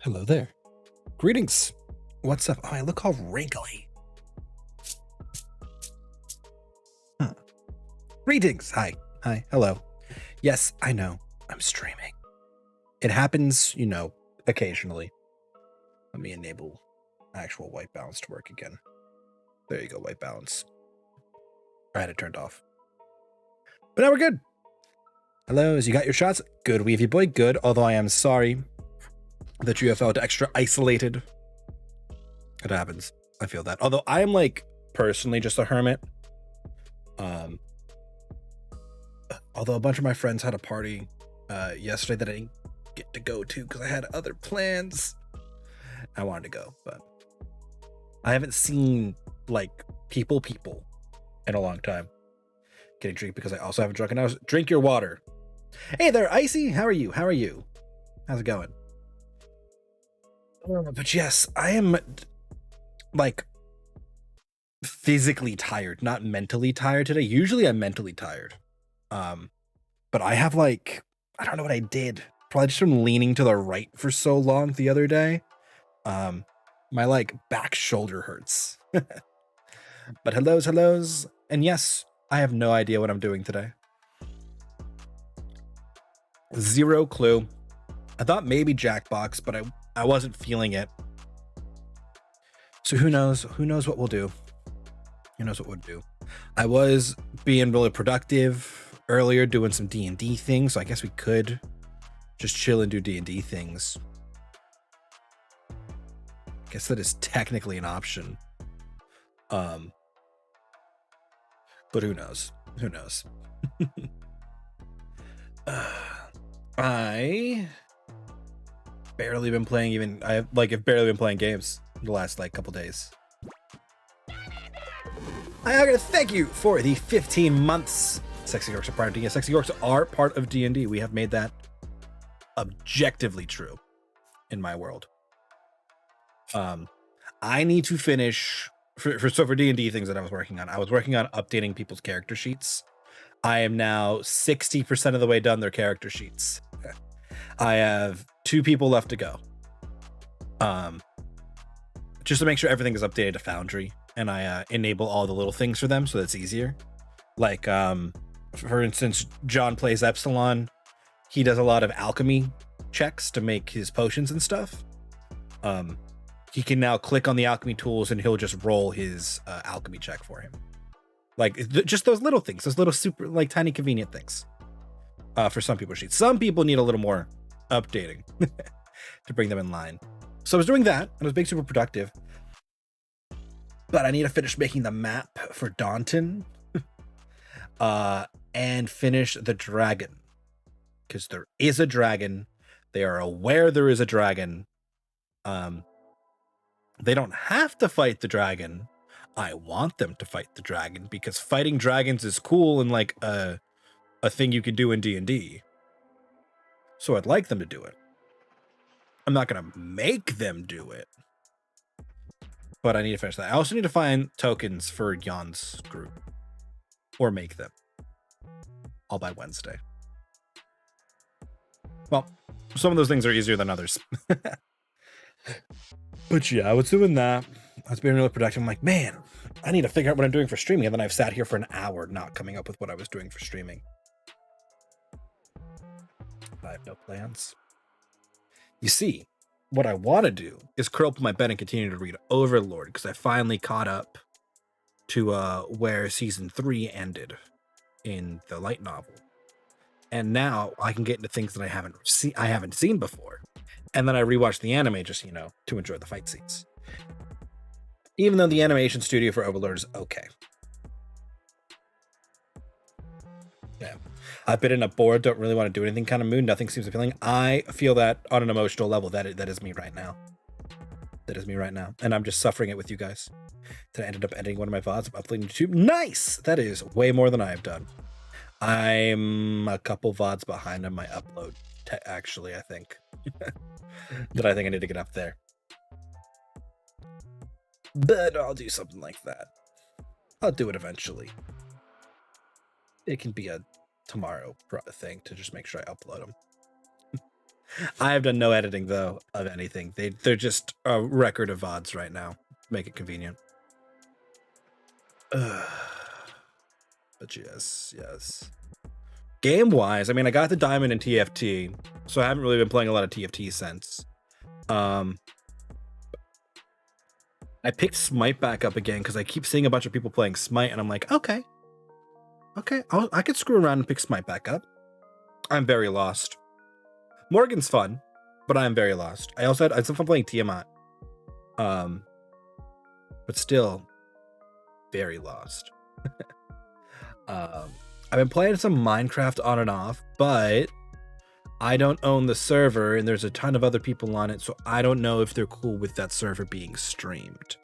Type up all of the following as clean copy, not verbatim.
Hello there. Greetings. What's up? Oh, I look all wrinkly. Huh. Greetings. Hi. Hi. Hello. Yes, I know. I'm streaming. It happens, occasionally. Let me enable actual white balance to work again. There you go, white balance. I had it turned off. But now we're good. Hello, you got your shots? Good, Weavy boy, good. Although I am sorry that you have felt extra isolated. It happens. I feel that. Although I am personally just a hermit. Although a bunch of my friends had a party yesterday that I didn't get to go to because I had other plans. I wanted to go, but I haven't seen people in a long time. Getting drink because I also haven't drunk. And I was drink your water. Hey there, Icy. How are you? How's it going? But yes, I am physically tired, not mentally tired today. Usually I'm mentally tired. But I have I don't know what I did. Probably just from leaning to the right for so long the other day. My back shoulder hurts. But hellos. And yes, I have no idea what I'm doing today. Zero clue. I thought maybe Jackbox, but I wasn't feeling it. So who knows what we'll do. Who knows what we'll do. I was being really productive earlier doing some D&D things, so I guess we could just chill and do D&D things. I guess that is technically an option. But who knows? Who knows? I barely been playing I've barely been playing games the last couple days. I gotta thank you for the 15 months. Sexy Orcs are part of D&D. Sexy Orcs are part of D&D. We have made that objectively true in my world. I need to finish for D&D things that I was working on. I was working on updating people's character sheets. I am now 60% of the way done their character sheets. I have 2 people left to go. Just to make sure everything is updated to Foundry, and I enable all the little things for them so that's easier. Like, for instance, John plays Epsilon. He does a lot of alchemy checks to make his potions and stuff. He can now click on the alchemy tools and he'll just roll his alchemy check for him. Just those little things, those little super tiny convenient things. For some people's sheets. Some people need a little more updating to bring them in line. So I was doing that, and it was being super productive. But I need to finish making the map for Daunton. And finish the dragon. Because there is a dragon. They are aware there is a dragon. They don't have to fight the dragon. I want them to fight the dragon because fighting dragons is cool and a thing you can do in D&D. So I'd like them to do it. I'm not going to make them do it. But I need to finish that. I also need to find tokens for Jan's group. Or make them. All by Wednesday. Well, some of those things are easier than others. But yeah, I was doing that. I was being really productive. I'm like, man, I need to figure out what I'm doing for streaming. And then I've sat here for an hour not coming up with what I was doing for streaming. I have no plans. You see, what I want to do is curl up in my bed and continue to read Overlord because I finally caught up to where season 3 ended in the light novel. And now I can get into things that I haven't seen before. And then I rewatched the anime just, to enjoy the fight scenes. Even though the animation studio for Overlord is okay. Yeah. I've been in a bored, don't really want to do anything kind of mood. Nothing seems appealing. I feel that on an emotional level. That is me right now. That is me right now. And I'm just suffering it with you guys. Then I ended up editing one of my VODs. I'm uploading to YouTube. Nice! That is way more than I have done. I'm a couple VODs behind on my upload. Actually, I think. That I think I need to get up there. But I'll do something like that. I'll do it eventually. It can be a tomorrow thing to just make sure I upload them. I have done no editing, though, of anything. They're just a record of VODs right now. Make it convenient. But yes. Game-wise, I mean, I got the diamond in TFT, so I haven't really been playing a lot of TFT since. I picked Smite back up again because I keep seeing a bunch of people playing Smite, and I'm like, okay, I could screw around and pick Smite back up. I'm very lost. Morgan's fun, but I'm very lost. I had some fun playing Tiamat, but still very lost. I've been playing some Minecraft on and off, but I don't own the server, and there's a ton of other people on it, so I don't know if they're cool with that server being streamed.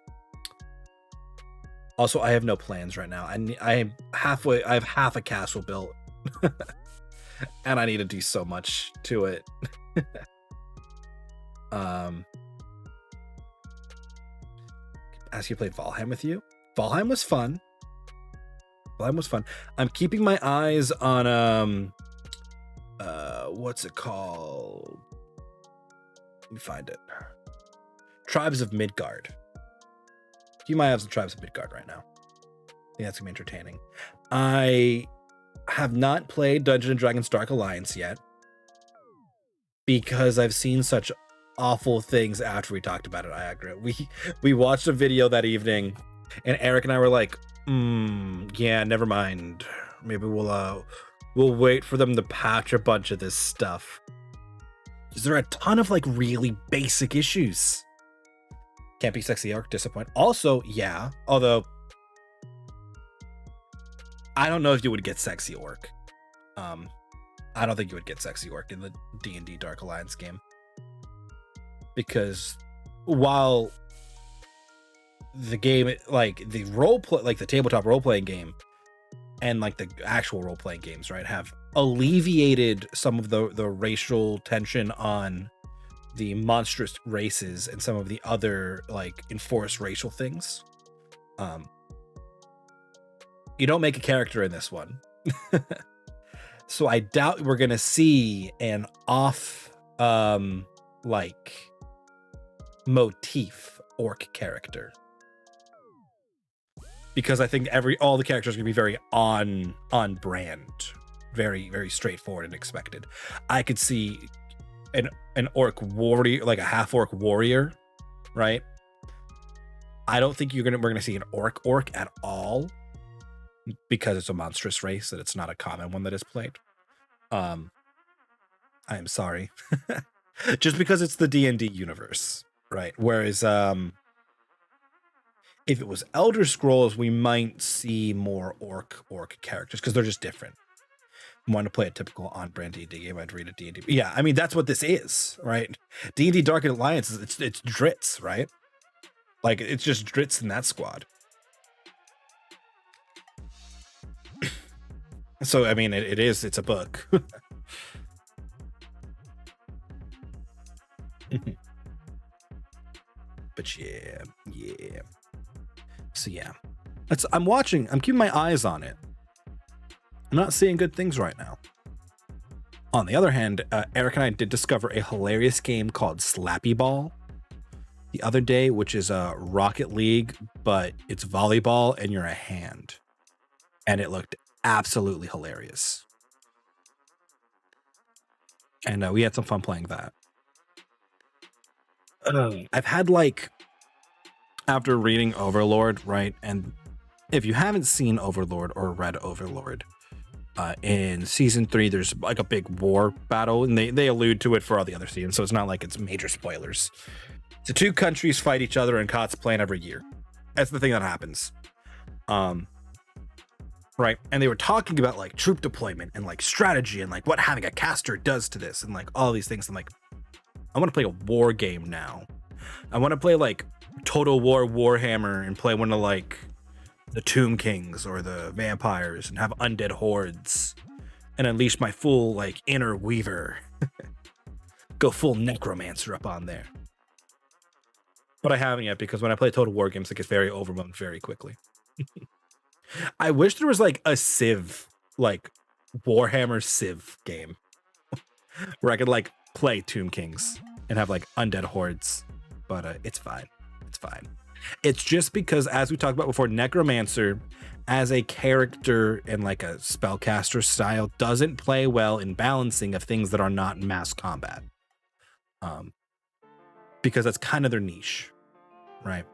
Also, I have no plans right now. I have half a castle built, and I need to do so much to it. Ask you to play Valheim with you. Valheim was fun. I'm keeping my eyes on what's it called? Let me find it. Tribes of Midgard. Keep my eyes on Tribes of Midgard right now. I think that's gonna be entertaining. I have not played Dungeons and Dragons Dark Alliance yet because I've seen such awful things after we talked about it, I agree. We watched a video that evening, and Eric and I were like, yeah, never mind. Maybe we'll wait for them to patch a bunch of this stuff. Because there are a ton of like really basic issues. Can't be sexy orc, disappoint. Also, yeah, although I don't know if you would get sexy orc. I don't think you would get sexy orc in the D&D Dark Alliance game. Because while the game, like the roleplay, like the tabletop role-playing game and like the actual role-playing games, right, have alleviated some of the racial tension on the monstrous races and some of the other like enforced racial things. You don't make a character in this one. So I doubt we're gonna see an off like motif orc character, because I think all the characters are gonna be very on brand, very, very straightforward and expected. I could see an orc warrior, like a half orc warrior, right? I don't think we're gonna see an orc at all, because it's a monstrous race and it's not a common one that is played. I am sorry. Just because it's the D&D universe, right? Whereas if it was Elder Scrolls, we might see more orc characters because they're just different. Want to play a typical on-brand D&D game, I'd read a D&D. Yeah, I mean, that's what this is, right? D&D Dark Alliance, it's Dritz, right? Like, it's just Dritz in that squad. So, I mean, it's a book. But yeah. So yeah, I'm keeping my eyes on it. I'm not seeing good things right now. On the other hand, Eric and I did discover a hilarious game called Slappy Ball the other day, which is a Rocket League, but it's volleyball and you're a hand. And it looked absolutely hilarious. And we had some fun playing that. I've had like, after reading Overlord, right? And if you haven't seen Overlord or read Overlord, in season 3, there's like a big war battle, and they allude to it for all the other seasons, so it's not like it's major spoilers. So 2 countries fight each other, and COTS plan every year. That's the thing that happens. Right? And they were talking about like troop deployment and like strategy and like what having a caster does to this and like all these things. I'm like, I want to play a war game now. I want to play like Total War Warhammer and play one of like the Tomb Kings or the vampires and have undead hordes and unleash my full like inner weaver. Go full necromancer up on there. But I haven't yet, because when I play Total War games, it gets very overwhelmed very quickly. I wish there was like a Civ, like Warhammer Civ game where I could like play Tomb Kings and have like undead hordes, but it's fine. It's fine. It's just because, as we talked about before, Necromancer as a character and like a spellcaster style doesn't play well in balancing of things that are not mass combat. Because that's kind of their niche, right?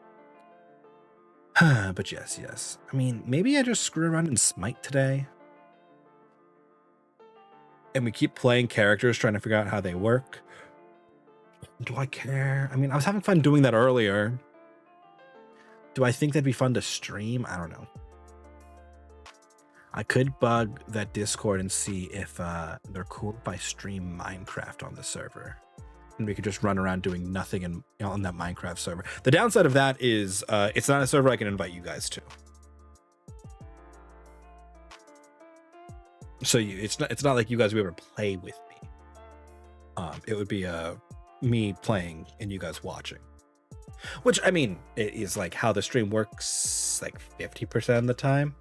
But yes. I mean, maybe I just screw around and smite today. And we keep playing characters, trying to figure out how they work. Do I care? I mean, I was having fun doing that earlier. Do I think that'd be fun to stream? I don't know. I could bug that Discord and see if they're cool if I stream Minecraft on the server. And we could just run around doing nothing on that Minecraft server. The downside of that is it's not a server I can invite you guys to. So it's not like you guys would ever play with me. It would be me playing and you guys watching. Which, I mean, it is like how the stream works like 50% of the time.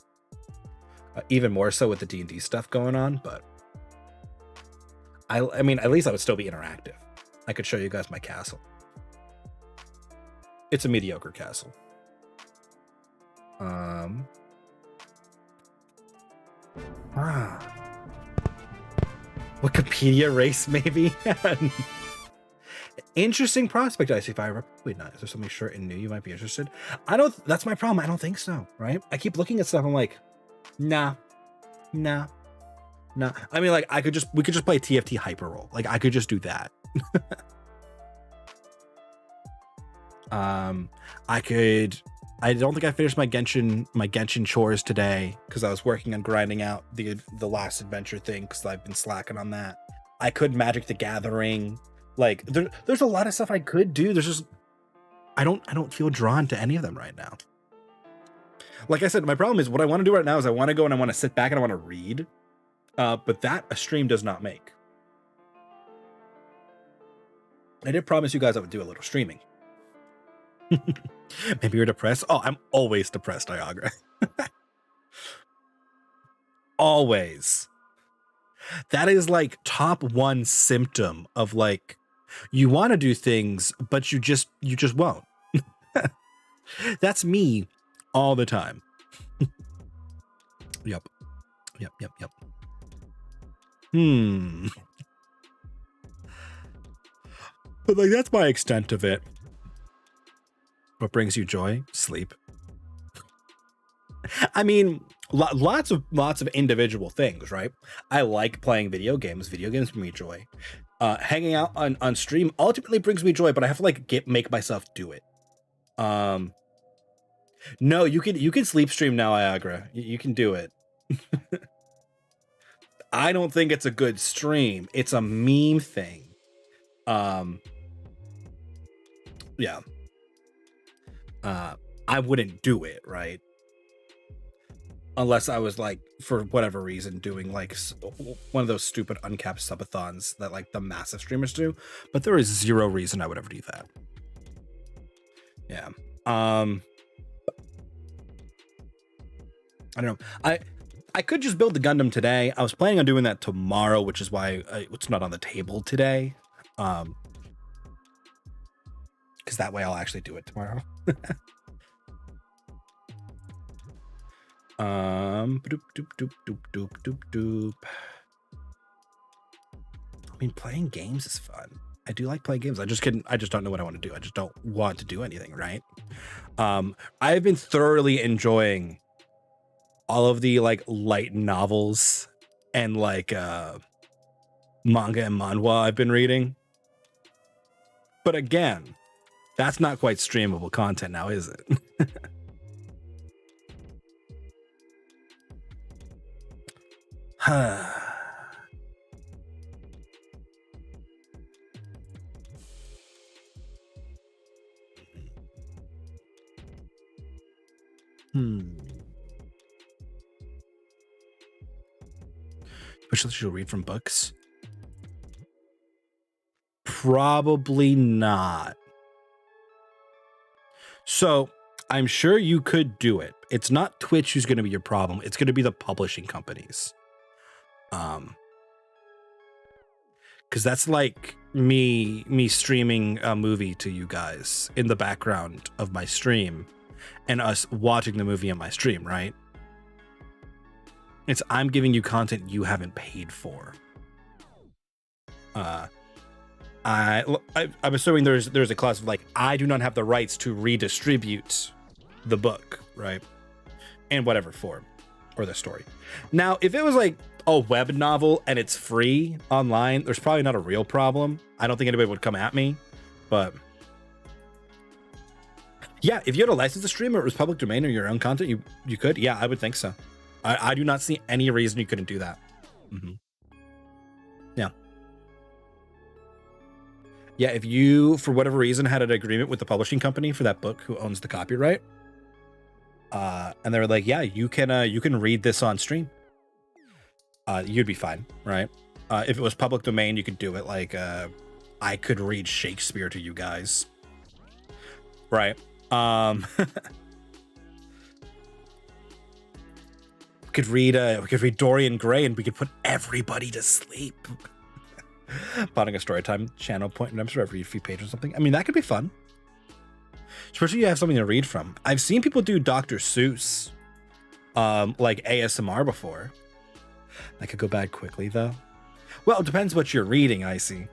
Even more so with the D&D stuff going on, but I mean, at least I would still be interactive. I could show you guys my castle. It's a mediocre castle. Wikipedia race, maybe? Interesting prospect, I see fire. Wait, not. Is there something short and new you might be interested? I don't. That's my problem. I don't think so. Right? I keep looking at stuff. I'm like, nah. I mean, like, we could just play TFT Hyper Roll. Like, I could just do that. I don't think I finished my Genshin chores today because I was working on grinding out the last adventure thing because I've been slacking on that. I could Magic the Gathering. Like, there's a lot of stuff I could do. There's just I don't feel drawn to any of them right now. Like I said, my problem is what I want to do right now is I want to go and I want to sit back and I want to read. But that a stream does not make. I did promise you guys I would do a little streaming. Maybe you're depressed. Oh, I'm always depressed, Iagra. Always. That is like top one symptom of like you want to do things, but you just won't. That's me all the time. Yep. But like that's my extent of it. What brings you joy? Sleep. I mean, lots of individual things, right? I like playing video games. Video games bring me joy. Hanging out on stream ultimately brings me joy, but I have to like make myself do it. No, you can sleep stream now, Iagra. You can do it. I don't think it's a good stream. It's a meme thing. Yeah. I wouldn't do it, right? Unless I was like, for whatever reason, doing like one of those stupid uncapped subathons that like the massive streamers do. But there is zero reason I would ever do that. Yeah. I don't know. I could just build the Gundam today. I was planning on doing that tomorrow, which is why it's not on the table today. Because that way I'll actually do it tomorrow. Doop, doop, doop, doop, doop, doop, doop. I mean, playing games is fun. I do like playing games. I just don't know what I want to do. I just don't want to do anything, right? I've been thoroughly enjoying all of the like light novels and like manga and manhwa I've been reading. But again, that's not quite streamable content now, is it? Which you'll read from books? Probably not. So I'm sure you could do it. It's not Twitch who's going to be your problem. It's going to be the publishing companies. Because that's like me streaming a movie to you guys in the background of my stream and us watching the movie on my stream, right? It's I'm giving you content you haven't paid for. I'm assuming there's a clause of like, I do not have the rights to redistribute the book, right? In whatever form or the story. Now, if it was like a web novel and it's free online, there's probably not a real problem. I don't think anybody would come at me, but yeah, if you had a license to stream or it was public domain or your own content, you could. Yeah, I would think so. I do not see any reason you couldn't do that. Yeah. Yeah, if you, for whatever reason, had an agreement with the publishing company for that book who owns the copyright, and they were like, yeah, you can read this on stream, you'd be fine, right? If it was public domain, you could do it. Like, I could read Shakespeare to you guys, right? We could read Dorian Gray, and we could put everybody to sleep. Plotting a storytime channel point numbers for every few pages or something. I mean, that could be fun. Especially you have something to read from. I've seen people do Dr. Seuss, like ASMR before. That could go bad quickly, though. Well, it depends what you're reading, I see.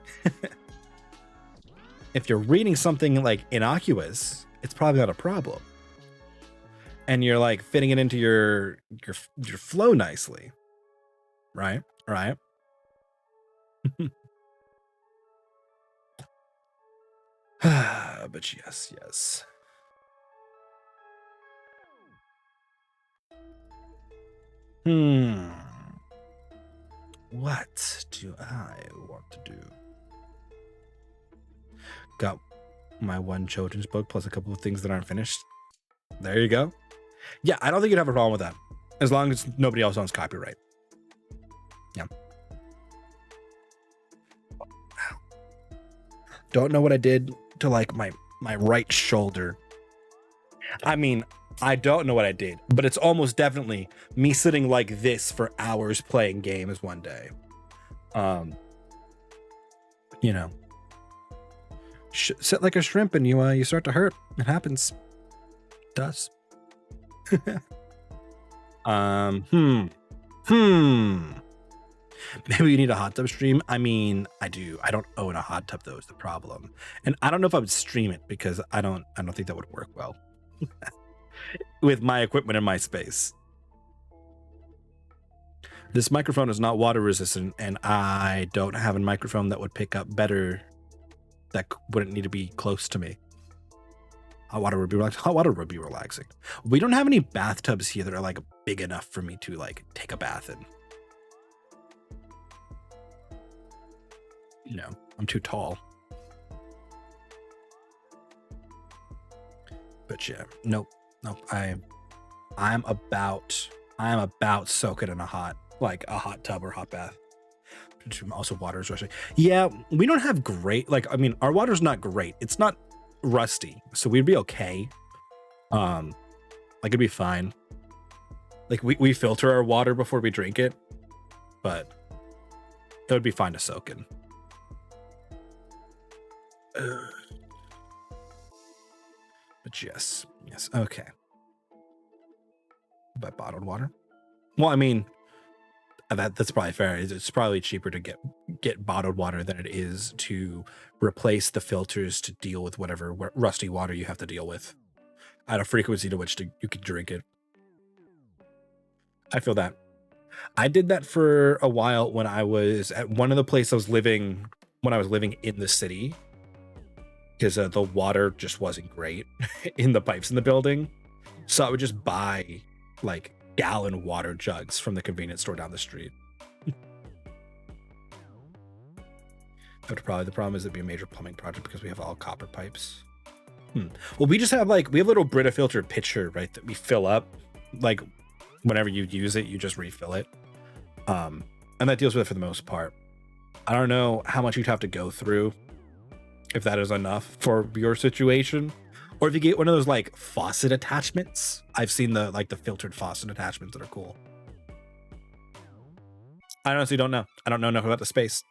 If you're reading something like innocuous, it's probably not a problem. And you're like fitting it into your flow nicely. Right? Right? But yes. What do I want to do? Got my one children's book plus a couple of things that aren't finished. There you go. Yeah, I don't think you'd have a problem with that. As long as nobody else owns copyright. Yeah. Don't know what I did to like my right shoulder. I mean, I don't know what I did, but it's almost definitely me sitting like this for hours playing games one day. You know, sit like a shrimp and you start to hurt. It happens. It does. Maybe you need a hot tub stream. I mean, I do. I don't own a hot tub though, is the problem. And I don't know if I would stream it because I don't think that would work well with my equipment in my space. This microphone is not water resistant, and I don't have a microphone that would pick up better. That wouldn't need to be close to me. Hot water would be relaxing. We don't have any bathtubs here that are like big enough for me to like take a bath in. No, I'm too tall. But yeah, nope. I'm about soaking in a hot tub or hot bath. Also, water is rushing. Yeah, we don't have great, like, I mean, our water's not great. It's not rusty, so we'd be okay. Like, it'd be fine. Like, we filter our water before we drink it, but it would be fine to soak in. But yes, okay. But bottled water? Well, I mean, that's probably fair. It's probably cheaper to get bottled water than it is to replace the filters to deal with whatever rusty water you have to deal with at a frequency to which you could drink it. I feel that. I did that for a while when I was at one of the places I was living when I was living in the city, because the water just wasn't great in the pipes in the building. So I would just buy like gallon water jugs from the convenience store down the street. But probably the problem is it'd be a major plumbing project because we have all copper pipes. Well, we just have a little Brita filter pitcher, right, that we fill up. Like whenever you use it, you just refill it. And that deals with it for the most part. I don't know how much you'd have to go through if that is enough for your situation, or if you get one of those like faucet attachments. I've seen the filtered faucet attachments that are cool. I honestly don't know. I don't know enough about the space.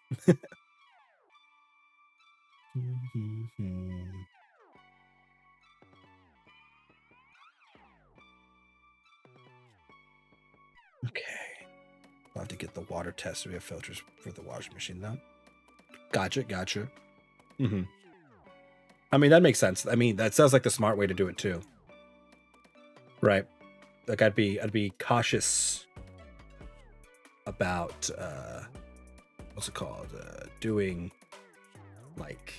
Okay. I'll have to get the water test. We have filters for the washing machine now. Gotcha. I mean, that makes sense. I mean, that sounds like the smart way to do it too. Right. Like I'd be cautious about what's it called? Doing like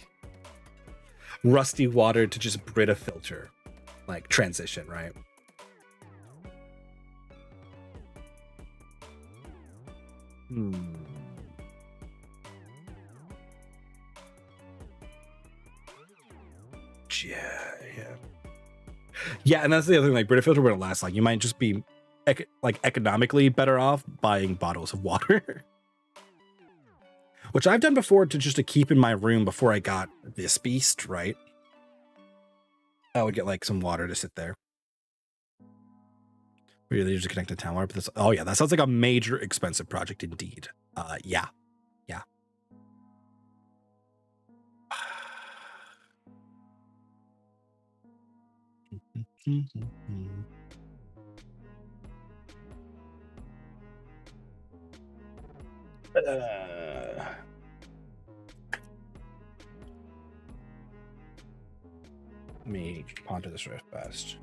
rusty water to just Brita filter, like transition, right? Yeah, and that's the other thing. Like Brita filter wouldn't last. Like you might just be economically better off buying bottles of water, which I've done before to keep in my room before I got this beast. Right, I would get like some water to sit there. Really, just connect to town water. But that's, oh yeah, that sounds like a major expensive project indeed. Yeah. me ponder this real fast.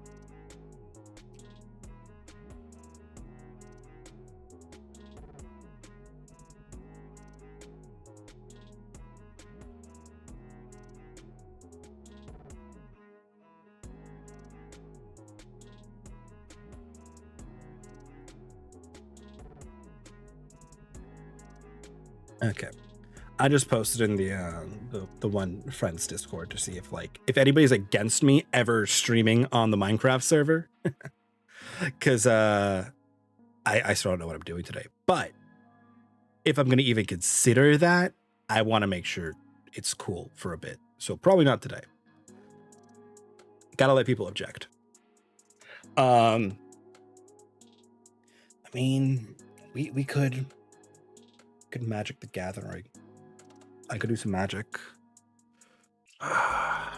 Okay. I just posted in the one friend's Discord to see if anybody's against me ever streaming on the Minecraft server, because I still don't know what I'm doing today. But if I'm gonna even consider that, I want to make sure it's cool for a bit. So probably not today. Gotta let people object. I mean, we could Magic the Gathering. I could do some magic. I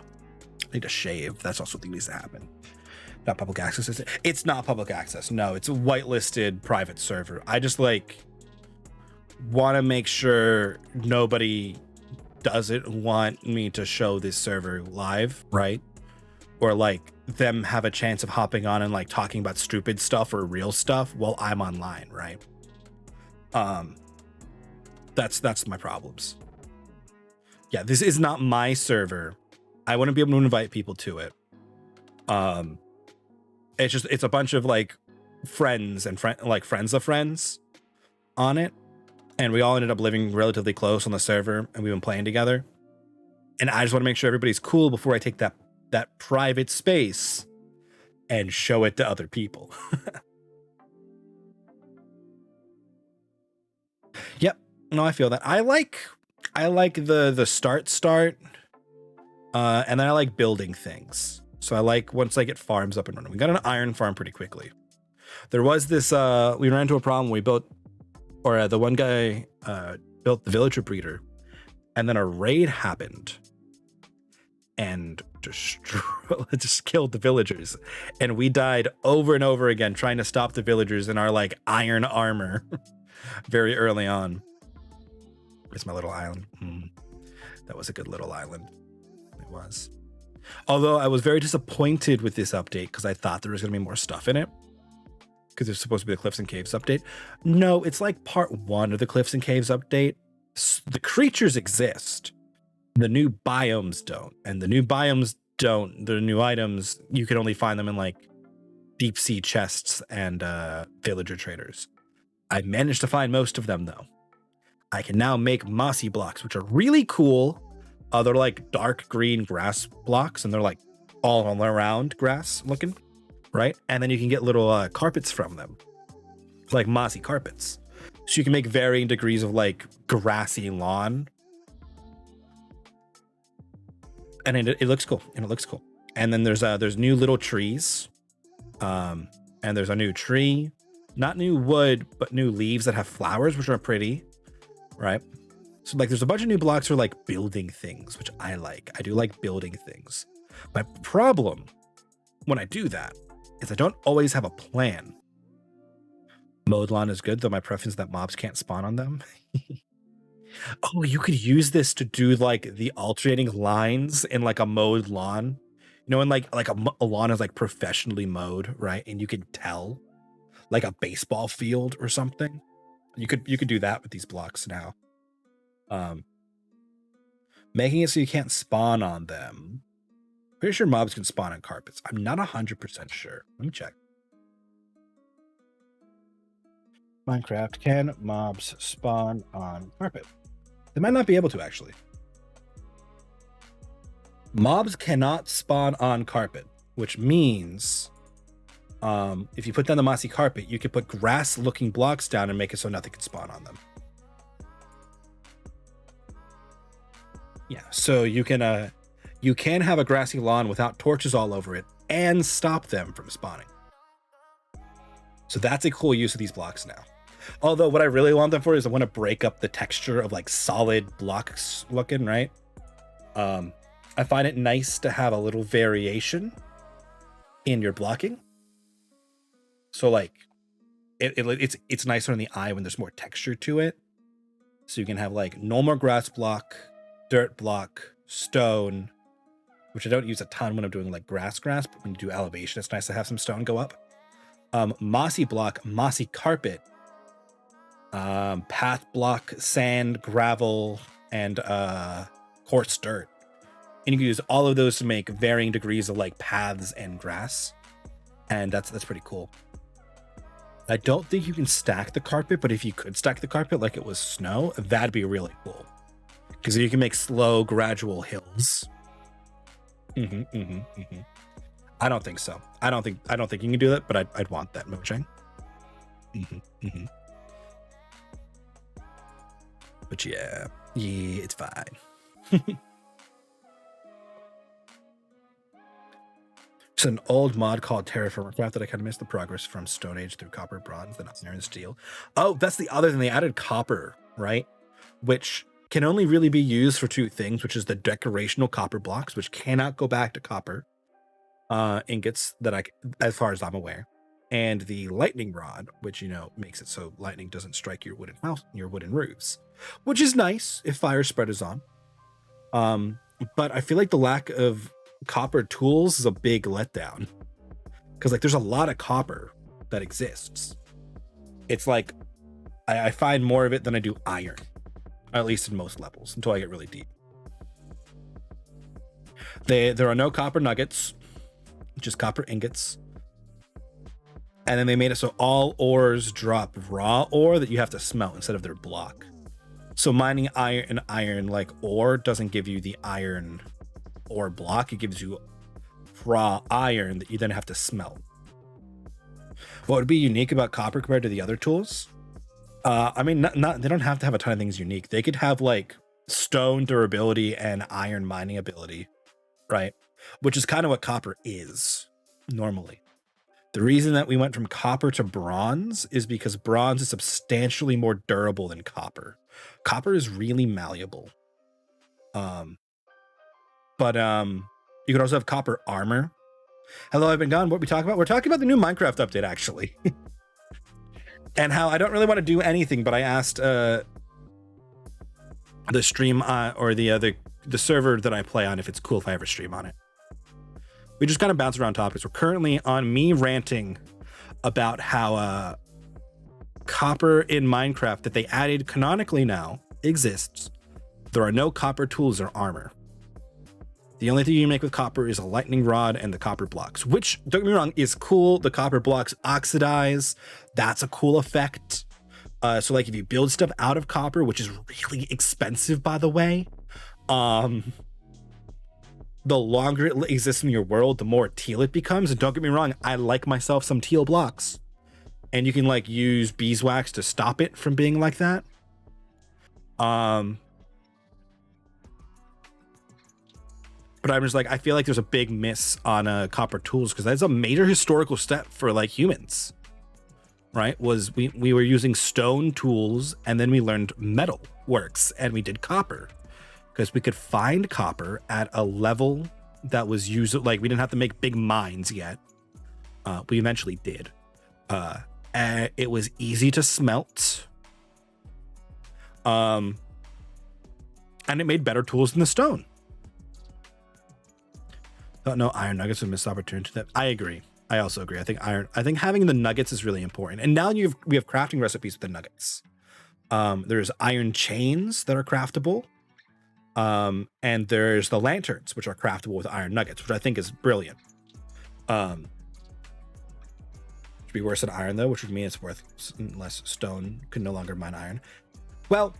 need to shave. That's also something that needs to happen. Not public access, is it? It's not public access. No, it's a whitelisted private server. I just want to make sure nobody doesn't want me to show this server live, right? Or them have a chance of hopping on and talking about stupid stuff or real stuff while I'm online, right? That's my problems. Yeah, this is not my server. I wouldn't be able to invite people to it. It's a bunch of friends and friends of friends on it, and we all ended up living relatively close on the server, and we've been playing together. And I just want to make sure everybody's cool before I take that private space and show it to other people. Yep. No, I feel that. I like the start, and then I like building things. So I like once I get farms up and running. We got an iron farm pretty quickly. There was this, we ran into a problem. We built, or the one guy built the villager breeder, and then a raid happened and just killed the villagers. And we died over and over again trying to stop the villagers in our iron armor very early on. It's my little island. That was a good little island. It was. Although I was very disappointed with this update because I thought there was going to be more stuff in it. Because it's supposed to be the Cliffs and Caves update. No, it's part 1 of the Cliffs and Caves update. The creatures exist. The new biomes don't. And the new biomes don't. The new items, you can only find them in deep sea chests and villager traders. I managed to find most of them though. I can now make mossy blocks, which are really cool. They're dark green grass blocks, and they're all around grass looking, right? And then you can get little carpets from them, mossy carpets. So you can make varying degrees of grassy lawn. And it looks cool, And then there's new little trees. And there's a new tree, not new wood, but new leaves that have flowers, which are pretty. Right. So there's a bunch of new blocks for building things, which I like. I do like building things. My problem when I do that is I don't always have a plan. Mowed lawn is good, though my preference is that mobs can't spawn on them. Oh, you could use this to do the alternating lines in a mowed lawn. You know, when a lawn is professionally mowed, right? And you can tell a baseball field or something. You could do that with these blocks now. Making it so you can't spawn on them. Pretty sure mobs can spawn on carpets. I'm not 100% sure. Let me check. Minecraft, can mobs spawn on carpet? They might not be able to, actually. Mobs cannot spawn on carpet, which means if you put down the mossy carpet, you could put grass-looking blocks down and make it so nothing can spawn on them. Yeah, so you can have a grassy lawn without torches all over it and stop them from spawning. So that's a cool use of these blocks now. Although what I really want them for is I want to break up the texture of solid blocks looking, right? I find it nice to have a little variation in your blocking. So it's nicer on the eye when there's more texture to it. So you can have normal grass block, dirt block, stone, which I don't use a ton when I'm doing like grass, but when you do elevation, it's nice to have some stone go up. Mossy block, mossy carpet, path block, sand, gravel, and coarse dirt. And you can use all of those to make varying degrees of like paths and grass. And that's pretty cool. I don't think you can stack the carpet, but if you could stack the carpet like it was snow, that'd be really cool. Because you can make slow, gradual hills. I don't think so. I don't think you can do that, but I'd want that, Mojang. But yeah, it's fine. It's an old mod called Terraformer Craft that I kind of missed the progress from Stone Age through copper, bronze, then iron, steel. Oh, that's the other thing. They added copper, right? Which can only really be used for two things, which is the decorational copper blocks, which cannot go back to copper ingots that as far as I'm aware, and the lightning rod, which, you know, makes it so lightning doesn't strike your wooden house, your wooden roofs, which is nice if fire spread is on. But I feel like the lack of copper tools is a big letdown, because like there's a lot of copper that exists. It's like I find more of it than I do iron, at least in most levels, until I get really deep. There are no copper nuggets, just copper ingots. And then they made it so all ores drop raw ore that you have to smelt instead of their block. So mining iron like ore doesn't give you the iron ore block. It gives you raw iron that you then have to smelt. What would be unique about copper compared to the other tools? I mean, they don't have to have a ton of things unique. They could have like stone durability and iron mining ability, right? Which is kind of what copper is normally. The reason that we went from copper to bronze is because bronze is substantially more durable than copper. Copper is really malleable. But you could also have copper armor. Hello, I've been gone. What are we talking about? We're talking about the new Minecraft update, actually. And how I don't really want to do anything, but I asked the stream or the server that I play on if it's cool if I ever stream on it. We just kind of bounce around topics. We're currently on me ranting about how copper in Minecraft that they added canonically now exists. There are no copper tools or armor. The only thing you can make with copper is a lightning rod and the copper blocks, which, don't get me wrong, is cool. The copper blocks oxidize. That's a cool effect. So like if you build stuff out of copper, which is really expensive, by the way, the longer it exists in your world, the more teal it becomes. And don't get me wrong, I like myself some teal blocks. And you can like use beeswax to stop it from being like that. But I'm just like, I feel like there's a big miss on copper tools, because that's a major historical step for like humans, right? Was we were using stone tools, and then we learned metal works, and we did copper. Because we could find copper at a level that was used, like we didn't have to make big mines yet. We eventually did. And it was easy to smelt. And it made better tools than the stone. Don't know, iron nuggets would miss opportunity. That I agree. I also agree. I think having the nuggets is really important. And now we have crafting recipes with the nuggets. There's iron chains that are craftable. And there's the lanterns, which are craftable with iron nuggets, which I think is brilliant. Should be worse than iron though, which would mean it's worth less. Stone can no longer mine iron. Well,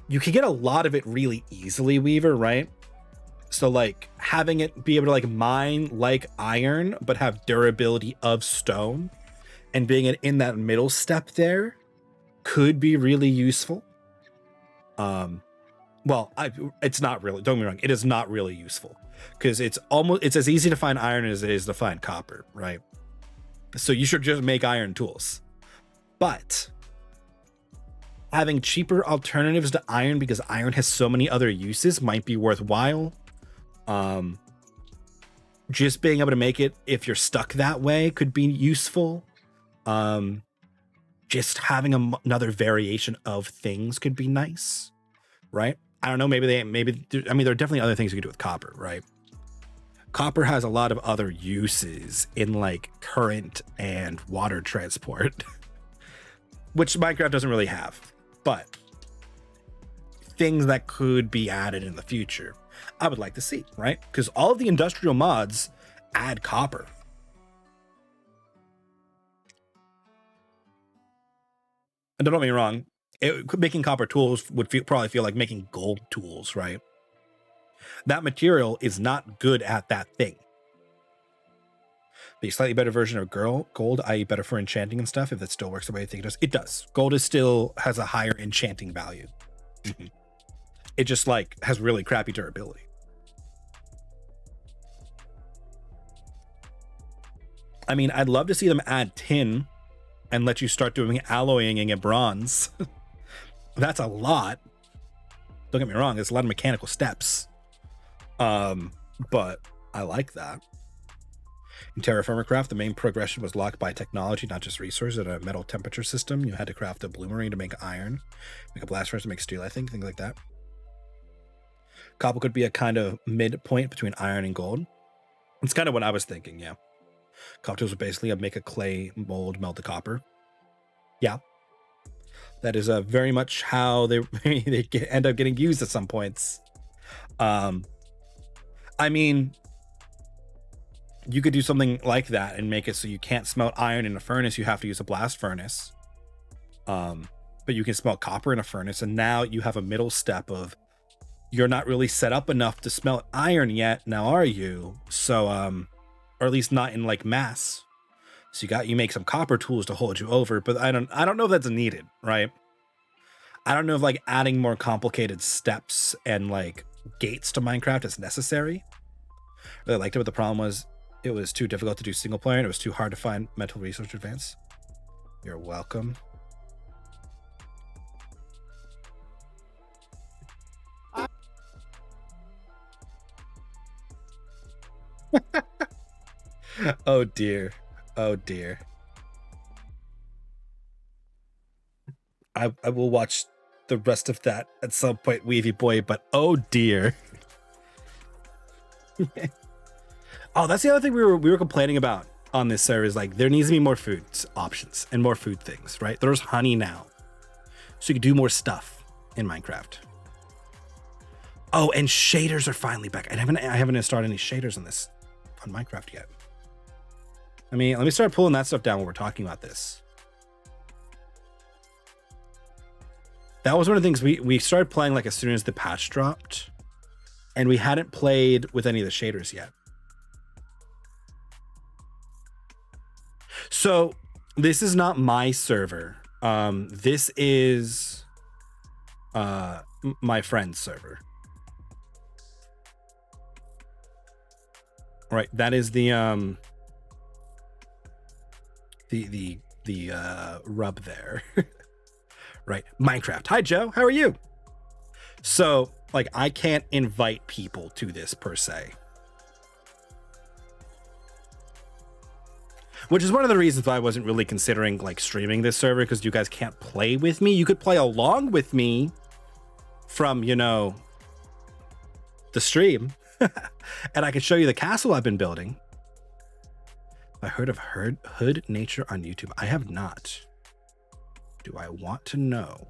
you can get a lot of it really easily, Weaver, right? So like having it be able to like mine like iron, but have durability of stone, and being in that middle step there could be really useful. Well, it's not really, don't get me wrong, it is not really useful, because it's as easy to find iron as it is to find copper, right? So you should just make iron tools. But having cheaper alternatives to iron, because iron has so many other uses, might be worthwhile. Just being able to make it if you're stuck that way could be useful. Just having another variation of things could be nice, right? I don't know. Maybe there are definitely other things you could do with copper, right? copper has a lot of other uses in like current and water transport, which Minecraft doesn't really have, but things that could be added in the future, I would like to see, right? Because all of the industrial mods add copper. And don't get me wrong, making copper tools would probably feel like making gold tools, right? That material is not good at that thing. But a slightly better version of gold, i.e. better for enchanting and stuff, if that still works the way I think it does. It does. Gold is still has a higher enchanting value. Mm-hmm. It just like has really crappy durability. I mean, I'd love to see them add tin and let you start doing alloying and get bronze. That's a lot. Don't get me wrong, there's a lot of mechanical steps. But I like that. In Terraformer Craft, the main progression was locked by technology, not just resources. In a metal temperature system, you had to craft a bloomerang to make iron, make a blast furnace to make steel, I think, things like that. Copper could be a kind of midpoint between iron and gold. It's kind of what I was thinking, yeah. Copper tools are basically make a clay mold, melt the copper. Yeah. That is very much how they end up getting used at some points. I mean, you could do something like that and make it so you can't smelt iron in a furnace. You have to use a blast furnace. But you can smelt copper in a furnace. And now you have a middle step of you're not really set up enough to smelt iron yet. Now, are you? So, or at least not in like mass. So you make some copper tools to hold you over, but I don't know if that's needed, right? I don't know if like adding more complicated steps and like gates to Minecraft is necessary. I really liked it, but the problem was it was too difficult to do single player and it was too hard to find mental resource to advance. You're welcome. Oh dear. Oh dear. I will watch the rest of that at some point, Weavy Boy, but oh dear. Oh, that's the other thing we were complaining about on this server is like there needs to be more food options and more food things, right? There's honey now. So you can do more stuff in Minecraft. Oh, and shaders are finally back. I haven't installed any shaders on Minecraft yet. I mean, let me start pulling that stuff down when we're talking about this. That was one of the things we started playing like as soon as the patch dropped, and we hadn't played with any of the shaders yet. So this is not my server. This is my friend's server. Right, that is the rub there. Right, Minecraft. Hi Joe, how are you? So like I can't invite people to this per se, which is one of the reasons why I wasn't really considering like streaming this server, because you guys can't play with me. You could play along with me from, you know, the stream and I could show you the castle I've been building. I heard of Hood Nature on YouTube. I have not. Do I want to know?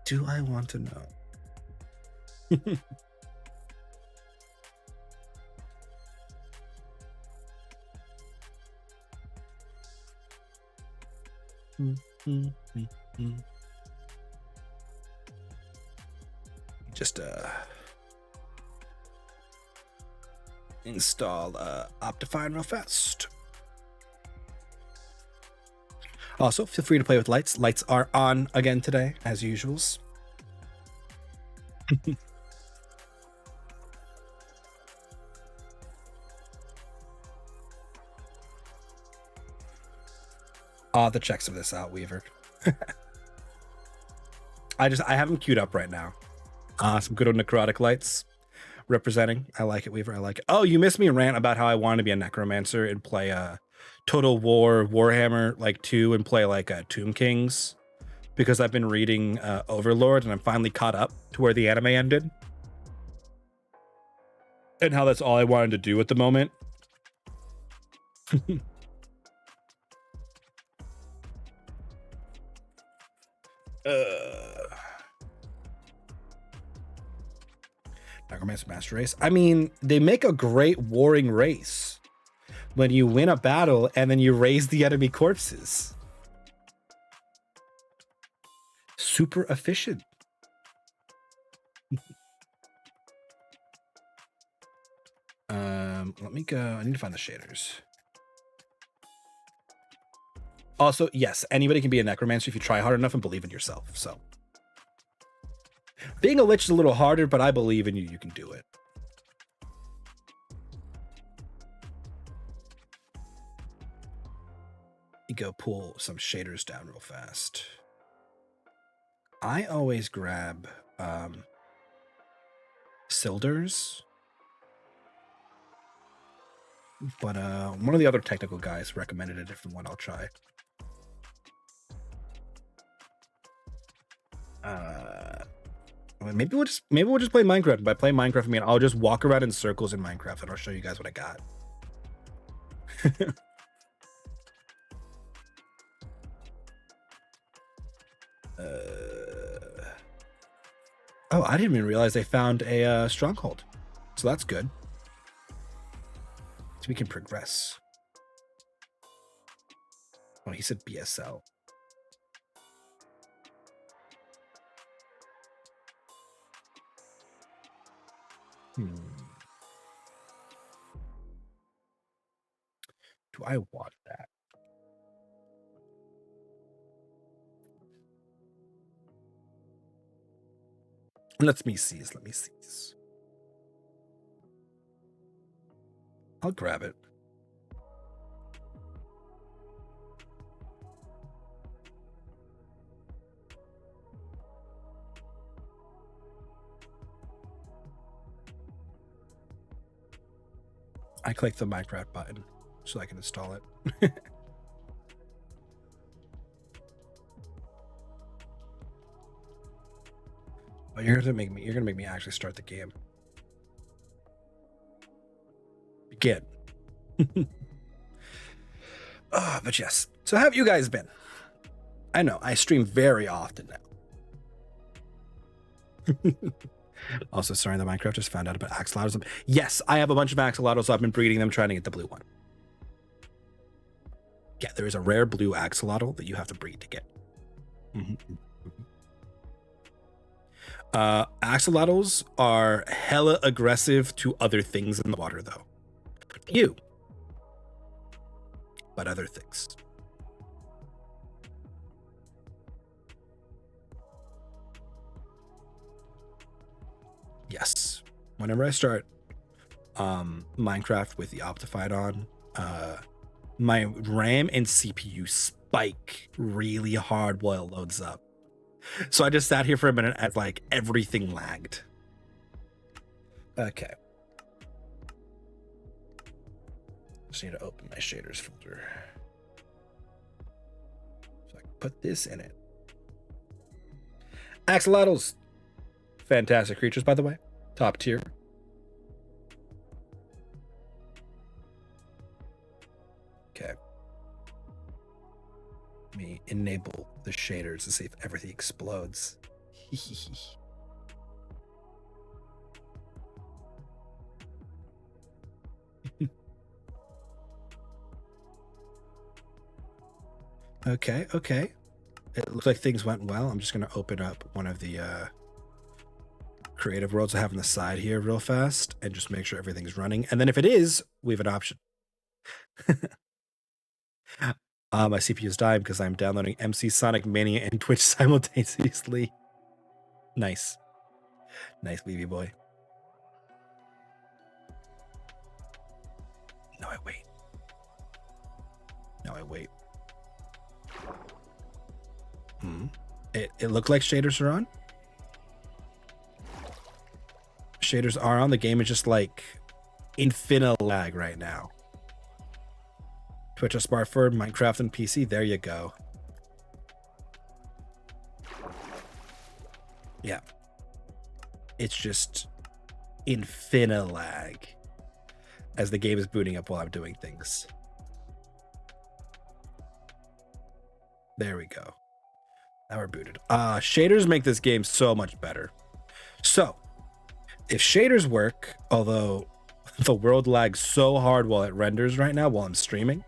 Do I want to know? Just install Optifine real fast. Also, feel free to play with lights. Lights are on again today, as usuals. I'll have to check some of this out, Weaver. I have them queued up right now. Some good old necrotic lights representing. I like it, Weaver. I like it. Oh, you missed me rant about how I wanted to be a necromancer and play Total War Warhammer like 2 and play like Tomb Kings, because I've been reading Overlord and I'm finally caught up to where the anime ended. and how that's all I wanted to do at the moment. Necromancer Master Race. I mean, they make a great warring race when you win a battle and then you raise the enemy corpses. Super efficient. Let me go. I need to find the shaders. Also, yes, anybody can be a necromancer if you try hard enough and believe in yourself. So being a lich is a little harder, but I believe in you. You can do it. You go pull some shaders down real fast. I always grab Silders. But one of the other technical guys recommended a different one. I'll try. Maybe we'll just play Minecraft. By play Minecraft, I mean I'll just walk around in circles in Minecraft and I'll show you guys what I got. Oh, I didn't even realize they found a stronghold, so that's good. So we can progress. Oh, he said BSL. Do I want that? Let me see. I'll grab it. I click the Minecraft button so I can install it. Oh, you're gonna make me actually start the game. Begin. But yes. So how have you guys been? I know I stream very often now. Also, sorry, the Minecraft just found out about axolotls. Yes, I have a bunch of axolotls. So I've been breeding them, trying to get the blue one. Yeah, there is a rare blue axolotl that you have to breed to get. Axolotls are hella aggressive to other things in the water, though. You, but other things. Yes. Whenever I start Minecraft with the Optified on, my RAM and CPU spike really hard while it loads up. So I just sat here for a minute as like everything lagged. Okay. Just need to open my shaders folder. So I can put this in it. Axolotls. Fantastic creatures, by the way. Top tier. Okay. Let me enable the shaders to see if everything explodes. Okay. It looks like things went well. I'm just going to open up one of the creative worlds I have on the side here real fast and just make sure everything's running. And then if it is, we have an option. My CPU is dying because I'm downloading MC Sonic Mania and Twitch simultaneously. Nice, Weeby boy. No, I wait. It looked like shaders are on. Shaders are on. The game is just like infinite lag right now. Twitch, Aspire for Minecraft and PC. There you go. Yeah. It's just infinite lag as the game is booting up while I'm doing things. There we go. Now we're booted. Shaders make this game so much better. So if shaders work, although the world lags so hard while it renders right now while I'm streaming,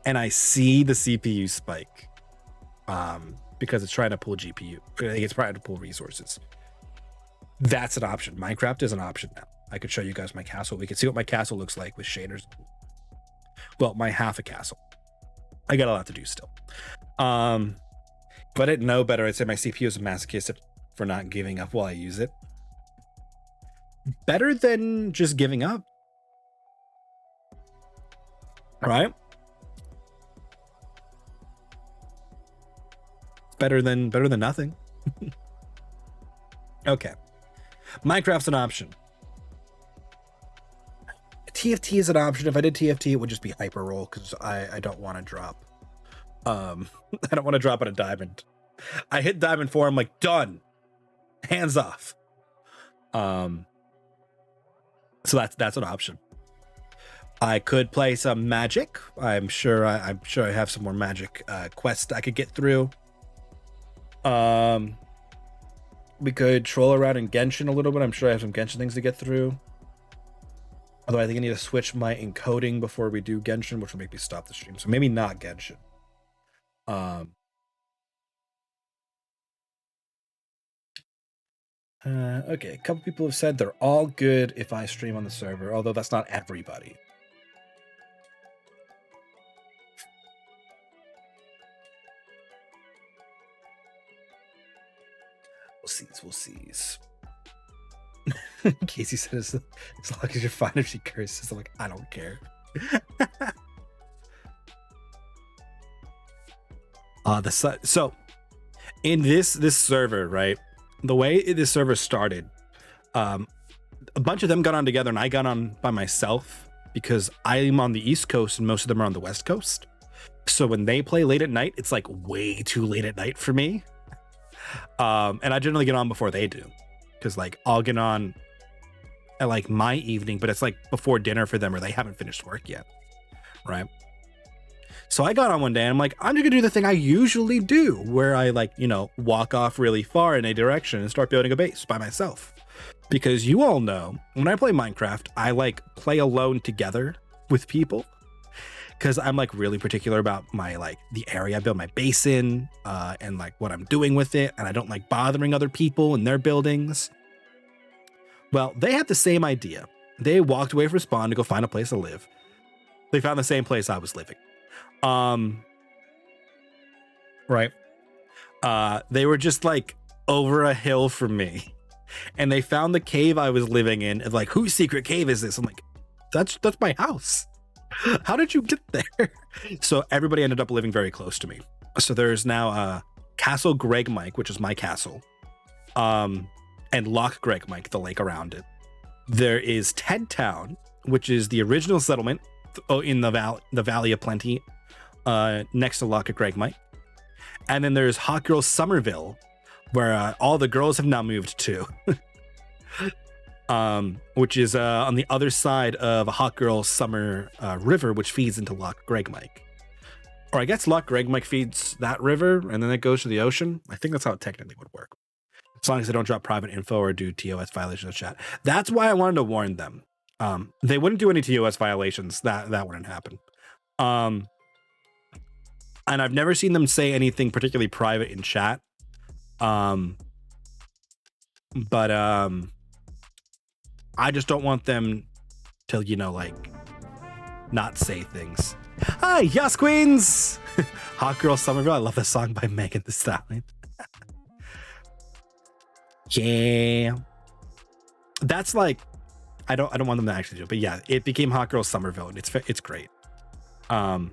and I see the CPU spike because it's trying to pull GPU. It's trying to pull resources. That's an option. Minecraft is an option now. I could show you guys my castle. We can see what my castle looks like with shaders. Well, my half a castle. I got a lot to do still. If I didn't know better, I'd say my CPU is masochistic for not giving up while I use it. Better than just giving up. Right? Better than nothing. Okay. Minecraft's an option. TFT is an option. If I did TFT, it would just be hyper roll because I don't want to drop. I don't want to drop on a diamond. I hit diamond 4. I'm like, done. Hands off. So that's an option. I could play some magic. I'm sure I have some more magic quests I could get through. We could troll around in Genshin a little bit. I'm sure I have some Genshin things to get through. Although I think I need to switch my encoding before we do Genshin, which will make me stop the stream. So maybe not Genshin. Okay, a couple people have said they're all good if I stream on the server, although that's not everybody. We'll see. Casey said, as long as you're fine if she curses. I'm like, I don't care. So in this server, right? The way this server started, a bunch of them got on together and I got on by myself because I'm on the East Coast and most of them are on the West Coast. So when they play late at night, it's like way too late at night for me. And I generally get on before they do because like I'll get on at like my evening, but it's like before dinner for them or they haven't finished work yet. Right. So I got on one day and I'm like, I'm just gonna do the thing I usually do where I like, walk off really far in a direction and start building a base by myself. Because you all know when I play Minecraft, I like play alone together with people because I'm like really particular about my like the area I build my base in and like what I'm doing with it. And I don't like bothering other people in their buildings. Well, they had the same idea. They walked away from spawn to go find a place to live. They found the same place I was living. Right. They were just like over a hill from me and they found the cave I was living in and like, whose secret cave is this? I'm like, that's my house. How did you get there? So everybody ended up living very close to me. So there's now Castle Greg Mike, which is my castle, and Loch Greg Mike, the lake around it. There is Ted Town, which is the original settlement in the Valley of Plenty, next to Loch Greg Mike. And then there's Hot Girl Somerville, where all the girls have now moved to. Which is on the other side of a Hot Girl Summer river, which feeds into Loch Greg Mike. Or I guess Loch Greg Mike feeds that river, and then it goes to the ocean. I think that's how it technically would work. As long as they don't drop private info or do TOS violations of chat. That's why I wanted to warn them. They wouldn't do any TOS violations. That wouldn't happen. And I've never seen them say anything particularly private in chat. But I just don't want them to, like, not say things. Hi, yes, queens! Hot Girl Somerville. I love this song by Megan Thee Stallion. Yeah. That's like, I don't want them to actually do it, but yeah, it became Hot Girl Somerville, and it's great. I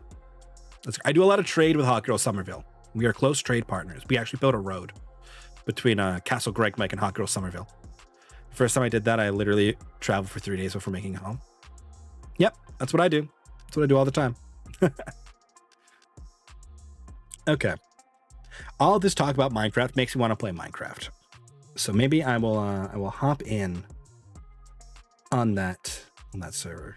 do a lot of trade with Hot Girl Somerville. We are close trade partners. We actually built a road between Castle Greg Mike and Hot Girl Somerville. First time I did that, I literally traveled for 3 days before making it home. Yep, that's what I do. That's what I do all the time. Okay. All this talk about Minecraft makes me want to play Minecraft. So maybe I will hop in on that server.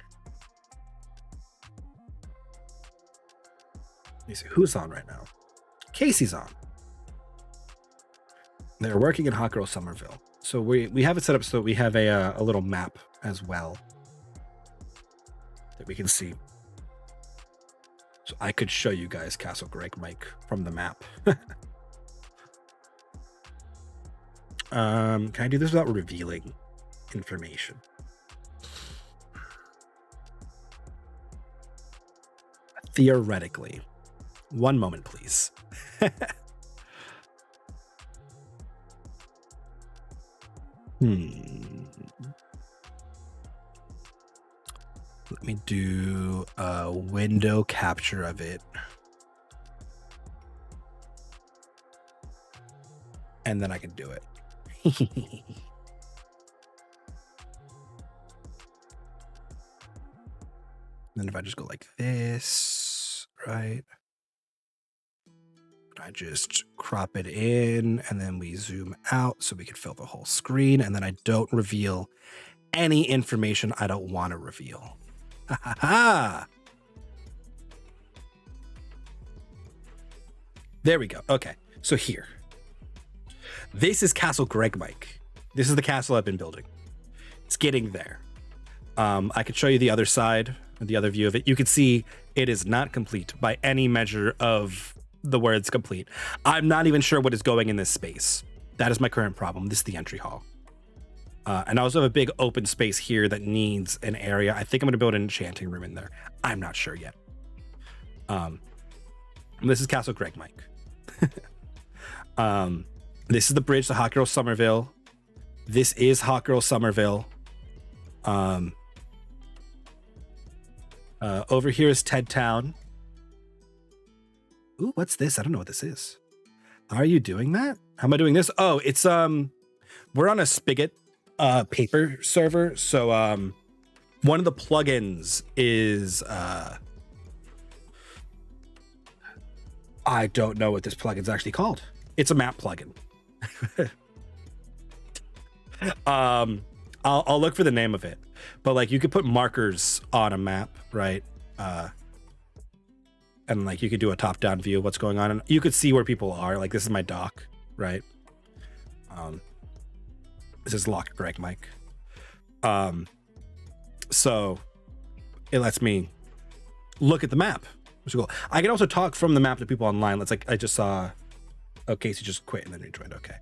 Let me see who's on right now. Casey's on. They're working in Hot Girl Somerville. So we have it set up so we have a little map as well that we can see. So I could show you guys Castle Greg Mike from the map. Can I do this without revealing information? Theoretically. One moment, please. Let me do a window capture of it. And then I can do it. Then if I just go like this, right? I just crop it in and then we zoom out so we can fill the whole screen. And then I don't reveal any information I don't want to reveal. Ha ha ha! There we go. Okay. So here. This is Castle Greg Mike. This is the castle I've been building. It's getting there. I could show you the other side, the other view of it. You can see it is not complete by any measure of the words complete. I'm not even sure what is going in this space. That is my current problem. This is the entry hall. And I also have a big open space here that needs an area. I think I'm going to build an enchanting room in there. I'm not sure yet. This is Castle Greg Mike. This is the bridge to Hot Girl Somerville. This is Hot Girl Somerville. Over here is Ted Town. Ooh, what's this? I don't know what this is. Are you doing that? How am I doing this? Oh, it's we're on a Spigot paper server. So one of the plugins is I don't know what this plugin's actually called. It's a map plugin. I'll look for the name of it, but like you could put markers on a map, right? And like you could do a top-down view of what's going on, and you could see where people are. Like this is my dock, right? This is Locked Greg Mike. So it lets me look at the map, which is cool. I can also talk from the map to people online. Let's like I just saw. Oh, Casey just quit and then rejoined. Okay.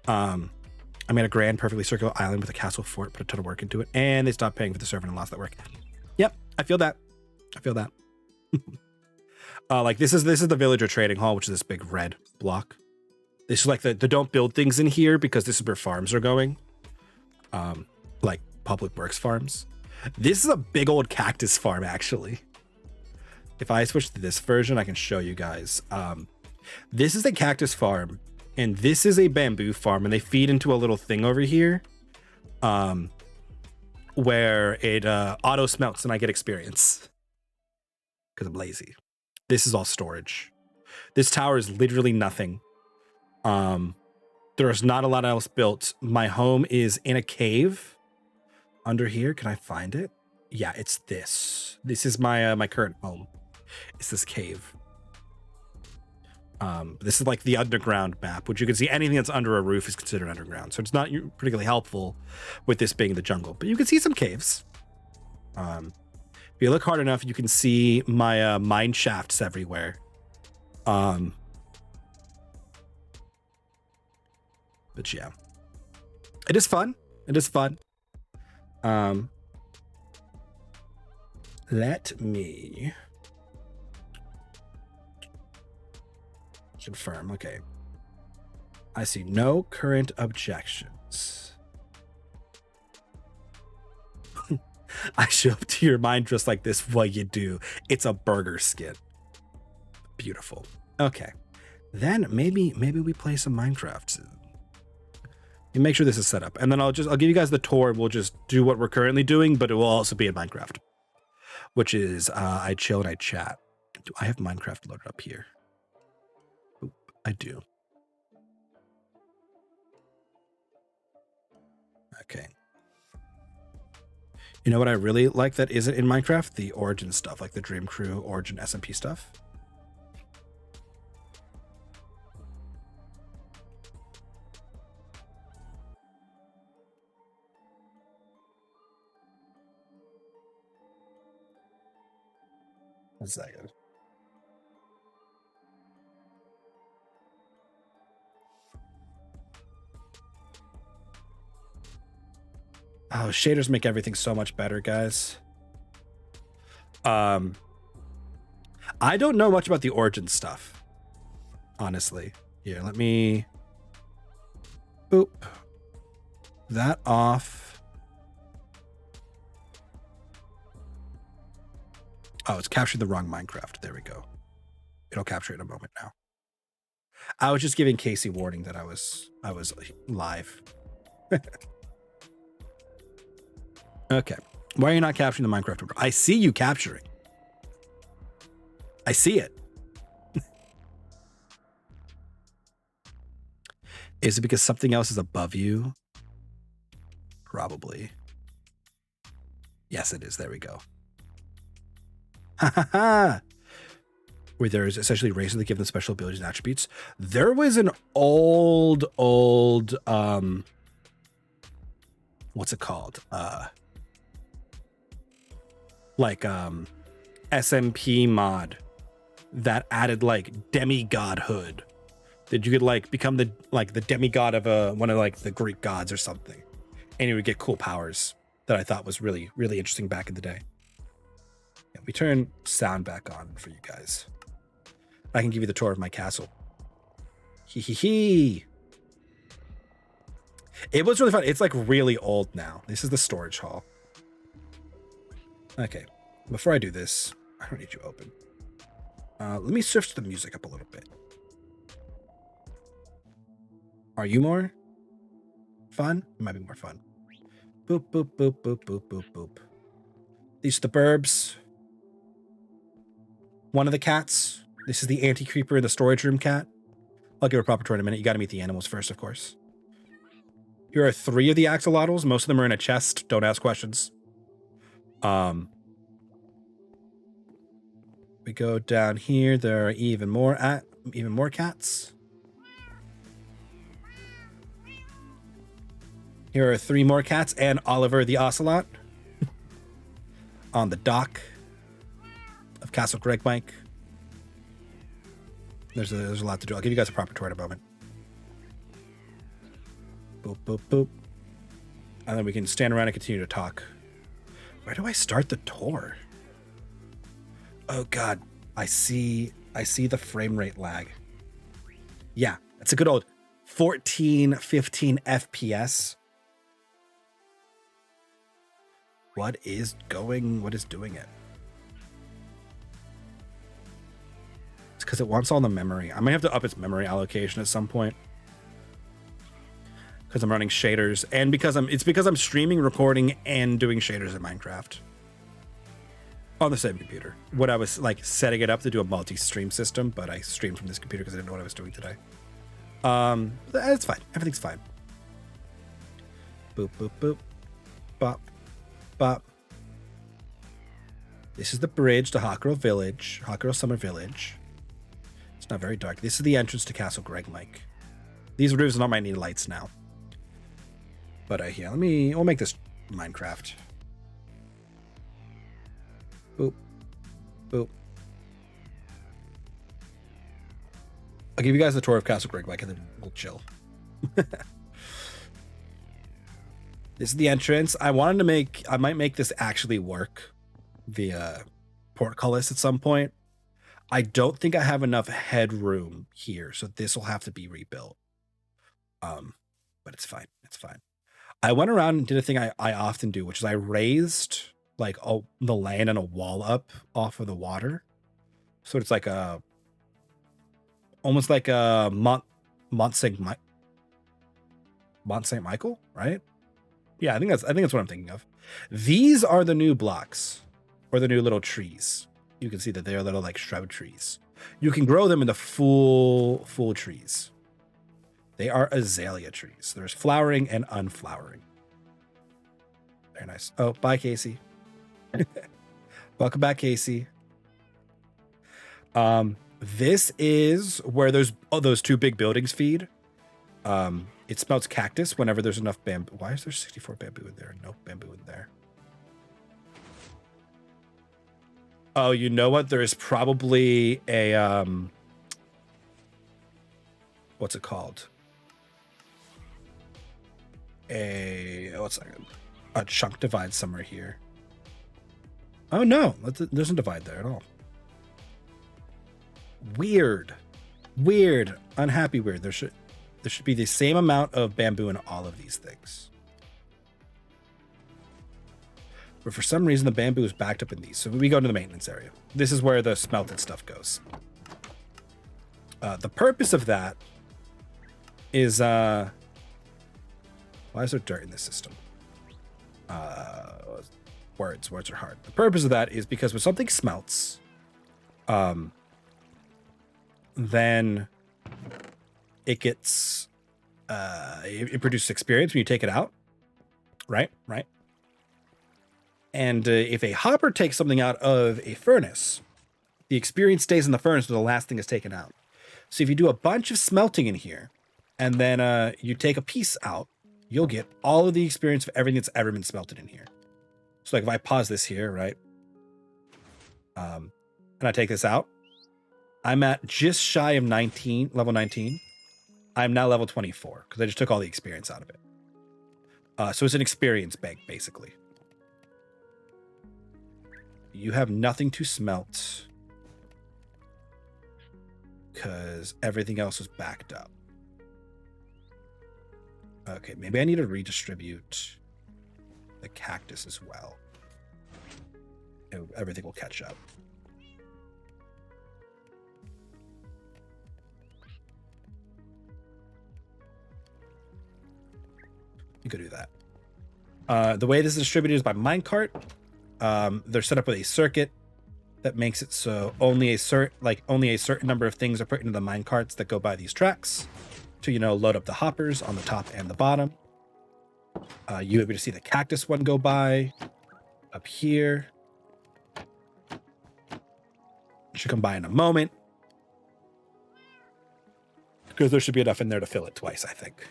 I made a grand, perfectly circular island with a castle fort, put a ton of work into it, and they stopped paying for the server and lost that work. Yep, I feel that. I feel that. Like this is the villager trading hall, which is this big red block. This is like the don't build things in here because this is where farms are going. Like public works farms. This is a big old cactus farm, actually. If I switch to this version, I can show you guys. This is a cactus farm, and this is a bamboo farm, and they feed into a little thing over here, where it auto smelts, and I get experience because I'm lazy. This is all storage. This tower is literally nothing. There is not a lot else built. My home is in a cave under here. Can I find it? Yeah, it's this. This is my my current home. It's this cave. This is like the underground map, which you can see anything that's under a roof is considered underground. So it's not particularly helpful with this being the jungle, but you can see some caves. If you look hard enough, you can see my mine shafts everywhere. But yeah, it is fun. It is fun. Let me confirm. Okay. I see no current objections. I show up to your mind just like this. What you do? It's a burger skin. Beautiful. Okay. Then maybe we play some Minecraft. You make sure this is set up, and then I'll give you guys the tour. We'll just do what we're currently doing, but it will also be in Minecraft, which is I chill and I chat. Do I have Minecraft loaded up here? Oop, I do. Okay. You know what I really like that isn't in Minecraft? The Origin stuff, like the Dream Crew Origin SMP stuff. One second. Oh, shaders make everything so much better, guys. I don't know much about the Origin stuff, honestly. Here, let me boop that off. Oh, it's captured the wrong Minecraft. There we go. It'll capture it in a moment now. I was just giving Casey warning that I was live. Okay. Why are you not capturing the Minecraft? I see you capturing. I see it. Is it because something else is above you? Probably. Yes, it is. There we go. Ha ha ha. Where there's essentially races that give them special abilities and attributes. There was an old, what's it called? SMP mod that added like demigodhood, that you could like become the demigod of one of like the Greek gods or something, and you would get cool powers that I thought was really, really interesting back in the day. Yeah, we turn sound back on for you guys. I can give you the tour of my castle. Hee hee hee. It was really fun. It's like really old now. This is the storage hall. Okay, before I do this, I don't need you open. Let me shift the music up a little bit. Are you more fun? It might be more fun. Boop, boop, boop, boop, boop, boop, boop. These are the burbs. One of the cats. This is the anti-creeper in the storage room cat. I'll give a proper tour in a minute. You got to meet the animals first, of course. Here are 3 of the axolotls. Most of them are in a chest. Don't ask questions. We go down here. There are even more cats. Here are 3 more cats and Oliver the ocelot on the dock of Castle Gregmike. There's a lot to do. I'll give you guys a proper tour in a moment. Boop, boop, boop. And then we can stand around and continue to talk. Where do I start the tour? Oh God, I see the frame rate lag. Yeah, it's a good old 14, 15 FPS. What is doing it? It's because it wants all the memory. I might have to up its memory allocation at some point. Because I'm running shaders, and because I'm streaming, recording, and doing shaders in Minecraft on the same computer. What I was like setting it up to do a multi-stream system, but I streamed from this computer because I didn't know what I was doing today. It's fine. Everything's fine. Boop, boop, boop. Bop, bop. This is the bridge to Hawkgirl Village, Hawkgirl Summer Village. It's not very dark. This is the entrance to Castle Gregmike. These roofs not might need lights now. But here, we'll make this Minecraft. Boop, boop. I'll give you guys the tour of Castle Gregmike and then we'll chill. This is the entrance. I might make this actually work via portcullis at some point. I don't think I have enough headroom here, so this will have to be rebuilt. But it's fine. It's fine. I went around and did a thing I often do, which is I raised like the land and a wall up off of the water. So it's like almost like a Mont Saint Michael, right? Yeah, I think that's what I'm thinking of. These are the new blocks, or the new little trees. You can see that they are little like shrub trees. You can grow them into full trees. They are azalea trees. There's flowering and unflowering. Very nice. Oh, bye, Casey. Welcome back, Casey. This is where those two big buildings feed. It smells cactus whenever there's enough bamboo. Why is there 64 bamboo in there? No bamboo in there. Oh, you know what? There is probably a what's it called? A chunk divide somewhere here. Oh no, there's no divide there at all. Weird. Unhappy weird. There should be the same amount of bamboo in all of these things. But for some reason the bamboo is backed up in these. So we go to the maintenance area. This is where the smelted stuff goes. The purpose of that is why is there dirt in this system? Words are hard. The purpose of that is because when something smelts, then it gets it produces experience when you take it out, right? And if a hopper takes something out of a furnace, the experience stays in the furnace until the last thing is taken out. So if you do a bunch of smelting in here, and then you take a piece out, you'll get all of the experience of everything that's ever been smelted in here. So like if I pause this here, right? And I take this out, I'm at just shy of level 19. I'm now level 24 because I just took all the experience out of it. So it's an experience bank, basically. You have nothing to smelt because everything else was backed up. Okay, maybe I need to redistribute the cactus as well. Everything will catch up. You could do that. The way this is distributed is by minecart. They're set up with a circuit that makes it so only a certain number of things are put into the minecarts that go by these tracks to, load up the hoppers on the top and the bottom. You able to see the cactus one go by up here. Should come by in a moment because there should be enough in there to fill it twice, I think.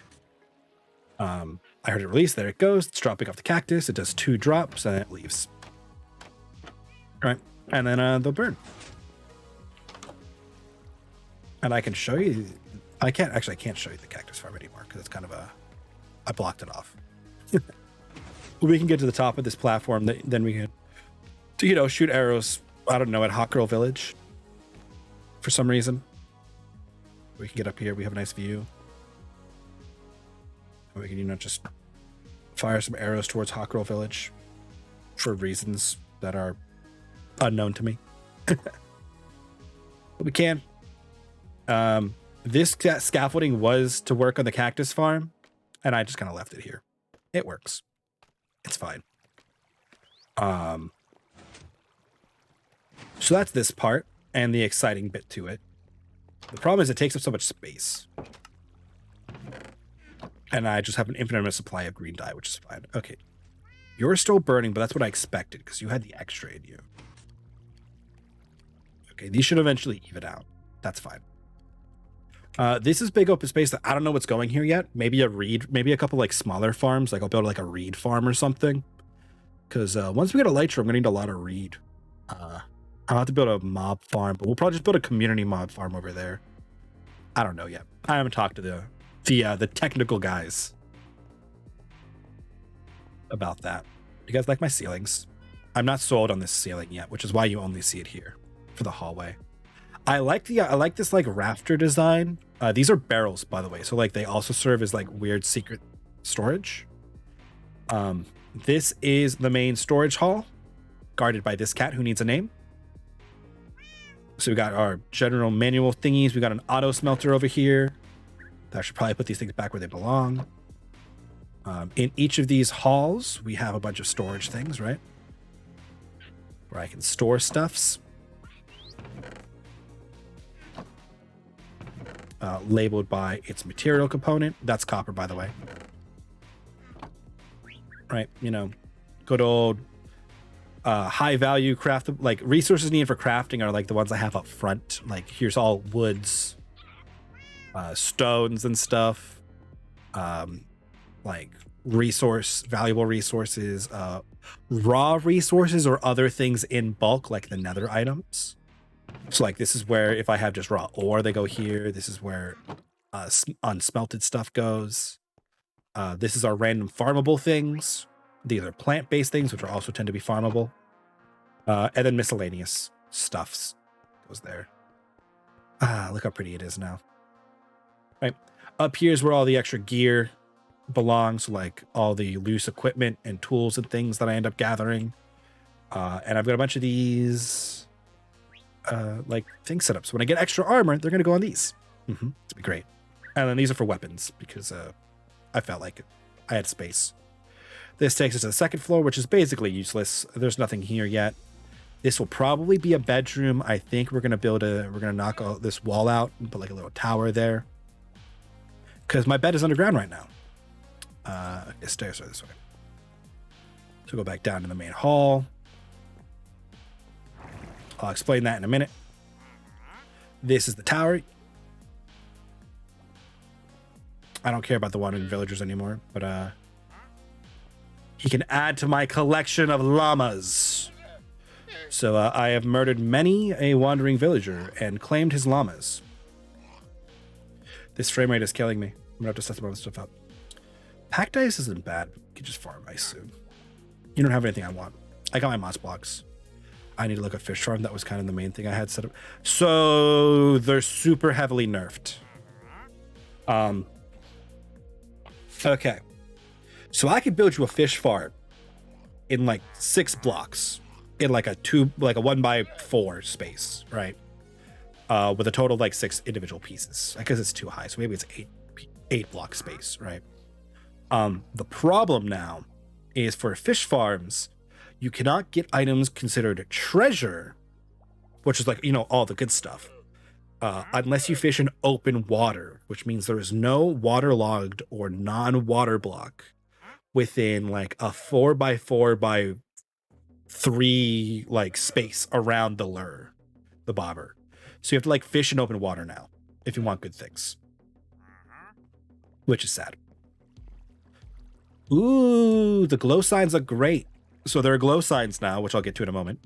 I heard it release. There it goes. It's dropping off the cactus. It does 2 drops and it leaves. All right. And then they'll burn. And I can show you. I can't show you the cactus farm anymore because it's kind of I blocked it off. We can get to the top of this platform. Then we can, shoot arrows. I don't know, at Hot Girl Village. For some reason. We can get up here. We have a nice view. We can, just fire some arrows towards Hot Girl Village for reasons that are unknown to me. But we can. This scaffolding was to work on the cactus farm, and I just kind of left it here. It works. It's fine. So that's this part and the exciting bit to it. The problem is it takes up so much space. And I just have an infinite supply of green dye, which is fine. Okay. You're still burning, but that's what I expected because you had the extra in you. Okay, these should eventually even out. That's fine. This is big open space that I don't know what's going here yet. Maybe a couple like smaller farms. Like I'll build like a reed farm or something. Because once we get a elytra, I'm going to need a lot of reed. I'll have to build a mob farm, but we'll probably just build a community mob farm over there. I don't know yet. I haven't talked to the technical guys about that. You guys like my ceilings? I'm not sold on this ceiling yet, which is why you only see it here for the hallway. I like this like rafter design. These are barrels, by the way, so like they also serve as like weird secret storage. This is the main storage hall, guarded by this cat who needs a name. So we got our general manual thingies. We got an auto smelter over here. I should probably put these things back where they belong. In each of these halls, we have a bunch of storage things, right? Where I can store stuffs. Labeled by its material component. That's copper, by the way. Right, good old high value craft, like resources needed for crafting are like the ones I have up front. Like here's all woods, stones and stuff, like valuable resources, raw resources or other things in bulk, like the nether items. So like this is where if I have just raw ore, they go here. This is where unsmelted stuff goes. This is our random farmable things. These are plant-based things, which are also tend to be farmable. And then miscellaneous stuffs goes there. Look how pretty it is now. Right. Up here is where all the extra gear belongs, like all the loose equipment and tools and things that I end up gathering. And I've got a bunch of these like things set up. So when I get extra armor, they're going to go on these. It's be great. And then these are for weapons because I felt like I had space. This takes us to the second floor, which is basically useless. There's nothing here yet. This will probably be a bedroom. I think we're going to knock this wall out and put like a little tower there. Because my bed is underground right now. Stairs are this way. So go back down to the main hall. I'll explain that in a minute. This is the tower. I don't care about the wandering villagers anymore, but he can add to my collection of llamas. So I have murdered many a wandering villager and claimed his llamas. This frame rate is killing me. I'm gonna have to set some other stuff up. Packed ice isn't bad. You can just farm ice soon. You don't have anything I want. I got my moss blocks. I need to look at fish farm. That was kind of the main thing I had set up. So they're super heavily nerfed. Okay. So I could build you a fish farm in like 6 blocks in like a 1x4 space, right? With a total of like 6 individual pieces. I guess it's too high. So maybe it's 8 block space, right? The problem now is for fish farms, you cannot get items considered treasure, which is like, all the good stuff, unless you fish in open water, which means there is no waterlogged or non-water block within like a 4x4x3 like space around the lure, the bobber. So you have to like fish in open water now if you want good things, which is sad. Ooh, the glow signs look great. So there are glow signs now, which I'll get to in a moment.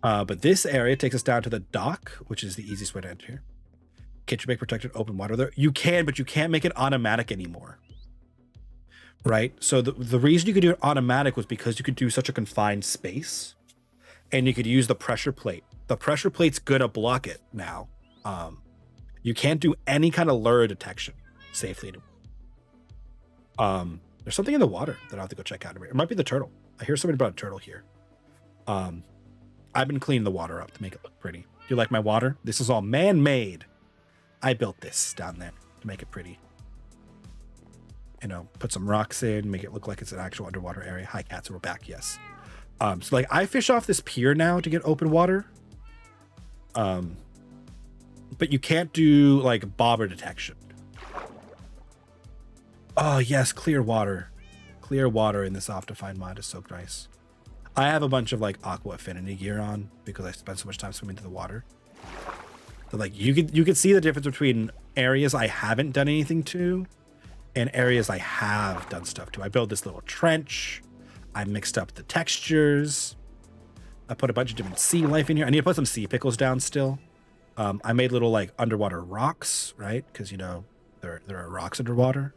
But this area takes us down to the dock, which is the easiest way to enter here. Can't you make protected open water there? You can, but you can't make it automatic anymore. Right? So the reason you could do it automatic was because you could do such a confined space and you could use the pressure plate. The pressure plate's gonna block it now. You can't do any kind of lure detection safely anymore. There's something in the water that I'll have to go check out. It might be the turtle. I hear something about a turtle here. I've been cleaning the water up to make it look pretty. Do you like my water? This is all man-made. I built this down there to make it pretty. Put some rocks in, make it look like it's an actual underwater area. Hi, cats, we're back, yes. So like I fish off this pier now to get open water. But you can't do like bobber detection. Oh yes, clear water. Clear water in this Optifine mod is so nice. I have a bunch of like aqua affinity gear on because I spend so much time swimming through the water. So like you could see the difference between areas I haven't done anything to and areas I have done stuff to. I built this little trench. I mixed up the textures. I put a bunch of different sea life in here. I need to put some sea pickles down still. I made little like underwater rocks, right? Because there are rocks underwater.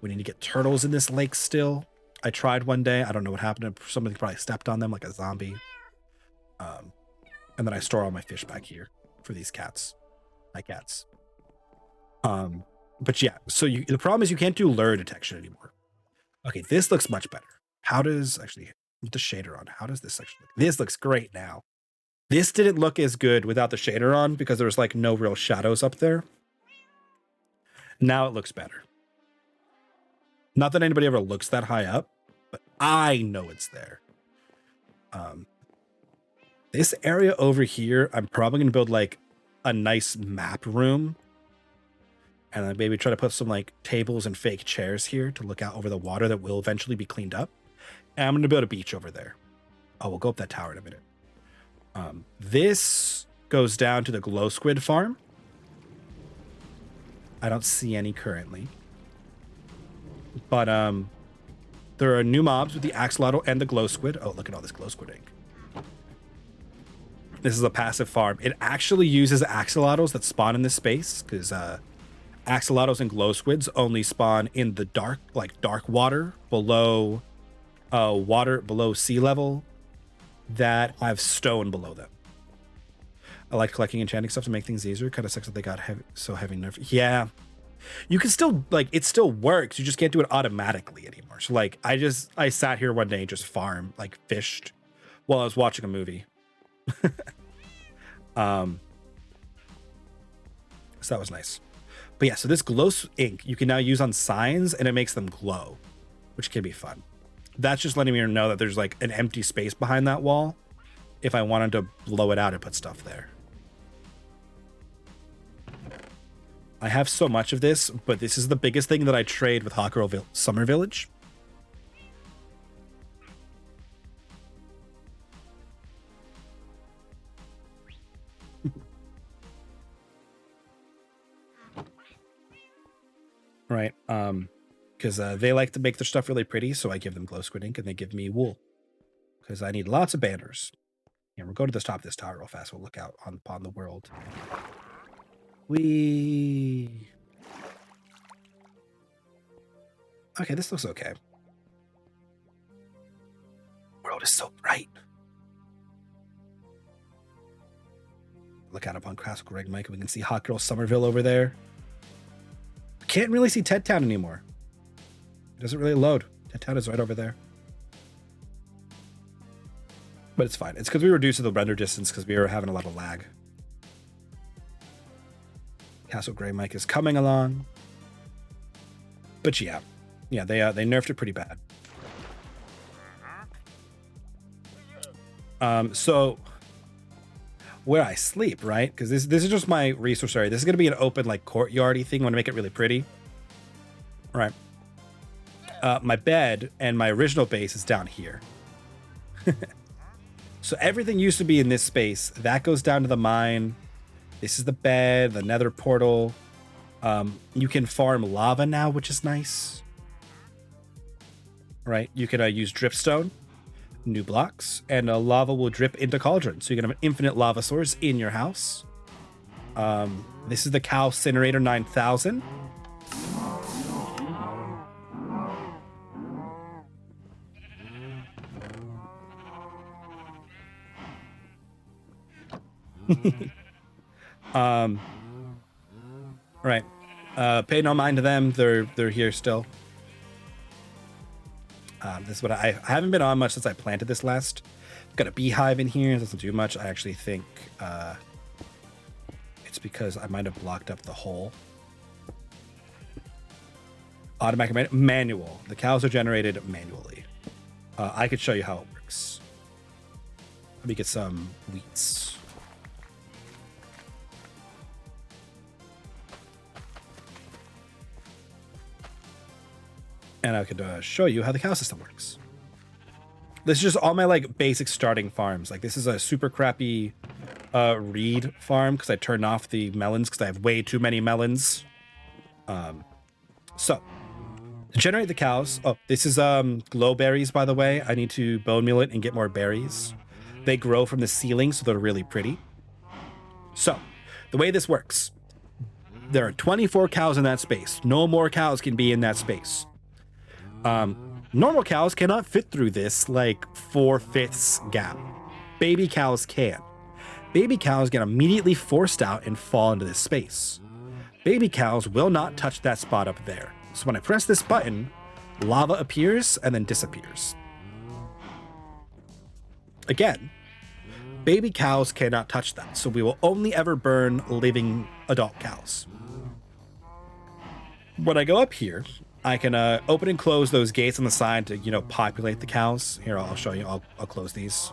We need to get turtles in this lake still. I tried one day. I don't know what happened. Somebody probably stepped on them like a zombie. And then I store all my fish back here for these cats. My cats. But yeah, so the problem is you can't do lure detection anymore. Okay, this looks much better. How does, actually, with the shader on, how does this actually look? This looks great now. This didn't look as good without the shader on because there was like no real shadows up there. Now it looks better. Not that anybody ever looks that high up, but I know it's there. This area over here, I'm probably going to build like a nice map room. And then maybe try to put some like tables and fake chairs here to look out over the water that will eventually be cleaned up. And I'm going to build a beach over there. Oh, we'll go up that tower in a minute. This goes down to the glow squid farm. I don't see any currently. But there are new mobs with the axolotl and the glow squid. Oh, look at all this glow squid ink. This is a passive farm. It actually uses axolotls that spawn in this space because axolotls and glow squids only spawn in the dark, like dark water below below sea level that have stone below them. I like collecting enchanting stuff to make things easier. Kind of sucks that they got so heavy nerf. Yeah, you can still, like, it still works. You just can't do it automatically anymore. So like I sat here one day and just farmed, like fished while I was watching a movie. So that was nice. But yeah, so this glow ink you can now use on signs and it makes them glow, which can be fun. That's just letting me know that there's like an empty space behind that wall if I wanted to blow it out and put stuff there. I have so much of this, but this is the biggest thing that I trade with Hot Girl Summer Village. Right. Because they like to make their stuff really pretty, so I give them glow squid ink and they give me wool. Because I need lots of banners. Yeah, we'll go to the top of this tower real fast. We'll look out upon the world. Okay, this looks okay. World is so bright. Look out upon Castle Greg Mike. We can see Hot Girl Somerville over there. Can't really see Ted Town anymore. It doesn't really load. Ted Town is right over there. But it's fine. It's because we reduced the render distance because we were having a lot of lag. Castle Grey Mike is coming along. But yeah, they nerfed it pretty bad. So where I sleep, right? Because this is just my resource area. This is gonna be an open like courtyardy thing. I want to make it really pretty. All right. My bed and my original base is down here. So everything used to be in this space. That goes down to the mine. This is the bed, the nether portal. You can farm lava now, which is nice. Right? You can use dripstone, new blocks, and lava will drip into cauldrons. So you can have an infinite lava source in your house. This is the Calcinerator 9000. Right. Pay no mind to them. They're here still. This is what I haven't been on much since I planted this last. Got a beehive in here. It doesn't do much. I actually think it's because I might have blocked up the hole. Automatic manual. The cows are generated manually. I could show you how it works. Let me get some wheats. And I could show you how the cow system works. This is just all my like basic starting farms. Like this is a super crappy reed farm because I turned off the melons because I have way too many melons. So to generate the cows. Oh, this is glow berries, by the way. I need to bone meal it and get more berries. They grow from the ceiling, so they're really pretty. So the way this works, there are 24 cows in that space. No more cows can be in that space. Normal cows cannot fit through this like 4/5 gap. Baby cows can. Baby cows get immediately forced out and fall into this space. Baby cows will not touch that spot up there. So when I press this button, lava appears and then disappears. Again, baby cows cannot touch that. So we will only ever burn living adult cows. When I go up here, I can open and close those gates on the side to, populate the cows. Here, I'll show you. I'll close these.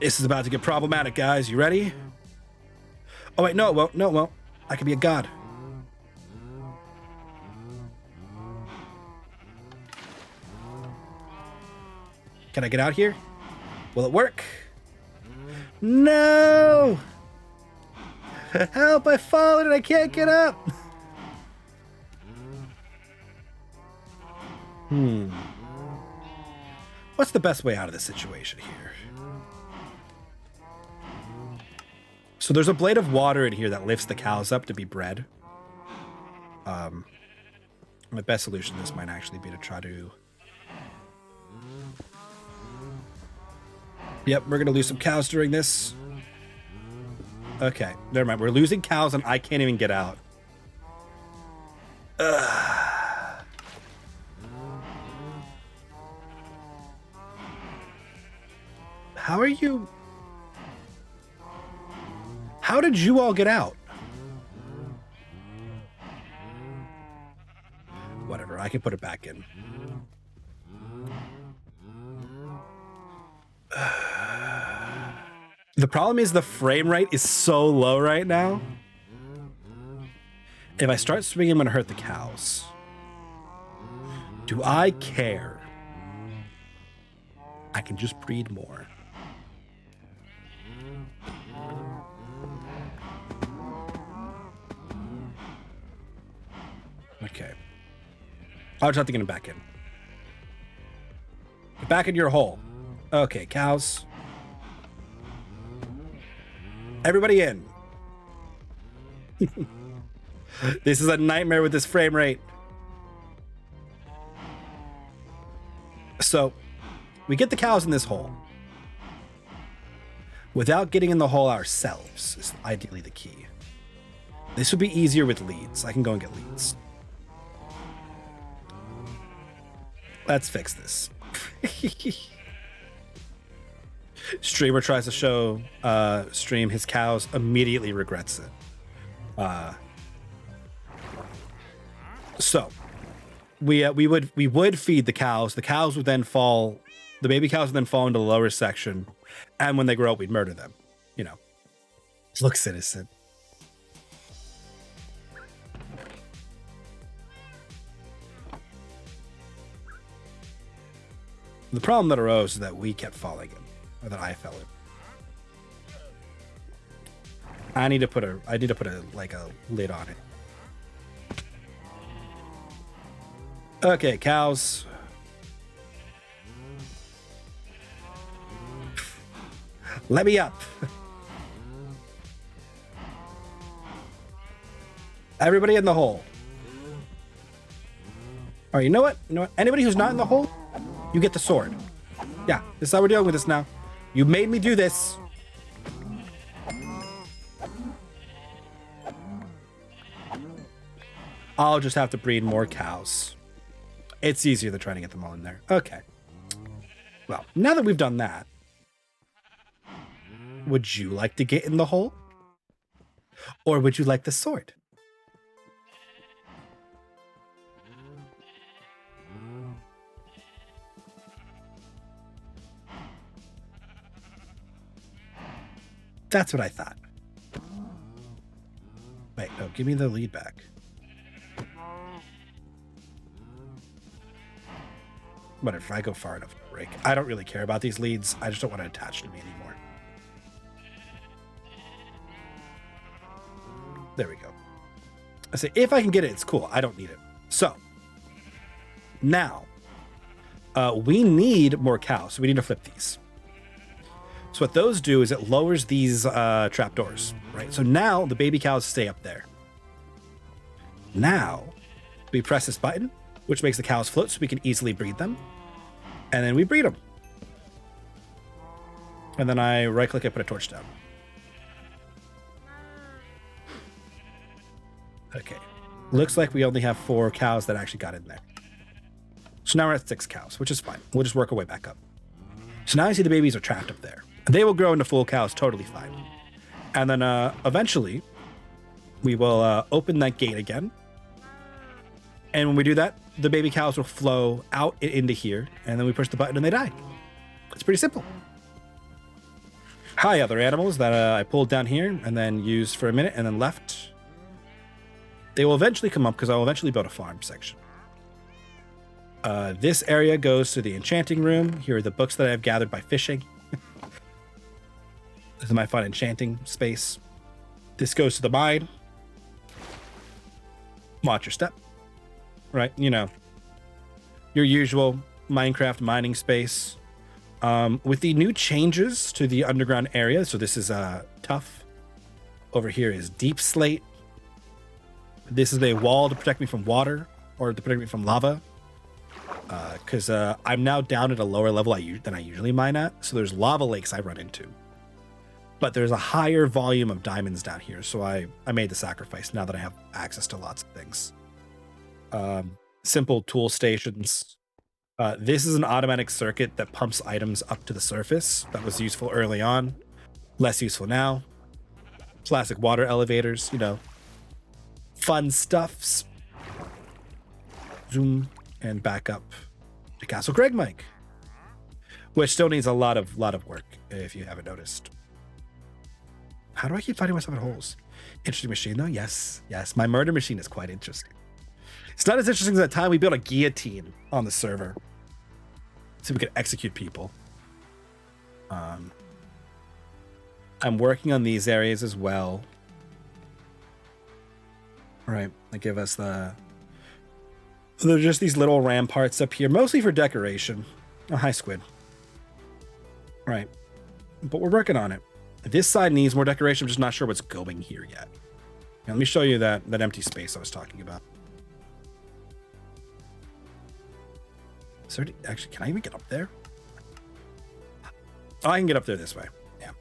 This is about to get problematic, guys. You ready? Oh, wait, no, it won't. No, it won't. I could be a god. Can I get out here? Will it work? No! Help, I've fallen and I can't get up! What's the best way out of this situation here? So there's a blade of water in here that lifts the cows up to be bred. My best solution to this might actually be to try to... Yep, we're gonna lose some cows during this. Okay, never mind. We're losing cows and I can't even get out. How are you? How did you all get out? Whatever, I can put it back in. The problem is the frame rate is so low right now. If I start swinging, I'm gonna hurt the cows. Do I care? I can just breed more. Okay. I'll just have to get him back in. Get back in your hole. Okay, cows. Everybody in. This is a nightmare with this frame rate. So, we get the cows in this hole. Without getting in the hole ourselves is ideally the key. This would be easier with leads. I can go and get leads. Let's fix this. Streamer tries to show stream his cows, immediately regrets it. So we would feed the cows. The cows would then fall. The baby cows would then fall into the lower section, and when they grow up, we'd murder them. You know, looks innocent. The problem that arose is that we kept falling in, or that I fell in. I need to put a like a lid on it. Okay, cows. Let me up. Everybody in the hole. All right, you know what? You know what? Anybody who's not in the hole, you get the sword. Yeah, this is how we're dealing with this now. You made me do this. I'll just have to breed more cows. It's easier than trying to get them all in there. Okay. Well, now that we've done that, would you like to get in the hole? Or would you like the sword? That's what I thought. Wait, no, give me the lead back. Whatever, if I go far enough to break. I don't really care about these leads. I just don't want to attach to me anymore. There we go. I say, if I can get it, it's cool. I don't need it. So, now, we need more cows. So we need to flip these. So what those do is it lowers these trapdoors, right? So now the baby cows stay up there. Now, we press this button, which makes the cows float so we can easily breed them. And then we breed them. And then I right-click and put a torch down. Okay. Looks like we only have 4 cows that actually got in there. So now we're at 6 cows, which is fine. We'll just work our way back up. So now you see the babies are trapped up there. They will grow into full cows totally fine. And then eventually, we will open that gate again. And when we do that, the baby cows will flow out and into here. And then we push the button and they die. It's pretty simple. Hi, other animals that I pulled down here and then used for a minute and then left. They will eventually come up because I will eventually build a farm section. This area goes to the enchanting room. Here are the books that I've gathered by fishing. This is my fun enchanting space. This goes to the mine. Watch your step. Right, you know, your usual Minecraft mining space. With the new changes to the underground area, so this is tough. Over here is deep slate. This is a wall to protect me from water or to protect me from lava. Because I'm now down at a lower level than I usually mine at. So there's lava lakes I run into. But there's a higher volume of diamonds down here. So I made the sacrifice now that I have access to lots of things. Simple tool stations. This is an automatic circuit that pumps items up to the surface. That was useful early on. Less useful now. Classic water elevators, you know. Fun stuffs. Zoom and back up to Castle Greg Mike, which still needs a lot of work if you haven't noticed. How do I keep finding myself in holes? Interesting machine though. Yes. My murder machine is quite interesting. It's not as interesting as that time we built a guillotine on the server so we could execute people. I'm working on these areas as well. All right, they give us they're just these little ramparts up here, mostly for decoration. Oh, hi, squid. All right, but we're working on it. This side needs more decoration. I'm just not sure what's going here yet. Now, let me show you that empty space I was talking about. So actually, can I even get up there? Oh, I can get up there this way. Yeah.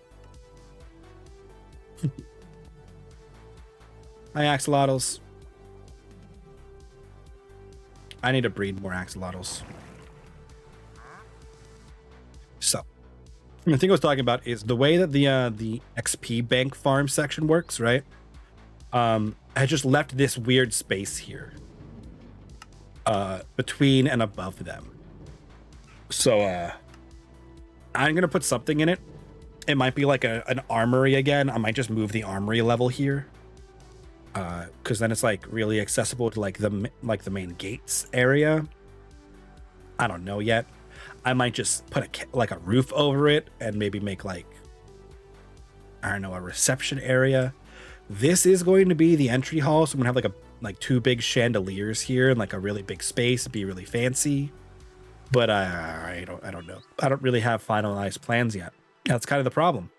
Hi, axolotls. I need to breed more axolotls. So, the thing I was talking about is the way that the XP bank farm section works, right? I just left this weird space here between and above them. So I'm gonna put something in it. It might be like an armory again. I might just move the armory level here, because then it's like really accessible to like the main gates area. I don't know yet. I might just put a roof over it and maybe make like, I don't know, a reception area. This is going to be the entry hall, so I'm gonna have like two big chandeliers here and like a really big space. It'd be really fancy. But I don't know. I don't really have finalized plans yet. That's kind of the problem.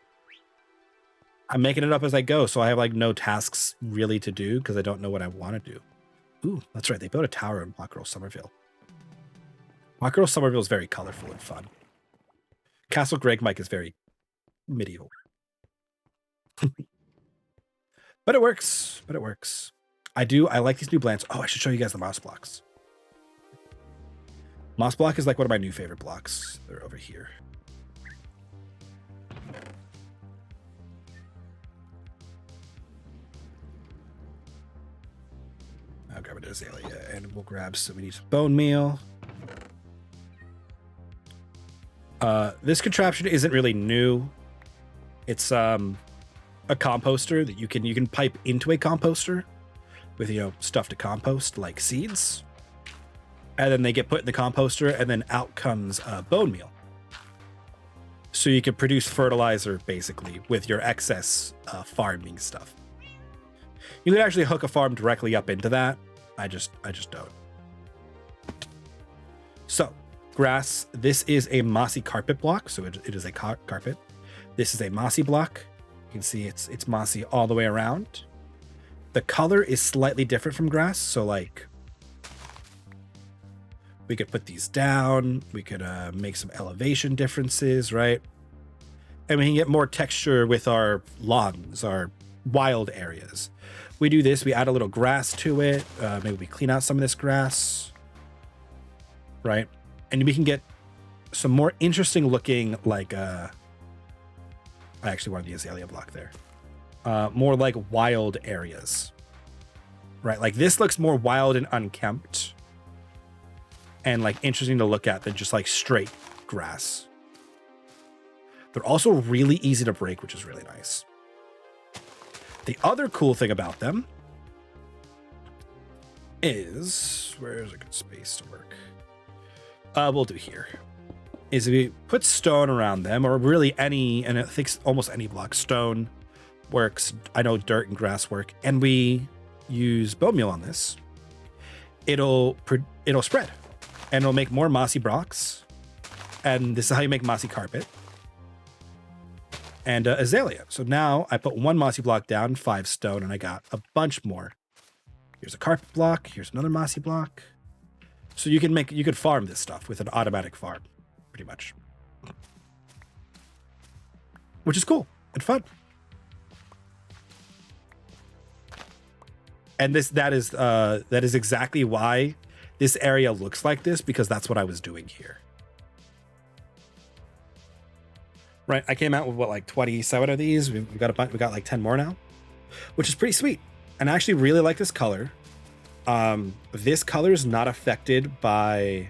I'm making it up as I go, so I have like no tasks really to do because I don't know what I want to do. Ooh, that's right. They built a tower in Block Girl Somerville. Block Girl Somerville is very colorful and fun. Castle Greg Mike is very medieval. But it works. I like these new blends. Oh, I should show you guys the moss blocks. Moss block is like one of my new favorite blocks. They're over here. I'll grab an azalea and we'll grab some, we need some bone meal. This contraption isn't really new. It's a composter that you can pipe into a composter with, you know, stuff to compost like seeds. And then they get put in the composter and then out comes bone meal. So you can produce fertilizer basically with your excess farming stuff. You could actually hook a farm directly up into that. I just don't. So grass, this is a mossy carpet block. So it is a carpet. This is a mossy block. You can see it's mossy all the way around. The color is slightly different from grass. So like, we could put these down. We could make some elevation differences, right? And we can get more texture with our lawns, our wild areas. We do this, we add a little grass to it. Maybe we clean out some of this grass, right? And we can get some more interesting looking, like, I actually wanted the azalea block there. More like wild areas, right? Like this looks more wild and unkempt and like interesting to look at than just like straight grass. They're also really easy to break, which is really nice. The other cool thing about them is, where's a good space to work? We'll do here. Is we put stone around them, or really any, and I think almost any block. Stone works. I know dirt and grass work, and we use bone meal on this. It'll spread, and it'll make more mossy blocks. And this is how you make mossy carpet and azalea. So now I put 1 mossy block down, 5 stone, and I got a bunch more. Here's a carpet block. Here's another mossy block. So you could farm this stuff with an automatic farm, pretty much, which is cool and fun. And that is exactly why this area looks like this, because that's what I was doing here. Right, I came out with what, like 27 of these. We got like 10 more now, which is pretty sweet. And I actually really like this color. This color is not affected by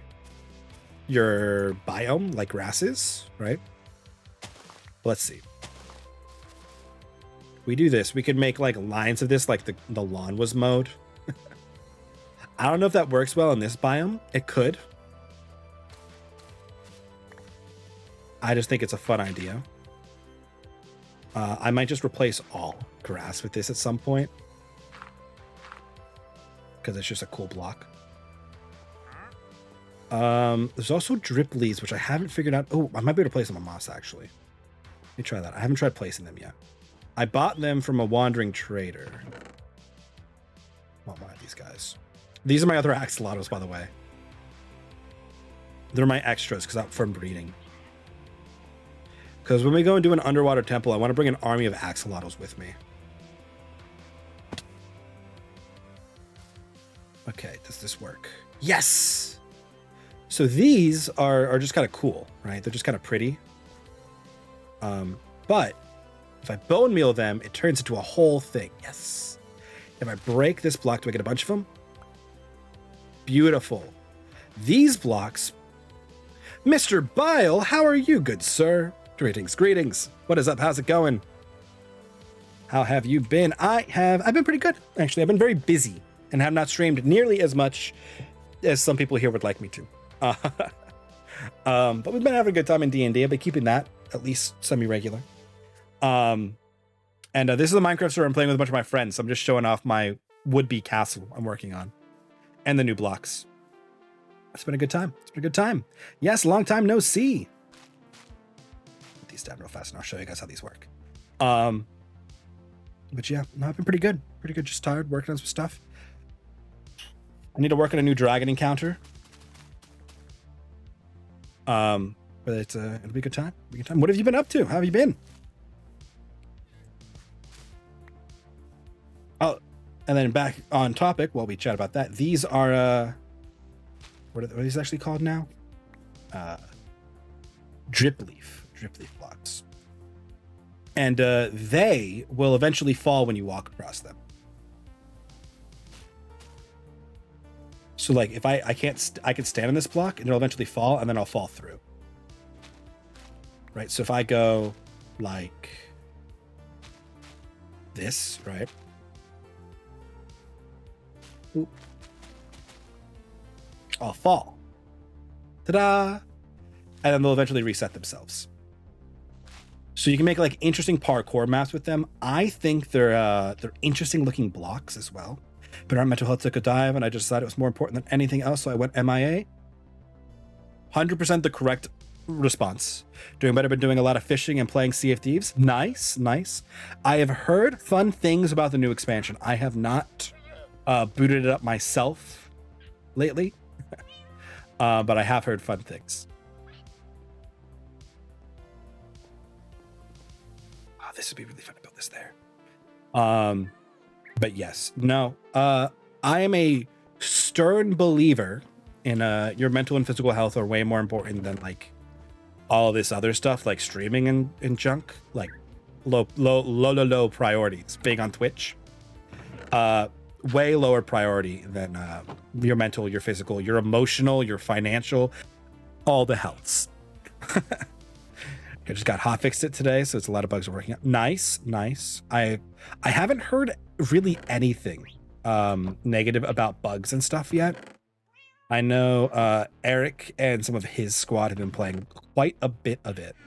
your biome like grass is, right? Let's see. We do this. We could make like lines of this, like the lawn was mowed. I don't know if that works well in this biome. It could. I just think it's a fun idea. I might just replace all grass with this at some point, because it's just a cool block. There's also drip leaves, which I haven't figured out. Oh, I might be able to place them on moss, actually. Let me try that. I haven't tried placing them yet. I bought them from a wandering trader. Well, one of these guys. These are my other axolotls, by the way. They're my extras because I'm from breeding. Because when we go and do an underwater temple, I want to bring an army of axolotls with me. Okay, does this work? Yes! So these are just kind of cool, right? They're just kind of pretty. But if I bone meal them, it turns into a whole thing. Yes. If I break this block, do I get a bunch of them? Beautiful. These blocks... Mr. Bile, how are you, good sir? Greetings, greetings. What is up? How's it going? How have you been? I've been pretty good, actually. I've been very busy and have not streamed nearly as much as some people here would like me to. But we've been having a good time in D&D. I've been keeping that at least semi-regular. And this is a Minecraft server I'm playing with a bunch of my friends. So I'm just showing off my would-be castle I'm working on and the new blocks. It's been a good time. It's been a good time. Yes, long time no see. Put these down real fast and I'll show you guys how these work. But yeah, no, I've been pretty good. Pretty good. Just tired working on some stuff. I need to work on a new dragon encounter. But it'll be a good time. Be a good time. What have you been up to? How have you been? Oh, and then back on topic while we chat about that. These are what are these actually called now? Drip leaf blocks. And they will eventually fall when you walk across them. So like if I can stand on this block and it'll eventually fall and then I'll fall through. Right? So if I go like this, right? Oop. I'll fall. Ta-da! And then they'll eventually reset themselves. So you can make like interesting parkour maps with them. I think they're interesting looking blocks as well. But our mental health took a dive and I just decided it was more important than anything else, so I went MIA. 100% the correct response. Doing better, been doing a lot of fishing and playing Sea of Thieves. Nice, nice. I have heard fun things about the new expansion. I have not booted it up myself lately, but I have heard fun things. Oh, this would be really fun to build this there. But yes, no, I am a stern believer in your mental and physical health are way more important than like all this other stuff like streaming and junk, like low priorities. Big on Twitch, way lower priority than your mental, your physical, your emotional, your financial, all the healths. I just got hotfixed it today, so it's a lot of bugs are working out. Nice. I haven't heard really anything negative about bugs and stuff yet. I know Eric and some of his squad have been playing quite a bit of it.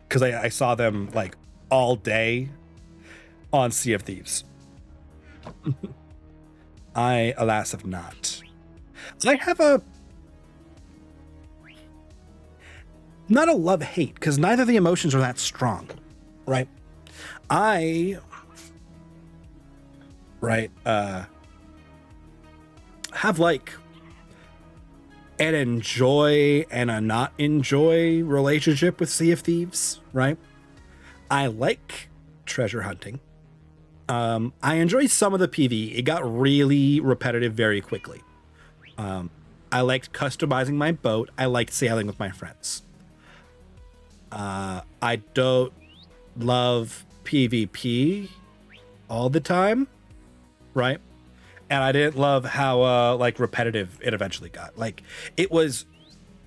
Because I saw them like all day on Sea of Thieves. I, alas, have not. I have not a love-hate, because neither of the emotions are that strong, right? Have like an enjoy and a not enjoy relationship with Sea of Thieves, right? I like treasure hunting. I enjoy some of the PvE. It got really repetitive very quickly. I liked customizing my boat. I liked sailing with my friends. I don't love PvP all the time, right? And I didn't love how like repetitive it eventually got. Like, it was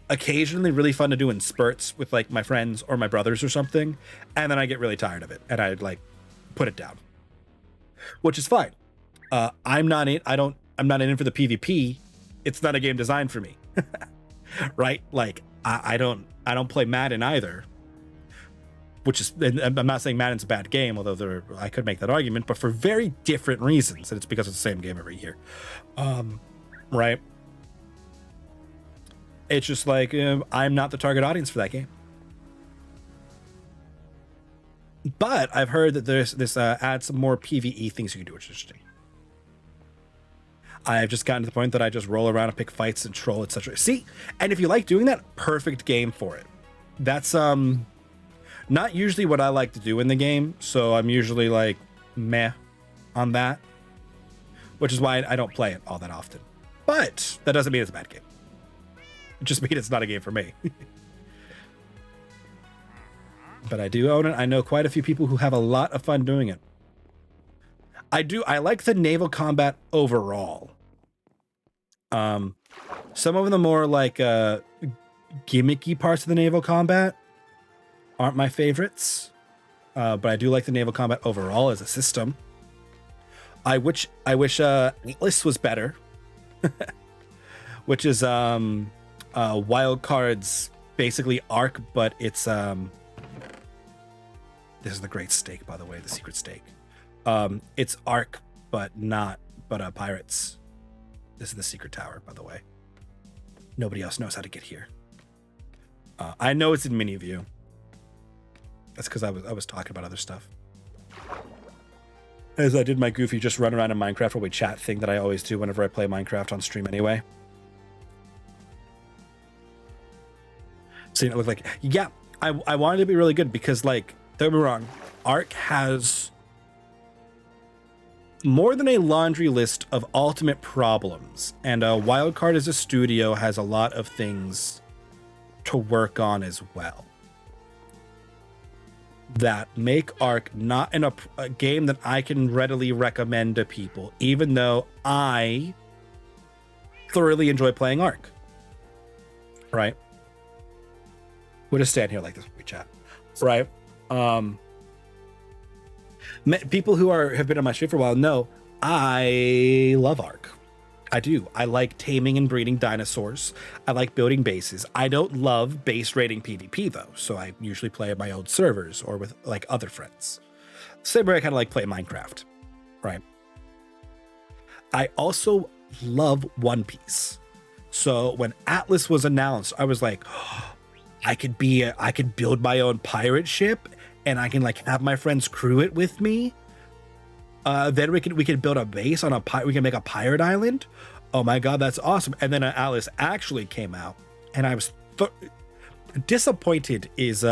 occasionally really fun to do in spurts with like my friends or my brothers or something, and then I get really tired of it and I'd like put it down, which is fine. I'm not in for the PvP. It's not a game designed for me. Right? Like, I don't play Madden either, which is, and I'm not saying Madden's a bad game, although I could make that argument, but for very different reasons, and it's because it's the same game every year. Right? It's just like, I'm not the target audience for that game. But I've heard that this adds some more PvE things you can do, which is interesting. I've just gotten to the point that I just roll around and pick fights and troll, etc. See, and if you like doing that, perfect game for it. That's not usually what I like to do in the game, so I'm usually like meh on that, which is why I don't play it all that often. But that doesn't mean it's a bad game. It just means it's not a game for me. But I do own it. I know quite a few people who have a lot of fun doing it. I like the naval combat overall. Some of the more like gimmicky parts of the naval combat aren't my favorites, but I do like the naval combat overall as a system. I wish Atlas was better, which is Wildcard's basically arc, but it's this is the great stake, by the way, the secret stake. It's arc, but pirates. This is the secret tower, by the way. Nobody else knows how to get here. I know it's in mini view. That's because I was talking about other stuff. As I did my goofy just run around in Minecraft while we chat thing that I always do whenever I play Minecraft on stream anyway. Seeing it look like, yeah, I wanted it to be really good because, like, don't get me wrong, Ark has more than a laundry list of ultimate problems, and Wildcard as a studio has a lot of things to work on as well that make Ark not a game that I can readily recommend to people, even though I thoroughly enjoy playing Ark. Right? We'll just stand here like this when we chat. Right? People who have been on my stream for a while know I love Ark. I do. I like taming and breeding dinosaurs. I like building bases. I don't love base raiding PvP though, so I usually play at my own servers or with like other friends. Same way I kind of like play Minecraft, right? I also love One Piece. So when Atlas was announced, I was like, oh, I could build my own pirate ship and I can like have my friends crew it with me. Then we could build a base on we can make a pirate island. Oh my god, that's awesome. And then Atlas actually came out and I was disappointed is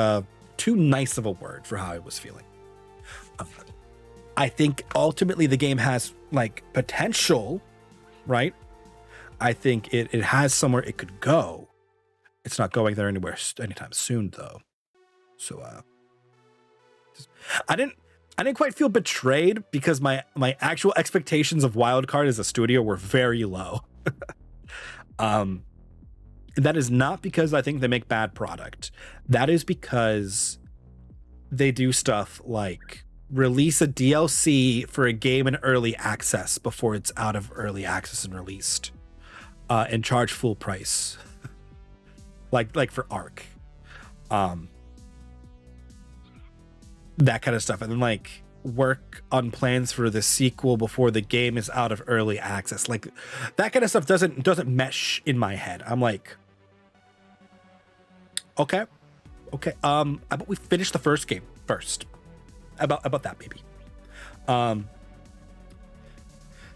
too nice of a word for how I was feeling. I think ultimately the game has like potential, right? I think it has somewhere it could go. It's not going there anywhere anytime soon though. So I didn't quite feel betrayed because my actual expectations of Wildcard as a studio were very low. That is not because I think they make bad product. That is because they do stuff like release a DLC for a game in early access before it's out of early access and released, and charge full price, like for Ark, that kind of stuff, and then like work on plans for the sequel before the game is out of early access. Like that kind of stuff doesn't mesh in my head. I'm like, okay. How about we finish the first game first? About that, maybe.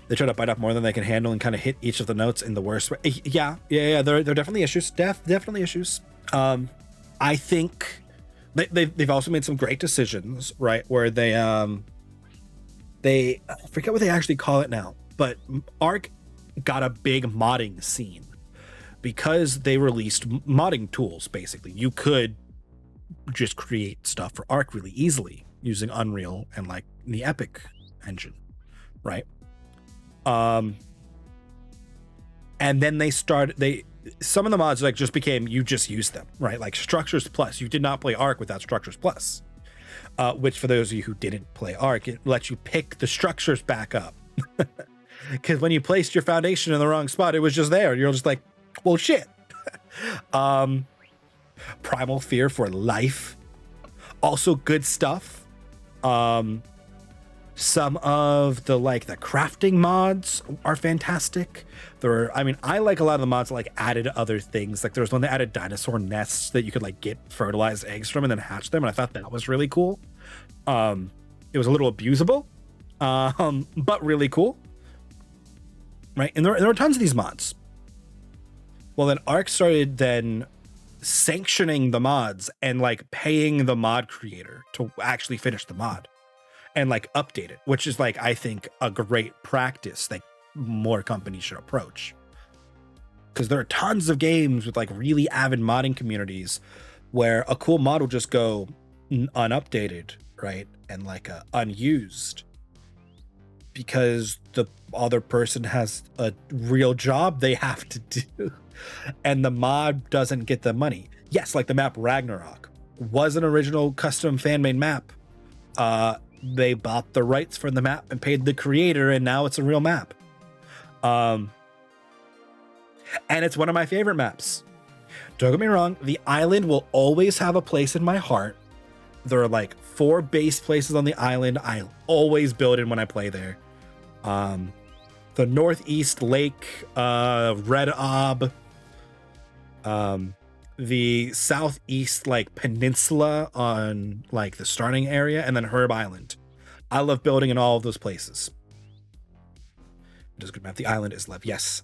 They try to bite off more than they can handle and kind of hit each of the notes in the worst way. Yeah. There are definitely issues. Definitely issues. I think they've also made some great decisions, right? Where they I forget what they actually call it now, but Ark got a big modding scene because they released modding tools. Basically, you could just create stuff for Ark really easily using Unreal and like the Epic engine, right? And then some of the mods like just became, you just use them, right? Like Structures Plus, you did not play Ark without Structures Plus, which for those of you who didn't play Ark, it lets you pick the structures back up. Because when you placed your foundation in the wrong spot, it was just there. You're just like, well, shit. Primal Fear for life. Also good stuff. Some of the crafting mods are fantastic. I like a lot of the mods that like added other things. Like there was one that added dinosaur nests that you could like get fertilized eggs from and then hatch them, and I thought that was really cool. It was a little abusable, but really cool. Right, and there were tons of these mods. Well, then Ark started then sanctioning the mods and like paying the mod creator to actually finish the mod and like update it, which is like, I think, a great practice that more companies should approach. Because there are tons of games with like really avid modding communities where a cool mod will just go unupdated, right? And like unused because the other person has a real job they have to do and the mod doesn't get the money. Yes, like the map Ragnarok was an original custom fan-made map. They bought the rights for the map and paid the creator, and now it's a real map. And it's one of my favorite maps. Don't get me wrong, the island will always have a place in my heart. There are like 4 base places on the island I always build in when I play there. The Northeast Lake, Red Ob, the Southeast like peninsula on like the starting area, and then Herb Island. I love building in all of those places. It is a good map. The island is love, yes.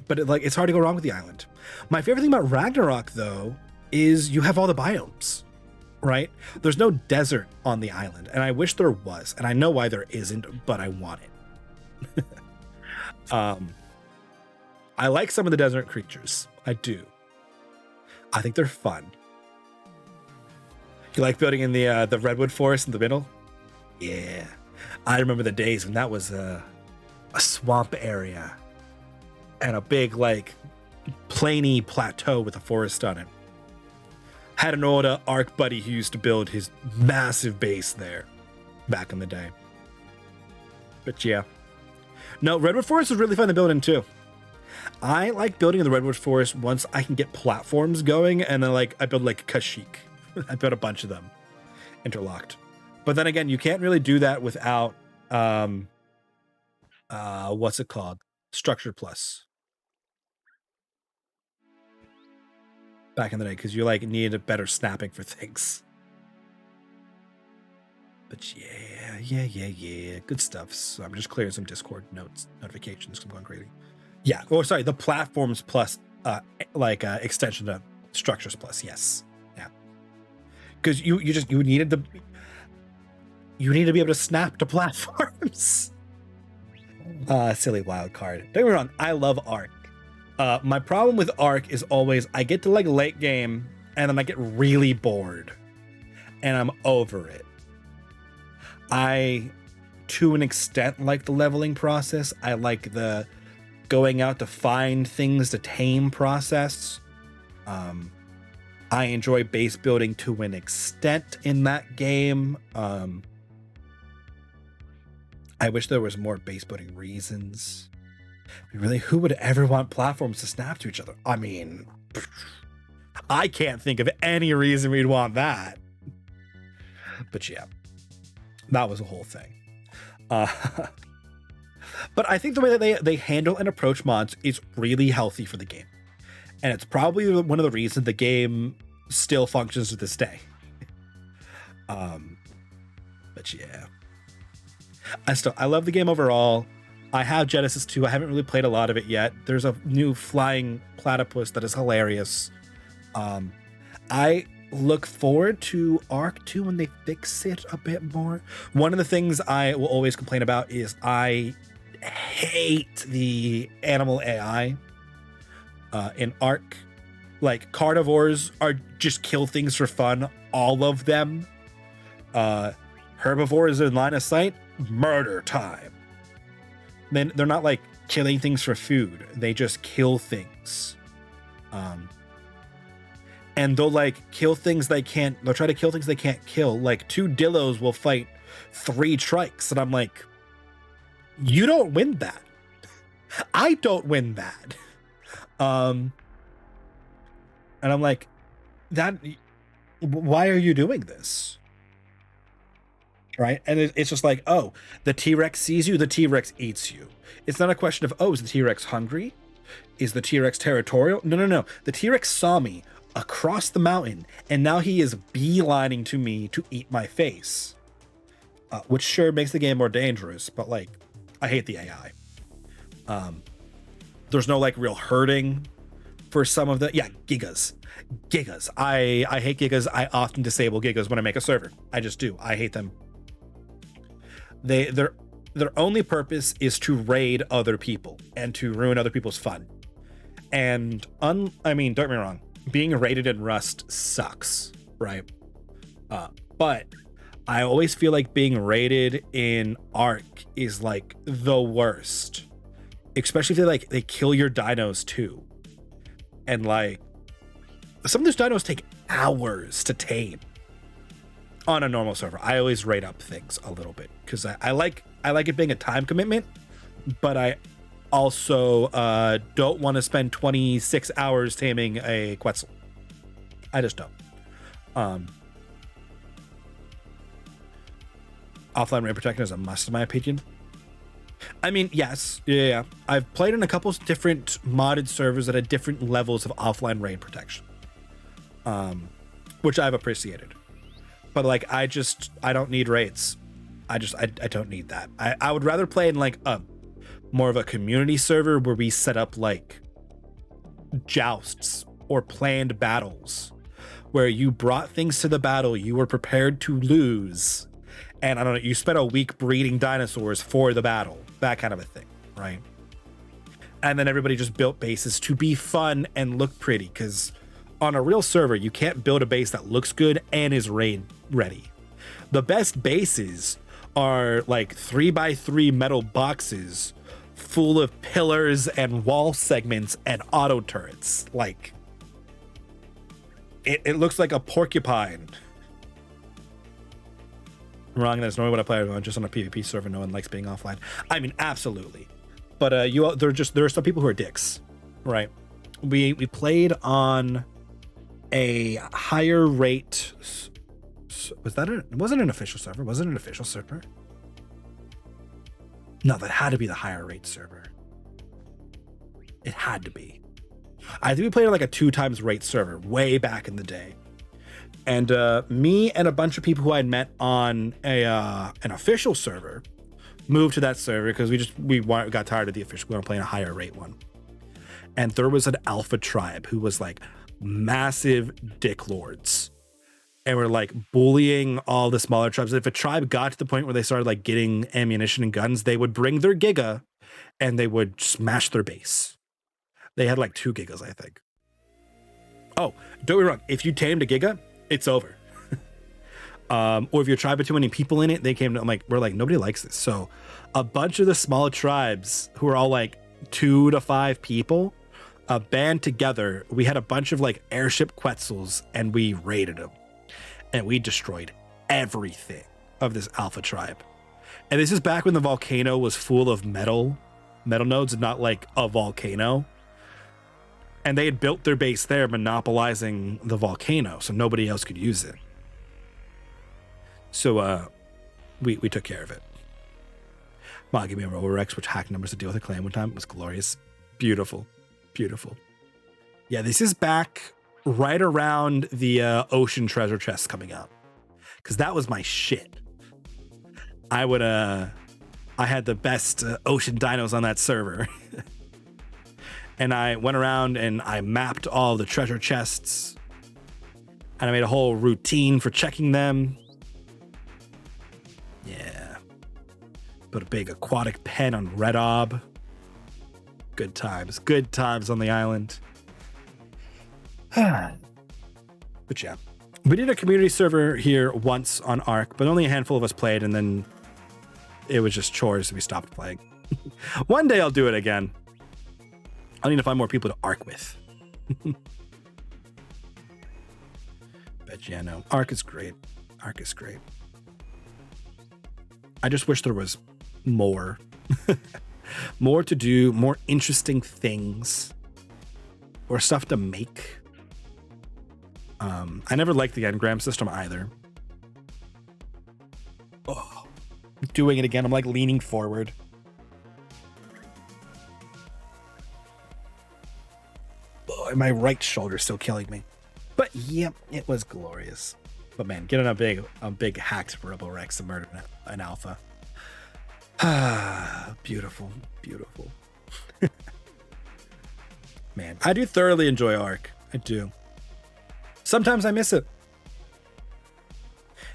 But it's hard to go wrong with the island. My favorite thing about Ragnarok, though, is you have all the biomes, right? There's no desert on the island, and I wish there was, and I know why there isn't, but I want it. I like some of the desert creatures. I do. I think they're fun. You like building in the redwood forest in the middle? Yeah. I remember the days when that was a swamp area and a big like plainy plateau with a forest on it. Had an old Ark buddy who used to build his massive base there back in the day. But yeah. No, redwood forest is really fun to build in too. I like building in the redwood forest once I can get platforms going, and then like I build like Kashyyyk. I built a bunch of them interlocked. But then again, you can't really do that without what's it called? Structure Plus. Back in the day, because you like needed a better snapping for things. But yeah. Good stuff. So I'm just clearing some Discord notifications because I'm going crazy. Yeah. Oh, sorry. The platforms plus extension to Structures Plus. Yes. Yeah. Because you needed you need to be able to snap to platforms. Silly wild card. Don't get me wrong. I love Ark. My problem with Ark is always I get to like late game and then I get really bored and I'm over it. I, to an extent, like the leveling process. I like the going out to find things to tame process. I enjoy base building to an extent in that game. I wish there was more base building reasons. Really, who would ever want platforms to snap to each other? I mean, I can't think of any reason we'd want that. But yeah, that was a whole thing. But I think the way that they handle and approach mods is really healthy for the game. And it's probably one of the reasons the game still functions to this day. But yeah. I love the game overall. I have Genesis 2. I haven't really played a lot of it yet. There's a new flying platypus that is hilarious. I look forward to Arc 2 when they fix it a bit more. One of the things I will always complain about is I hate the animal AI in Arc. Like, carnivores are just kill things for fun, all of them. Herbivores in line of sight, murder time. Then they're not like killing things for food, they just kill things. And they'll like kill things they'll try to kill things they can't kill. Like 2 dillos will fight 3 trikes, and I'm like, you don't win that. I don't win that. And I'm like, why are you doing this? Right? And it's just like, oh, the T-Rex sees you, the T-Rex eats you. It's not a question of, oh, is the T-Rex hungry? Is the T-Rex territorial? No. The T-Rex saw me across the mountain, and now he is beelining to me to eat my face. Which sure makes the game more dangerous, but like, I hate the AI. There's no like real herding for some of the, Gigas. I hate Gigas. I often disable Gigas when I make a server. I just do. I hate them. Their only purpose is to raid other people and to ruin other people's fun. And I mean, don't get me wrong, being raided in Rust sucks, right? But I always feel like being raided in Arc is like the worst, especially if they kill your dinos too. And like, some of those dinos take hours to tame on a normal server. I always rate up things a little bit because I like it being a time commitment, but I also don't want to spend 26 hours taming a Quetzal. I just don't. Offline raid protection is a must in my opinion. I mean, yes, yeah. I've played in a couple different modded servers that had different levels of offline raid protection, which I've appreciated. But like, I don't need raids. I don't need that. I would rather play in like a more of a community server where we set up like jousts or planned battles where you brought things to the battle you were prepared to lose, and I don't know, you spent a week breeding dinosaurs for the battle, that kind of a thing, right? And then everybody just built bases to be fun and look pretty, because on a real server you can't build a base that looks good and is raid ready. The best bases are like 3x3 metal boxes full of pillars and wall segments and auto turrets. Like, it looks like a porcupine. Wrong, that's normally what I play on, just on a PvP server. No one likes being offline. I mean, absolutely. But there are some people who are dicks, right? We played on a higher rate. It wasn't an official server. Was it an official server? No, that had to be the higher rate server. It had to be. I think we played on like a 2x rate server way back in the day. And me and a bunch of people who I'd met on an official server moved to that server because we got tired of the official. We were playing a higher rate one. And there was an alpha tribe who was like massive dick lords. And we're like bullying all the smaller tribes. If a tribe got to the point where they started like getting ammunition and guns, they would bring their giga and they would smash their base. They had like 2 gigas, I think. Oh, don't be wrong. If you tamed a giga, it's over. Or if your tribe had too many people in it, they came to, we're like, nobody likes this. So a bunch of the small tribes who are all like 2 to 5 people band together. We had a bunch of like airship Quetzals and we raided them. And we destroyed everything of this alpha tribe. And this is back when the volcano was full of metal nodes, not like a volcano. And they had built their base there, monopolizing the volcano, so nobody else could use it. So we took care of it. Mom gave me a Roborex, which hacked numbers to deal with a claim one time. It was glorious. Beautiful. Beautiful. Yeah, this is back right around the ocean treasure chest coming out. Because that was my shit. I had the best ocean dinos on that server. And I went around and I mapped all the treasure chests. And I made a whole routine for checking them. Yeah. Put a big aquatic pen on Red Ob. Good times on the island. But yeah, we did a community server here once on Ark, but only a handful of us played, and then it was just chores, so we stopped playing. One day I'll do it again. I need to find more people to Ark with. But yeah, no, Ark is great. Ark is great. I just wish there was more. More to do, more interesting things, or stuff to make. I never liked the engram system either. Oh, doing it again. I'm like leaning forward. Oh, and my right shoulder's still killing me. But yep, it was glorious. But man, getting a big hacked Roborex and murdered an alpha. Ah, beautiful, beautiful. Man, I do thoroughly enjoy Ark. I do. Sometimes I miss it.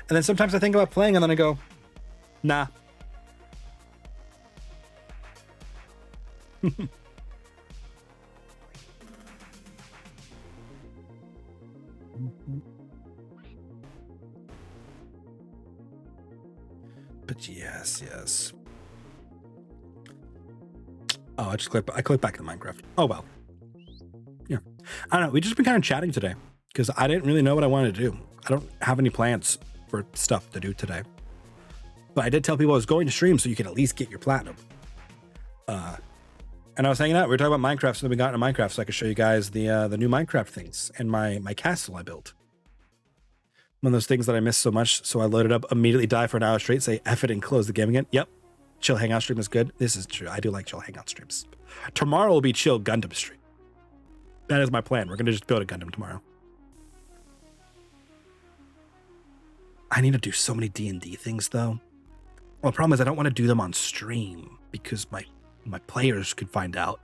And then sometimes I think about playing and then I go, nah. But yes. Oh, I clicked back to Minecraft. Oh, well. Yeah. I don't know. We've just been kind of chatting today because I didn't really know what I wanted to do. I don't have any plans for stuff to do today. But I did tell people I was going to stream so you can at least get your platinum. And I was hanging out. We were talking about Minecraft, so then we got into Minecraft so I could show you guys the new Minecraft things and my castle I built. One of those things that I missed so much, so I loaded up, immediately die for an hour straight, say F it and close the game again. Yep. Chill Hangout stream is good. This is true. I do like chill Hangout streams. Tomorrow will be chill Gundam stream. That is my plan. We're going to just build a Gundam tomorrow. I need to do so many D&D things, though. Well, the problem is I don't want to do them on stream because my players could find out.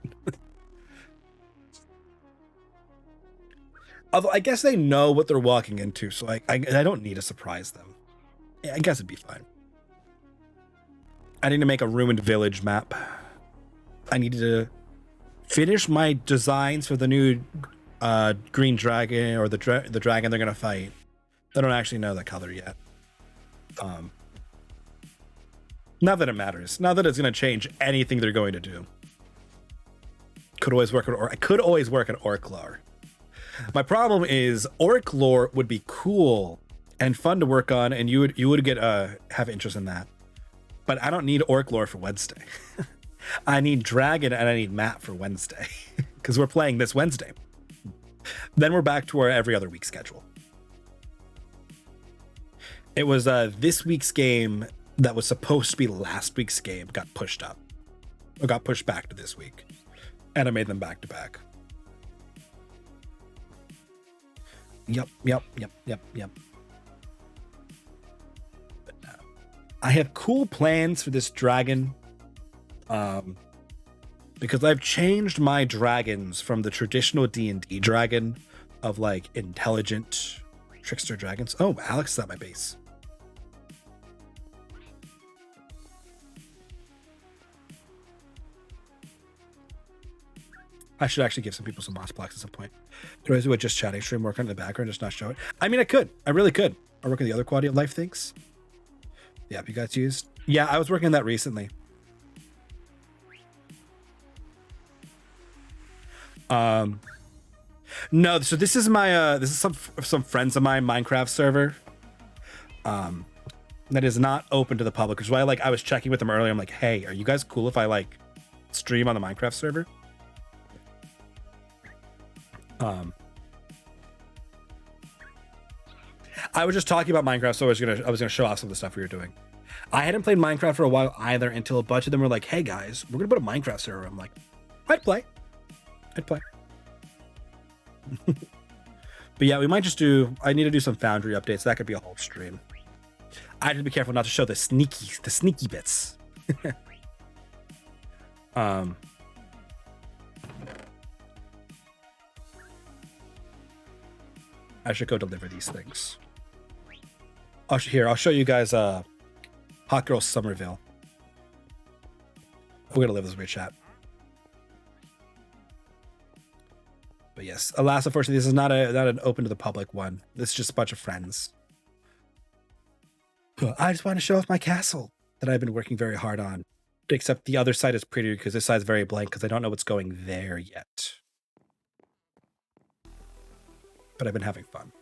Although I guess they know what they're walking into, so I don't need to surprise them. I guess it'd be fine. I need to make a ruined village map. I need to finish my designs for the new green dragon or the dragon they're gonna fight. I don't actually know the color yet. Not that it matters. Not that it's gonna change anything they're going to do. Could always work I could always work at Orc lore. My problem is Orc lore would be cool and fun to work on, and you would get have interest in that. But I don't need Orc lore for Wednesday. I need Dragon and I need Map for Wednesday because we're playing this Wednesday. Then we're back to our every other week schedule. It was this week's game that was supposed to be last week's game got pushed up or got pushed back to this week, and I made them back to back. Yep. I have cool plans for this dragon because I've changed my dragons from the traditional D&D dragon of like intelligent trickster dragons. Oh, Alex is at my base. I should actually give some people some moss blocks at some point. Could I do a just chatting stream, work on the background, just not show it? I mean, I could. I really could. I work on the other quality of life things. The app you guys used? Yeah, I was working on that recently. No, so this is my this is some friends of mine Minecraft server. That is not open to the public, which is why I was checking with them earlier. I'm like, hey, are you guys cool if I stream on the Minecraft server? I was just talking about Minecraft, so I was gonna show off some of the stuff we were doing. I hadn't played Minecraft for a while either until a bunch of them were like, hey guys, we're gonna put a Minecraft server. I'm like, I'd play. But yeah, we might just I need to do some Foundry updates. That could be a whole stream. I have to be careful not to show the sneaky bits. I should go deliver these things. I'll show you guys Hot Girl Somerville. We're gonna live this weird chat. But yes, alas, unfortunately, this is not an open to the public one. This is just a bunch of friends. I just want to show off my castle that I've been working very hard on. Except the other side is prettier because this side's very blank because I don't know what's going there yet. But I've been having fun.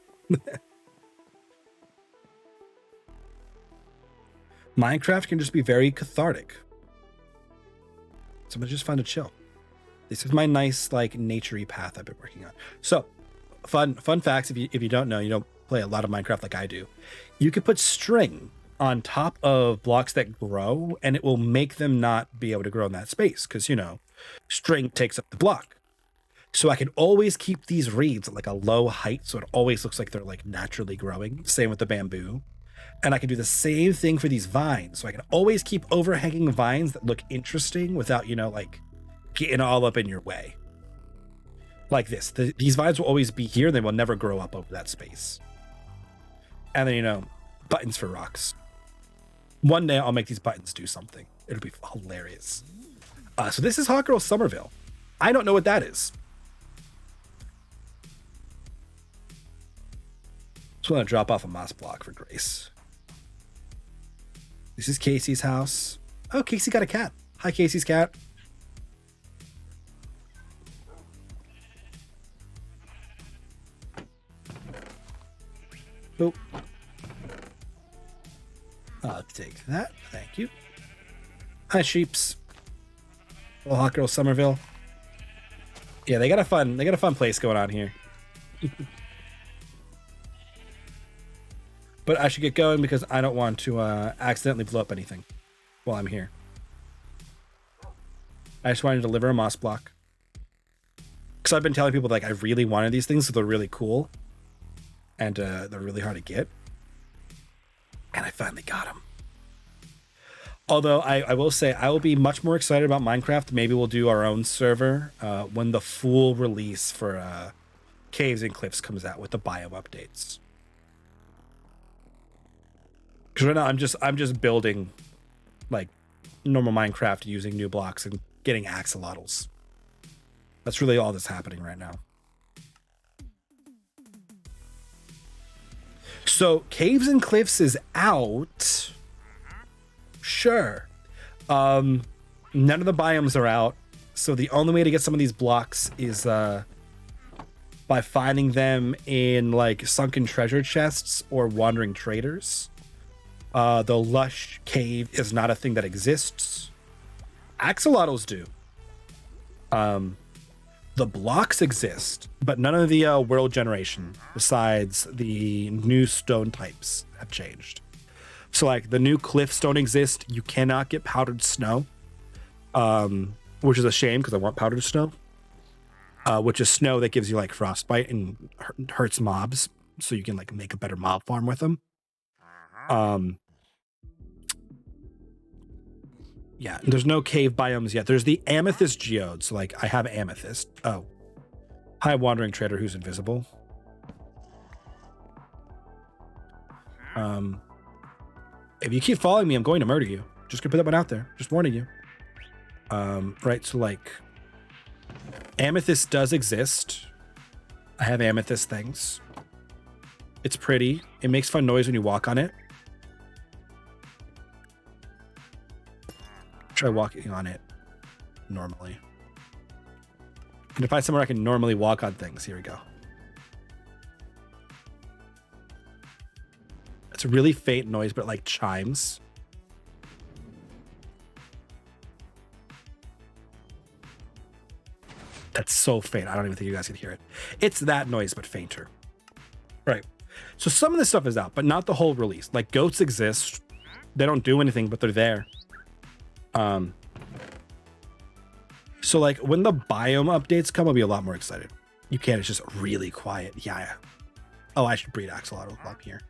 Minecraft can just be very cathartic. So it's just fun to chill. This is my nice, nature-y path I've been working on. So, fun facts, if you don't know, you don't play a lot of Minecraft like I do. You can put string on top of blocks that grow, and it will make them not be able to grow in that space, because, string takes up the block. So I can always keep these reeds at a low height, so it always looks like they're naturally growing. Same with the bamboo. And I can do the same thing for these vines. So I can always keep overhanging vines that look interesting without, getting all up in your way. Like this. These vines will always be here. They will never grow up over that space. And then, buttons for rocks. One day I'll make these buttons do something. It'll be hilarious. So this is Hot Girl Somerville. I don't know what that is. Just want to drop off a moss block for Grace. This is Casey's house. Oh, Casey got a cat. Hi, Casey's cat. Oh. I'll take that. Thank you. Hi, sheeps. Little Hot Girl Somerville. Yeah, they got a fun place going on here. But I should get going because I don't want to accidentally blow up anything while I'm here. I just wanted to deliver a moss block. Because I've been telling people I really wanted these things, so they're really cool. And they're really hard to get. And I finally got them. Although I will say I will be much more excited about Minecraft. Maybe we'll do our own server when the full release for Caves and Cliffs comes out with the biome updates. Because right now I'm just building normal Minecraft using new blocks and getting axolotls. That's really all that's happening right now. So Caves and Cliffs is out. Sure. None of the biomes are out. So the only way to get some of these blocks is by finding them in sunken treasure chests or wandering traders. The lush cave is not a thing that exists. Axolotls do. The blocks exist, but none of the world generation besides the new stone types have changed. So the new cliffs don't exist. You cannot get powdered snow, which is a shame because I want powdered snow, which is snow that gives you frostbite and hurts mobs. So you can make a better mob farm with them. Yeah, there's no cave biomes yet. There's the amethyst geode. So I have amethyst. Oh. Hi, wandering trader who's invisible. If you keep following me, I'm going to murder you. Just gonna put that one out there. Just warning you. Right, so amethyst does exist. I have amethyst things. It's pretty. It makes fun noise when you walk on it. Try walking on it normally. And to find somewhere I can normally walk on things. Here we go. It's a really faint noise, but like chimes. That's so faint. I don't even think you guys can hear it. It's that noise, but fainter. Right. So some of this stuff is out, but not the whole release. Like goats exist. They don't do anything, but they're there. So like when the biome updates come, I'll be a lot more excited. You can't, it's just really quiet. Yeah. Oh, I should breed axolotl while I'm here.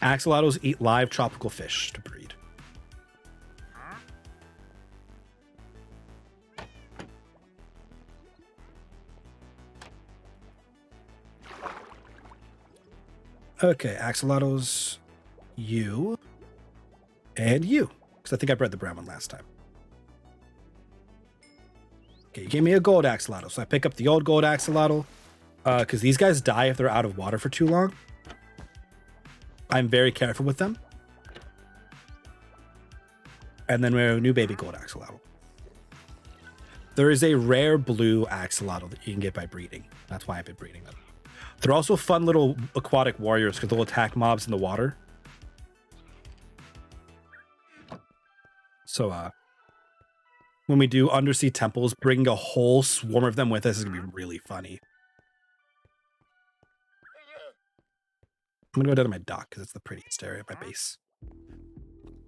Axolotls eat live tropical fish to breed. Okay, axolotls, you, and you. Because I think I bred the brown one last time. Okay, you gave me a gold axolotl, so I pick up the old gold axolotl. Because these guys die if they're out of water for too long. I'm very careful with them. And then we have a new baby gold axolotl. There is a rare blue axolotl that you can get by breeding. That's why I've been breeding them. They're also fun little aquatic warriors because they'll attack mobs in the water. So when we do undersea temples, bringing a whole swarm of them with us is going to be really funny. I'm going to go down to my dock because it's the prettiest area of my base.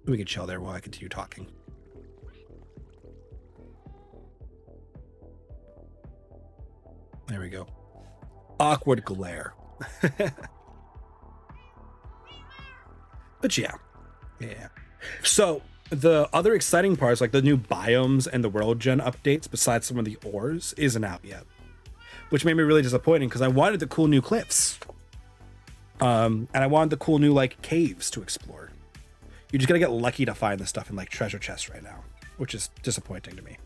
We can chill there while I continue talking. There we go. Awkward glare. But yeah. So the other exciting parts, like the new biomes and the world gen updates, besides some of the ores, isn't out yet, which made me really disappointing because I wanted the cool new cliffs. And I wanted the cool new like caves to explore. You just gotta get lucky to find the stuff in like treasure chests right now, which is disappointing to me.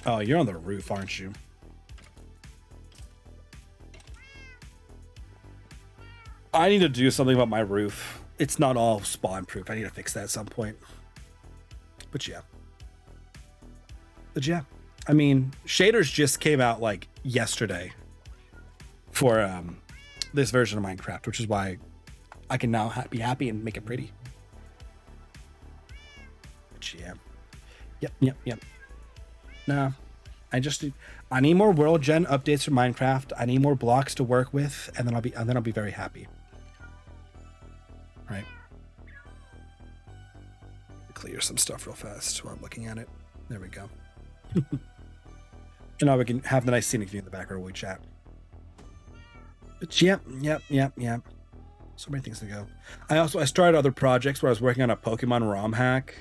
Oh, you're on the roof, aren't you? I need to do something about my roof. It's not all spawn proof. I need to fix that at some point. But yeah. I mean, shaders just came out like yesterday for this version of Minecraft, which is why I can now be happy and make it pretty. But yeah. Yep. No, I need more world gen updates for Minecraft. I need more blocks to work with, and then I'll be very happy. Right. Clear some stuff real fast while I'm looking at it. There we go. And now we can have the nice scenic view in the background while we chat. But yep. So many things to go. I started other projects where I was working on a Pokemon ROM hack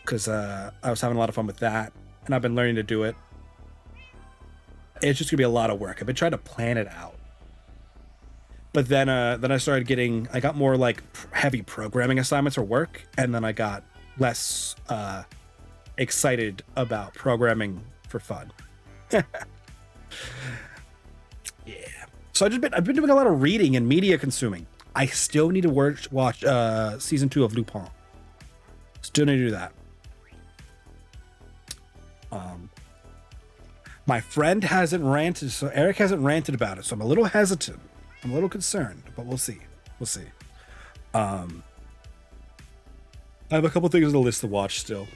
because I was having a lot of fun with that, and I've been learning to do it. It's just gonna be a lot of work. I've been trying to plan it out, but then I got more like heavy programming assignments or work, and then I got less excited about programming for fun. Yeah. So I've been doing a lot of reading and media consuming. I still need to watch season 2 of Lupin. Still need to do that. My friend hasn't ranted, so Eric hasn't ranted about it, so I'm a little hesitant. I'm a little concerned, but we'll see. I have a couple things on the list to watch still.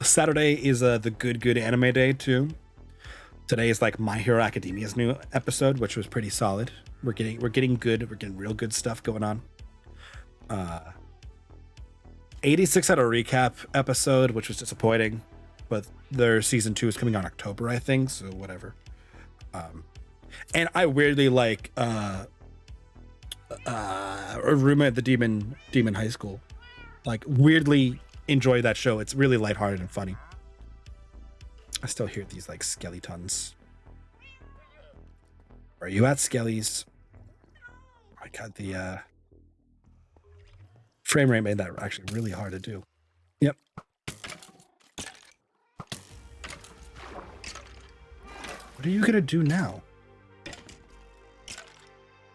Saturday is the good anime day too. Today is like My Hero Academia's new episode, which was pretty solid. We're getting good. We're getting real good stuff going on. 86 had a recap episode, which was disappointing, but their season 2 is coming on October, I think. So whatever. And I weirdly like Aruma at the Demon High School. Like weirdly enjoy that show. It's really lighthearted and funny. I still hear these like skeletons. Where are you at, skellies? I got the frame rate made that actually really hard to do. Yep. What are you gonna do now?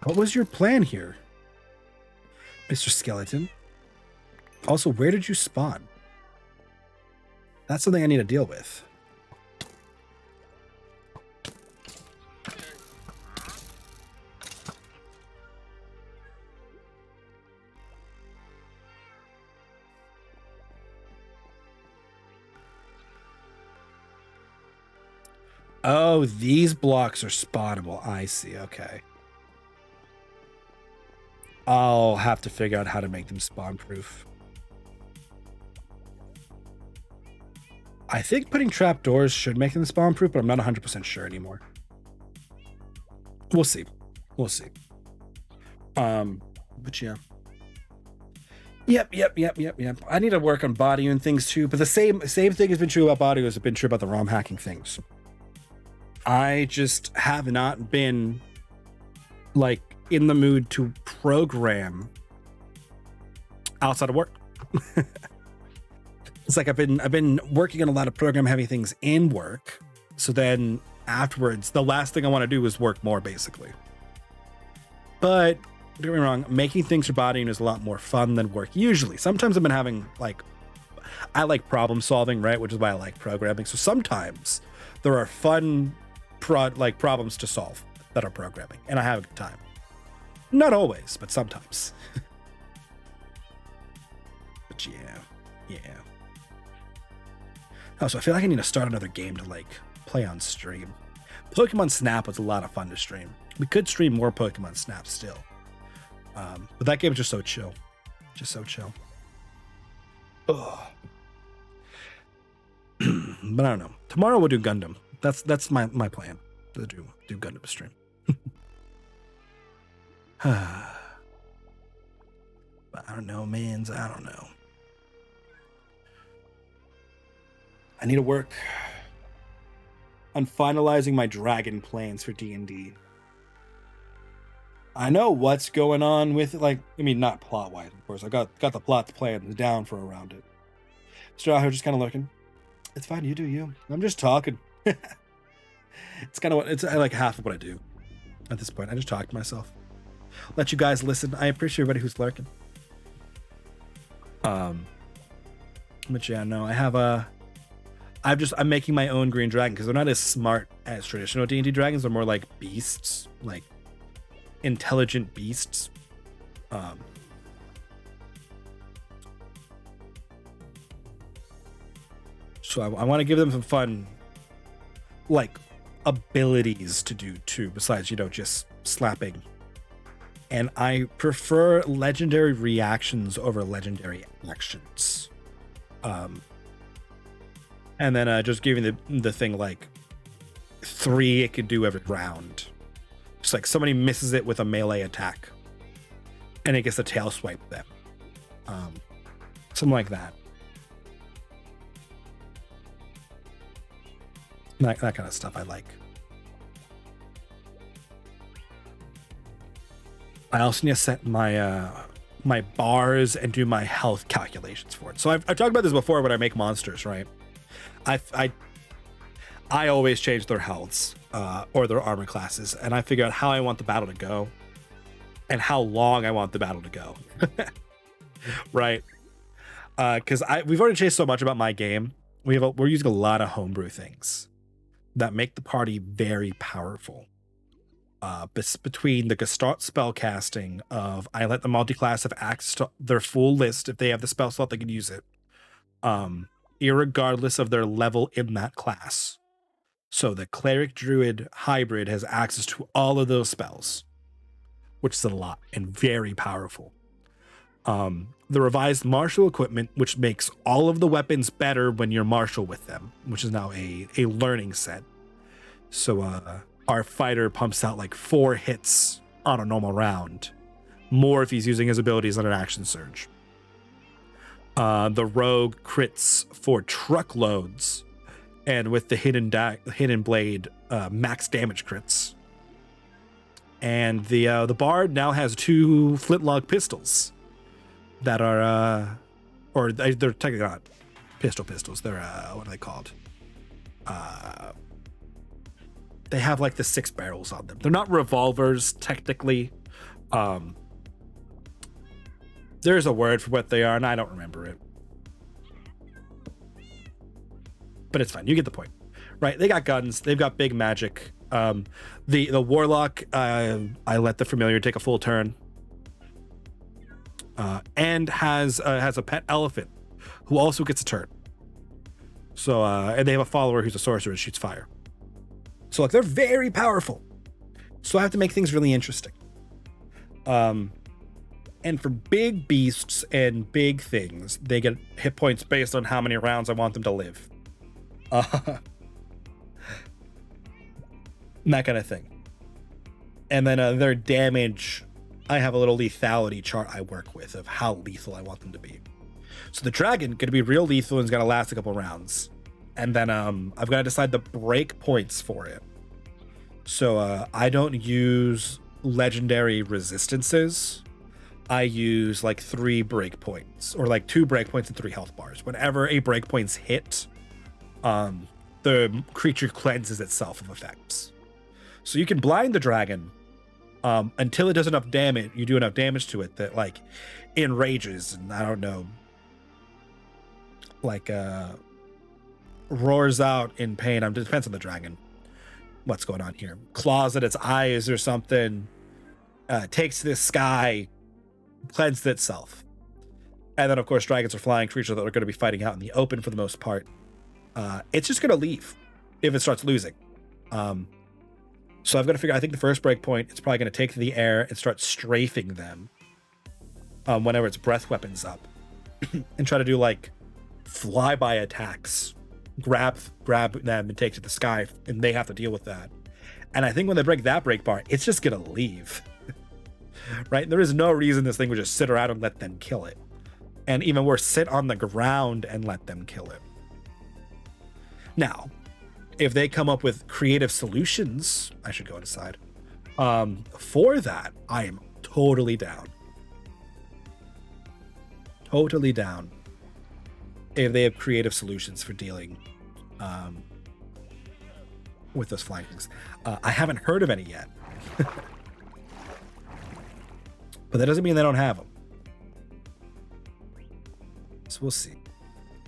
What was your plan here, Mr. Skeleton? Also, where did you spawn? That's something I need to deal with. Oh, these blocks are spawnable. I see. Okay. I'll have to figure out how to make them spawn proof. I think putting trapdoors should make them spawn proof, but I'm not 100% sure anymore. We'll see. We'll see. But yeah. Yep. I need to work on body and things too, but the same thing has been true about body as has been true about the ROM hacking things. I just have not been like in the mood to program outside of work. It's like I've been working on a lot of program heavy things in work. So then afterwards, the last thing I want to do is work more basically. But don't get me wrong, making things for bodying is a lot more fun than work usually. Sometimes I've been having I like problem solving, right? Which is why I like programming. So sometimes there are fun problems to solve that are programming, and I have a good time. Not always, but sometimes. But yeah. Oh, so I feel like I need to start another game to play on stream. Pokemon Snap was a lot of fun to stream. We could stream more Pokemon Snap still. But that game is just so chill. Ugh. But I don't know. Tomorrow we'll do Gundam. That's my plan, to do Gundam stream. But I don't know, mans. I don't know. I need to work on finalizing my dragon plans for D&D. I know what's going on with it, not plot-wise, of course. I got the plot plans down for around it. So I'm just kind of looking. It's fine, you do you. I'm just talking. It's kind of half of what I do at this point. I just talk to myself. Let you guys listen. I appreciate everybody who's lurking. But yeah, no, I'm making my own green dragon because they're not as smart as traditional D&D dragons. They're more like beasts, like intelligent beasts. So I want to give them some fun, abilities to do too, besides, just slapping. And I prefer legendary reactions over legendary actions. And then just giving the thing 3 it could do every round. Just somebody misses it with a melee attack, and it gets the tail swipe them. Something like that. That kind of stuff I like. I also need to set my my bars and do my health calculations for it. So I've talked about this before when I make monsters, right? I always change their healths or their armor classes, and I figure out how I want the battle to go and how long I want the battle to go. Right? Because we've already changed so much about my game. We're using a lot of homebrew things that make the party very powerful. Between the Gestalt spell casting of I let the multi-class have access to their full list if they have the spell slot they can use it, irregardless of their level in that class. So the cleric druid hybrid has access to all of those spells, which is a lot and very powerful. The revised martial equipment, which makes all of the weapons better when you're martial with them, which is now a learning set. So our fighter pumps out 4 hits on a normal round, more if he's using his abilities on an action surge. The rogue crits for truckloads, and with the hidden blade, max damage crits. And the bard now has 2 flintlock pistols that are or they're technically not pistols. They're what are they called? They have the 6 barrels on them. They're not revolvers technically, There's a word for what they are, and I don't remember it. But it's fine. You get the point, right? They got guns. They've got big magic. The warlock, I let the familiar take a full turn, and has a pet elephant who also gets a turn. So and they have a follower who's a sorcerer and shoots fire. So like they're very powerful. So I have to make things really interesting. And for big beasts and big things, they get hit points based on how many rounds I want them to live. That kind of thing. And then their damage, I have a little lethality chart I work with of how lethal I want them to be. So the dragon going to be real lethal and is going to last a couple rounds. And then I've got to decide the break points for it. So I don't use legendary resistances. I use like 3 break points, or like 2 break points and 3 health bars. Whenever a break point's hit, the creature cleanses itself of effects. So you can blind the dragon until it does enough damage. You do enough damage to it that like enrages and I don't know, like roars out in pain. It depends on the dragon. What's going on here? Claws at its eyes or something. Takes to the sky, cleansed itself. And then of course dragons are flying creatures that are going to be fighting out in the open for the most part. It's just going to leave if it starts losing. So I've got to figure, I think the first break point, it's probably going to take to the air and start strafing them whenever its breath weapon's up and try to do like flyby attacks, grab them and take to the sky, and they have to deal with that. And I think when they break that break bar, it's just going to leave. Right? There is no reason this thing would just sit around and let them kill it. And even worse, sit on the ground and let them kill it. Now, if they come up with creative solutions, I should go inside. For that, I am totally down. Totally down. If they have creative solutions for dealing with those flying things. I haven't heard of any yet. But that doesn't mean they don't have them. So we'll see.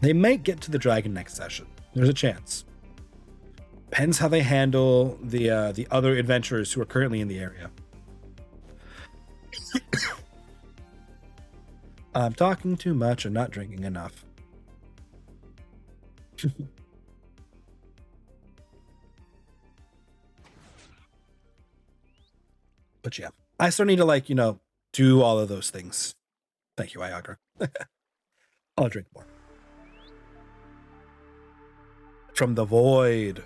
They might get to the dragon next session. There's a chance. Depends how they handle the other adventurers who are currently in the area. I'm talking too much and not drinking enough. But yeah, I still need to do all of those things. Thank you, Iagra. I'll drink more. From the void.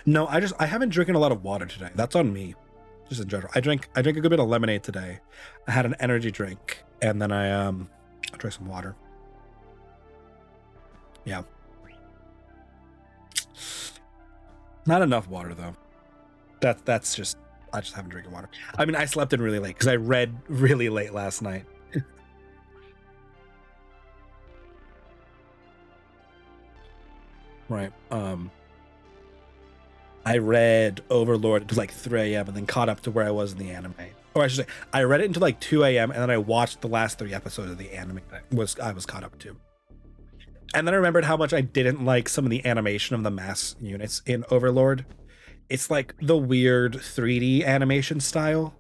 No, I haven't drinking a lot of water today. That's on me. Just in general. I drank a good bit of lemonade today. I had an energy drink and then I drank some water. Yeah. Not enough water though. That's just, I just haven't drinking water. I mean, I slept in really late because I read really late last night. Right. I read Overlord until like 3 a.m. and then caught up to where I was in the anime. Or I should say, I read it until like 2 a.m. and then I watched the last 3 episodes of the anime that I was caught up to. And then I remembered how much I didn't like some of the animation of the mass units in Overlord. It's like the weird 3D animation style,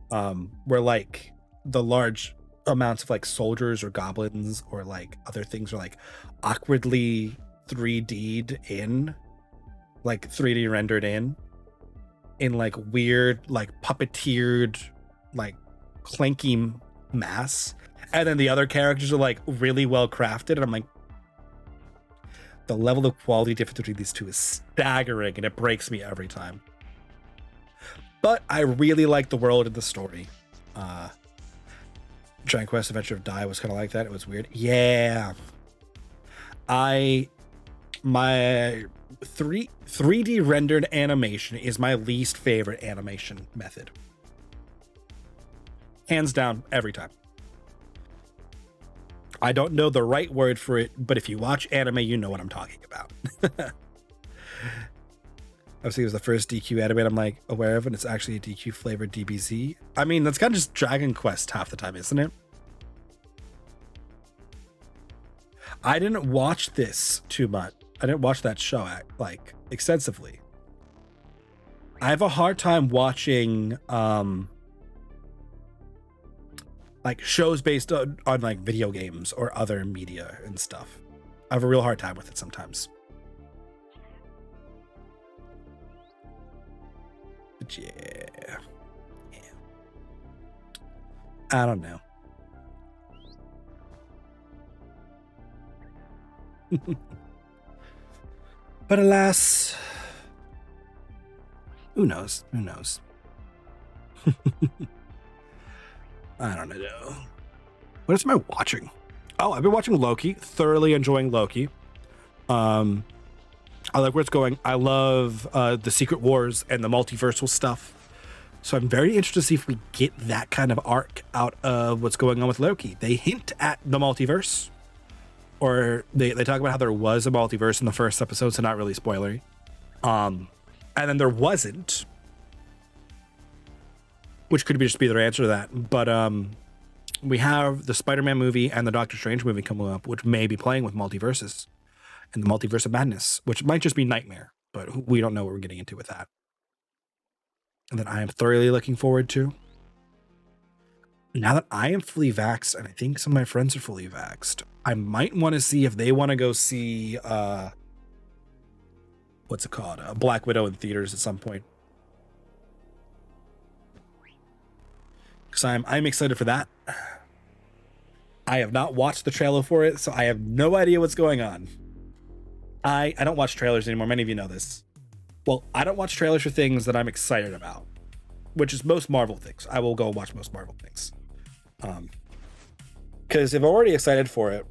where like the large amounts of like soldiers or goblins or like other things are like awkwardly 3D'd in, like 3D rendered in like weird, like puppeteered, like clanky mass. And then the other characters are like really well crafted. And I'm like, the level of quality difference between these two is staggering and it breaks me every time. But I really like the world and the story. Dragon Quest Adventure of Die was kind of like that. It was weird. Yeah. My 3D rendered animation is my least favorite animation method. Hands down, every time. I don't know the right word for it, but if you watch anime, you know what I'm talking about. Obviously, it was the first DQ anime I'm like aware of, and it's actually a DQ flavored DBZ. I mean, that's kind of just Dragon Quest half the time, isn't it? I didn't watch this too much. I didn't watch that show like extensively. I have a hard time watching like shows based on like video games or other media and stuff. I have a real hard time with it sometimes. But yeah. I don't know. But alas, who knows? Who knows? I don't know. What else am I watching? Oh, I've been watching Loki. Thoroughly enjoying Loki. I like where it's going. I love the Secret Wars and the multiversal stuff. So I'm very interested to see if we get that kind of arc out of what's going on with Loki. They hint at the multiverse, or they talk about how there was a multiverse in the first episode, so not really spoilery. And then there wasn't, which could just be their answer to that. But we have the Spider-Man movie and the Doctor Strange movie coming up, which may be playing with multiverses and the multiverse of madness, which might just be Nightmare, but we don't know what we're getting into with that. And that I am thoroughly looking forward to. Now that I am fully vaxxed, and I think some of my friends are fully vaxxed, I might want to see if they want to go see what's it called? Black Widow in theaters at some point. Because I'm excited for that. I have not watched the trailer for it, so I have no idea what's going on. I don't watch trailers anymore. Many of you know this. Well, I don't watch trailers for things that I'm excited about, which is most Marvel things. I will go watch most Marvel things. Because if I'm already excited for it,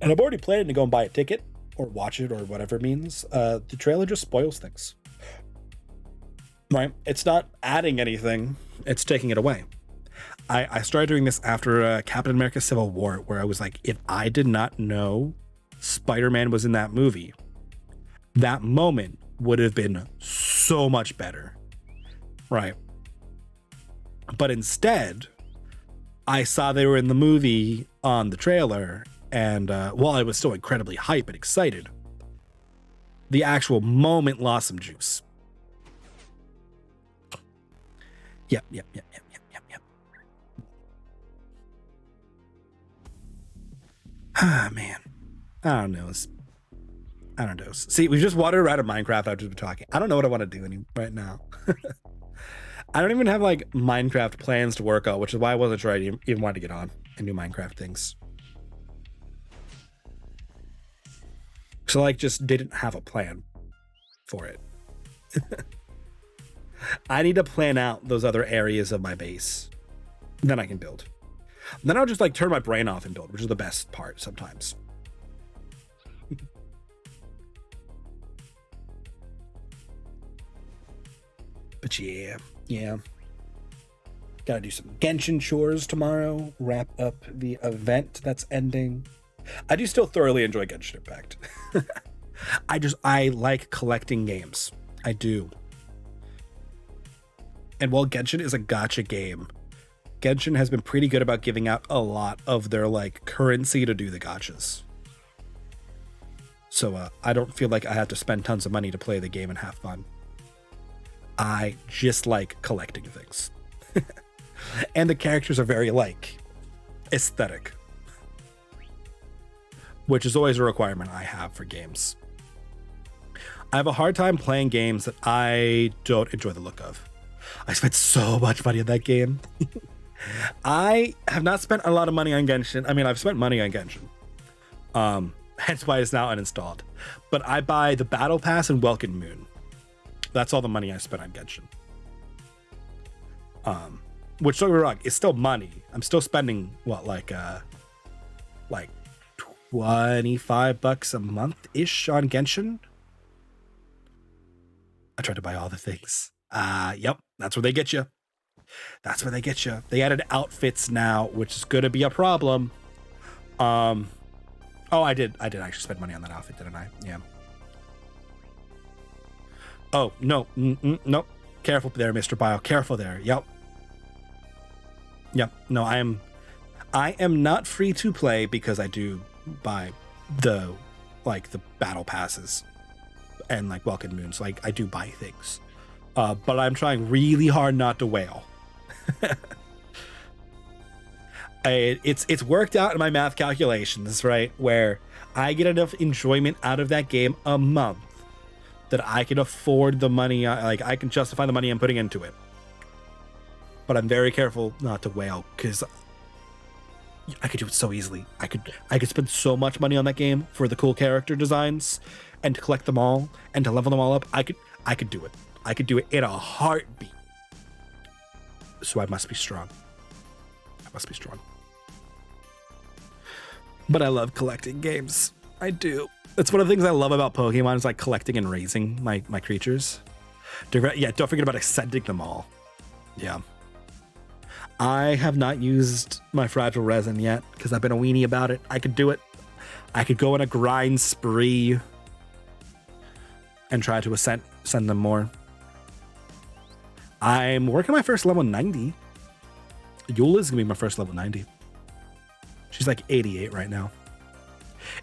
and I'm already planning to go and buy a ticket or watch it or whatever it means, the trailer just spoils things. Right? It's not adding anything. It's taking it away. I started doing this after Captain America Civil War, where I was like, if I did not know Spider-Man was in that movie, that moment would have been so much better. Right? But instead, I saw they were in the movie on the trailer, and while I was still incredibly hyped and excited, the actual moment lost some juice. Yep. Ah, man. I don't know. See, we just wandered around in Minecraft after we've been talking. I don't know what I want to do right now. I don't even have like Minecraft plans to work on, which is why I wasn't sure I even wanted to get on and do Minecraft things. So like just didn't have a plan for it. I need to plan out those other areas of my base. Then I can build. Then I'll just like turn my brain off and build, which is the best part sometimes. But yeah. Gotta do some Genshin chores tomorrow, wrap up the event that's ending. I do still thoroughly enjoy Genshin Impact. I like collecting games. I do. And while Genshin is a gacha game, Genshin has been pretty good about giving out a lot of their like currency to do the gachas. So I don't feel like I have to spend tons of money to play the game and have fun. I just like collecting things. And the characters are very like aesthetic, which is always a requirement I have for games. I have a hard time playing games that I don't enjoy the look of. I spent so much money on that game. I have not spent a lot of money on Genshin. I mean, I've spent money on Genshin. Hence why it's now uninstalled. But I buy the Battle Pass and Welkin Moon. That's all the money I spent on Genshin. Which, don't get me wrong, it's still money. I'm still spending what, like $25 a month-ish on Genshin. I tried to buy all the things. Yep, that's where they get you. That's where they get you. They added outfits now, which is going to be a problem. Oh, I did actually spend money on that outfit, didn't I? Yeah. Oh, no. Nope. Careful there, Mr. Bio. Careful there. Yep. No, I am not free to play because I do buy the battle passes and like Welcome Moons. Like I do buy things. But I'm trying really hard not to wail. It's worked out in my math calculations, right? Where I get enough enjoyment out of that game a month that I can afford the money, like I can justify the money I'm putting into it. But I'm very careful not to wail because I could do it so easily. I could spend so much money on that game for the cool character designs and to collect them all and to level them all up. I could do it. I could do it in a heartbeat. So I must be strong. But I love collecting games. I do. It's one of the things I love about Pokemon is like collecting and raising my creatures. Yeah, don't forget about ascending them all. Yeah. I have not used my fragile resin yet because I've been a weenie about it. I could do it. I could go on a grind spree and try to send them more. I'm working my first level 90. Eula's gonna be my first level 90. She's like 88 right now.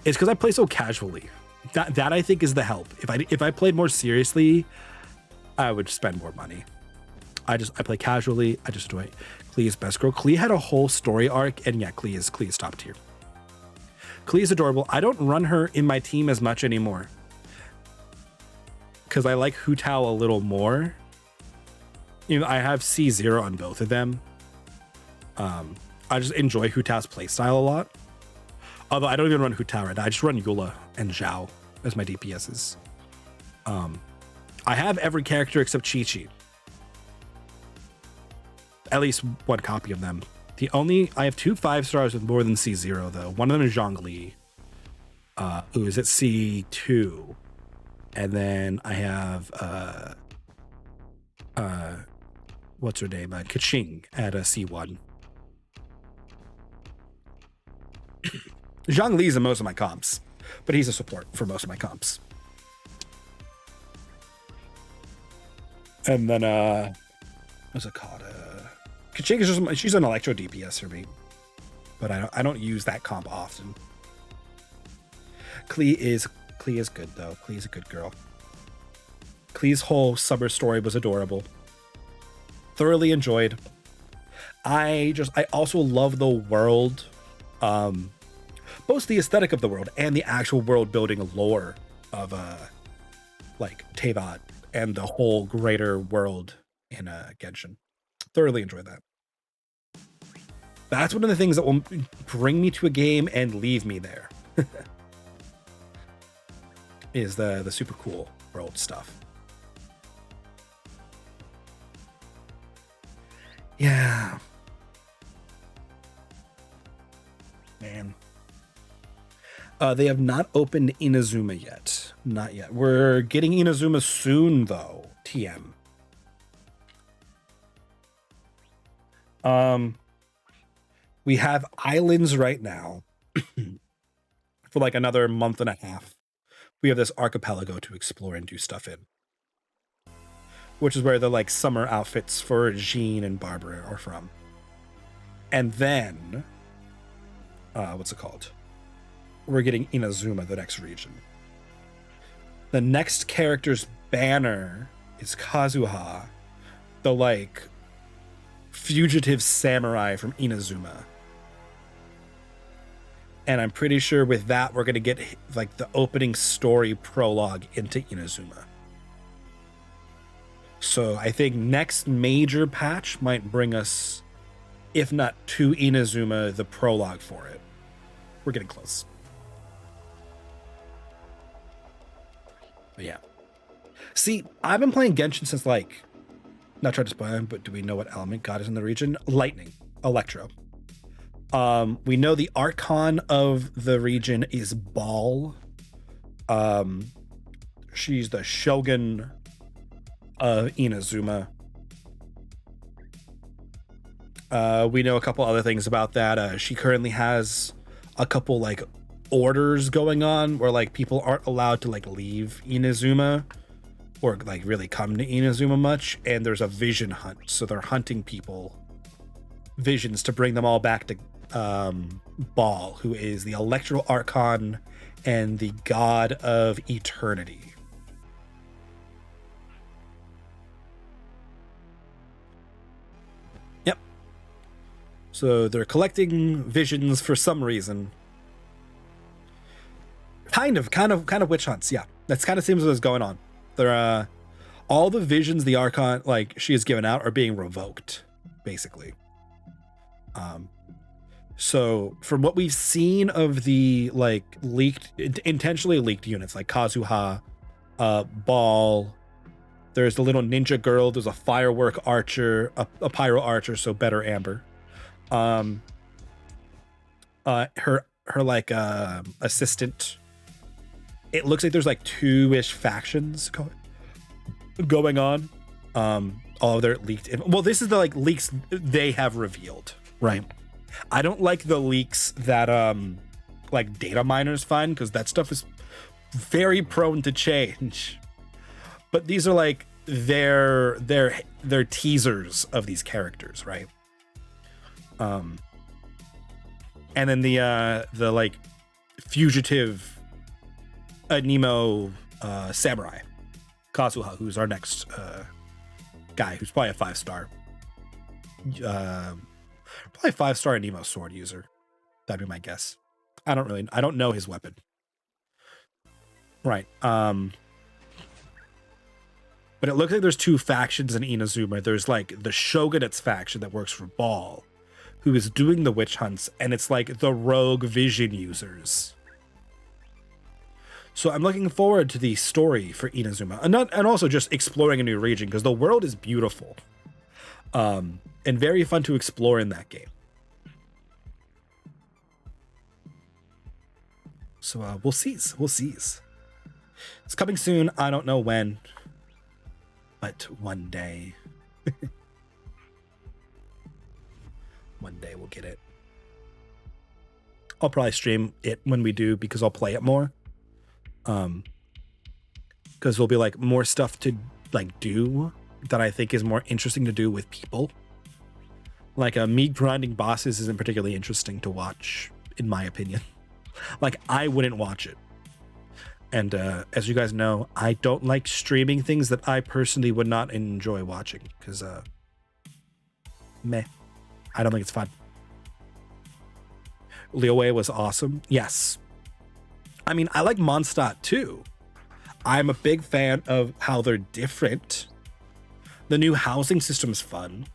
It's because I play so casually. That I think is the help. If I played more seriously, I would spend more money. I play casually. I just enjoy it. Klee is best girl. Klee had a whole story arc, and yeah, Klee is top tier. Klee is adorable. I don't run her in my team as much anymore because I like Hu Tao a little more. You know, I have C0 on both of them. I just enjoy Hu Tao's playstyle a lot. Although I don't even run Hu Tao right now. I just run Eula and Zhao as my DPSs. I have every character except Chi-Chi. At least one copy of them. I have 2 5-stars with more than C0 though. One of them is Zhongli, who is at C2. And then I have what's her name? Keqing at a C1. Zhongli's in most of my comps, but he's a support for most of my comps. And then what's it called? Keqing is just she's an electro DPS for me, but I don't use that comp often. Klee is good though. Klee is a good girl. Klee's whole summer story was adorable. Thoroughly enjoyed. I also love the world, both the aesthetic of the world and the actual world building lore of like Teyvat and the whole greater world in Genshin. Thoroughly enjoyed that. That's one of the things that will bring me to a game and leave me there. Is the super cool world stuff. Yeah. Man. They have not opened Inazuma yet. Not yet. We're getting Inazuma soon, though. TM. We have islands right now for like another month and a half. We have this archipelago to explore and do stuff in, which is where the like summer outfits for Jean and Barbara are from. And then, what's it called? We're getting Inazuma, the next region. The next character's banner is Kazuha, the like fugitive samurai from Inazuma. And I'm pretty sure with that, we're going to get like the opening story prologue into Inazuma. So I think next major patch might bring us, if not to Inazuma, the prologue for it. We're getting close. But yeah. See, I've been playing Genshin since like, not trying to spoil him, but do we know what element God is in the region? Lightning, Electro. We know the Archon of the region is Ball. She's the Shogun of Inazuma. We know a couple other things about that. She currently has a couple like orders going on where like people aren't allowed to like leave Inazuma or like really come to Inazuma much, and there's a vision hunt, so they're hunting people, visions, to bring them all back to Ball, who is the electoral archon and the god of eternity. Yep. So they're collecting visions for some reason. Kind of witch hunts. Yeah, that's kind of seems what's going on. They're all the visions the archon like she has given out are being revoked, basically. So from what we've seen of the like leaked, intentionally leaked units like Kazuha, Ball, there's the little ninja girl, there's a firework archer, a pyro archer, so better Amber. Her like assistant. It looks like there's like 2-ish factions going on. All of their leaked. Well, this is the like leaks they have revealed, right? I don't like the leaks that like data miners find, because that stuff is very prone to change. But these are like their teasers of these characters, right? And then the like fugitive Nemo samurai Kazuha, who's our next guy, who's probably a 5-star. Probably 5-star Nemo sword user. That'd be my guess. I don't know his weapon. Right. But it looks like there's 2 factions in Inazuma. There's like the Shogunate's faction that works for Ball, who is doing the witch hunts, and it's like the rogue vision users. So I'm looking forward to the story for Inazuma, and also just exploring a new region, because the world is beautiful, and very fun to explore in that game. So we'll see. It's coming soon. I don't know when, but one day. One day we'll get it. I'll probably stream it when we do, because I'll play it more. Because there'll be like more stuff to like do that I think is more interesting to do with people. Like me grinding bosses isn't particularly interesting to watch, in my opinion. Like I wouldn't watch it. And as you guys know, I don't like streaming things that I personally would not enjoy watching, because meh, I don't think it's fun. Liyue was awesome. Yes. I mean, I like Mondstadt too. I'm a big fan of how they're different. The new housing system's fun.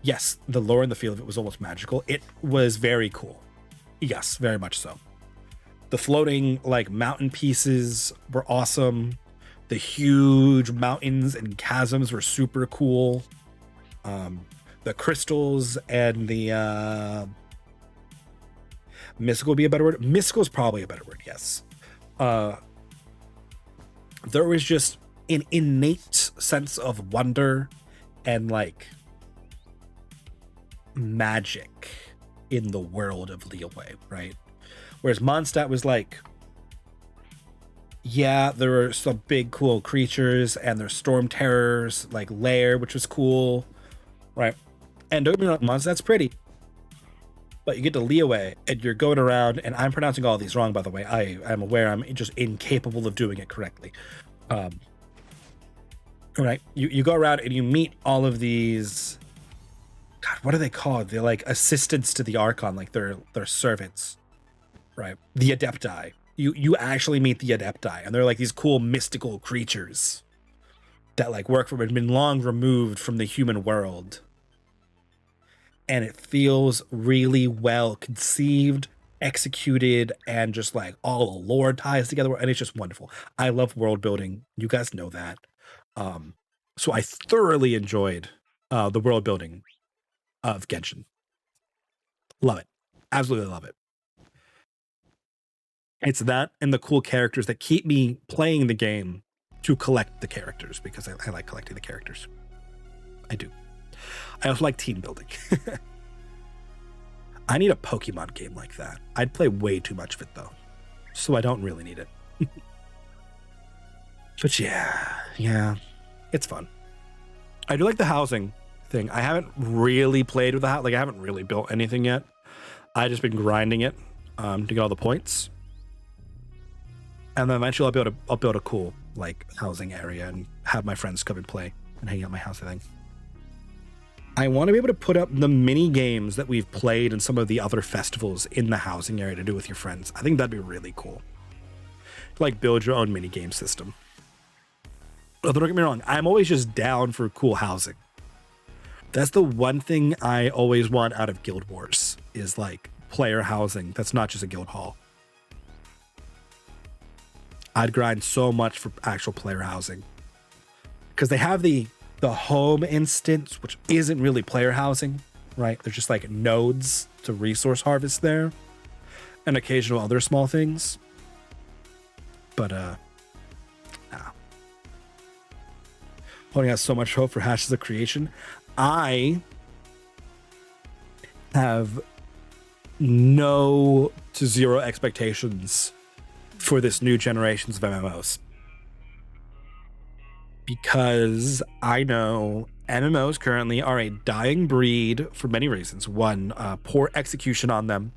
Yes, the lore and the feel of it was almost magical. It was very cool. Yes, very much so. The floating like mountain pieces were awesome. The huge mountains and chasms were super cool. The crystals and the mystical would be a better word. Mystical is probably a better word, yes. There was just an innate sense of wonder and like magic in the world of Liyue, right? Whereas Mondstadt was like, yeah, there were some big cool creatures and there's storm terrors like Lair, which was cool, right? And don't get me wrong, Mondstadt's pretty. But you get to Liyue and you're going around, and I'm pronouncing all these wrong, by the way. I'm aware I'm just incapable of doing it correctly. Right? You go around and you meet all of these, God, what are they called? They're like assistants to the Archon, like they're servants, right? The Adepti. You actually meet the Adepti, and they're like these cool mystical creatures that like work from and been long removed from the human world. And it feels really well conceived, executed, and just like all the lore ties together, and it's just wonderful. I love world building. You guys know that. So I thoroughly enjoyed the world building of Genshin. Love it. Absolutely love it. It's that and the cool characters that keep me playing the game to collect the characters, because I like collecting the characters. I do. I also like team building. I need a Pokemon game like that. I'd play way too much of it though, so I don't really need it. But yeah, it's fun. I do like the housing thing. I haven't really played with the house. Like, I haven't really built anything yet. I just been grinding it to get all the points, and then eventually I'll build a cool like housing area and have my friends come and play and hang out at my house. I think I want to be able to put up the mini games that we've played in some of the other festivals in the housing area to do with your friends. I think that'd be really cool. Like, build your own mini game system. Although, don't get me wrong, I'm always just down for cool housing. That's the one thing I always want out of Guild Wars, is like player housing that's not just a guild hall. I'd grind so much for actual player housing, because they have the home instance, which isn't really player housing, right? They're just like nodes to resource harvest there, and occasional other small things. But holding out so much hope for Hashes of Creation. I have no to zero expectations for this new generations of MMOs, because I know MMOs currently are a dying breed for many reasons. One, poor execution on them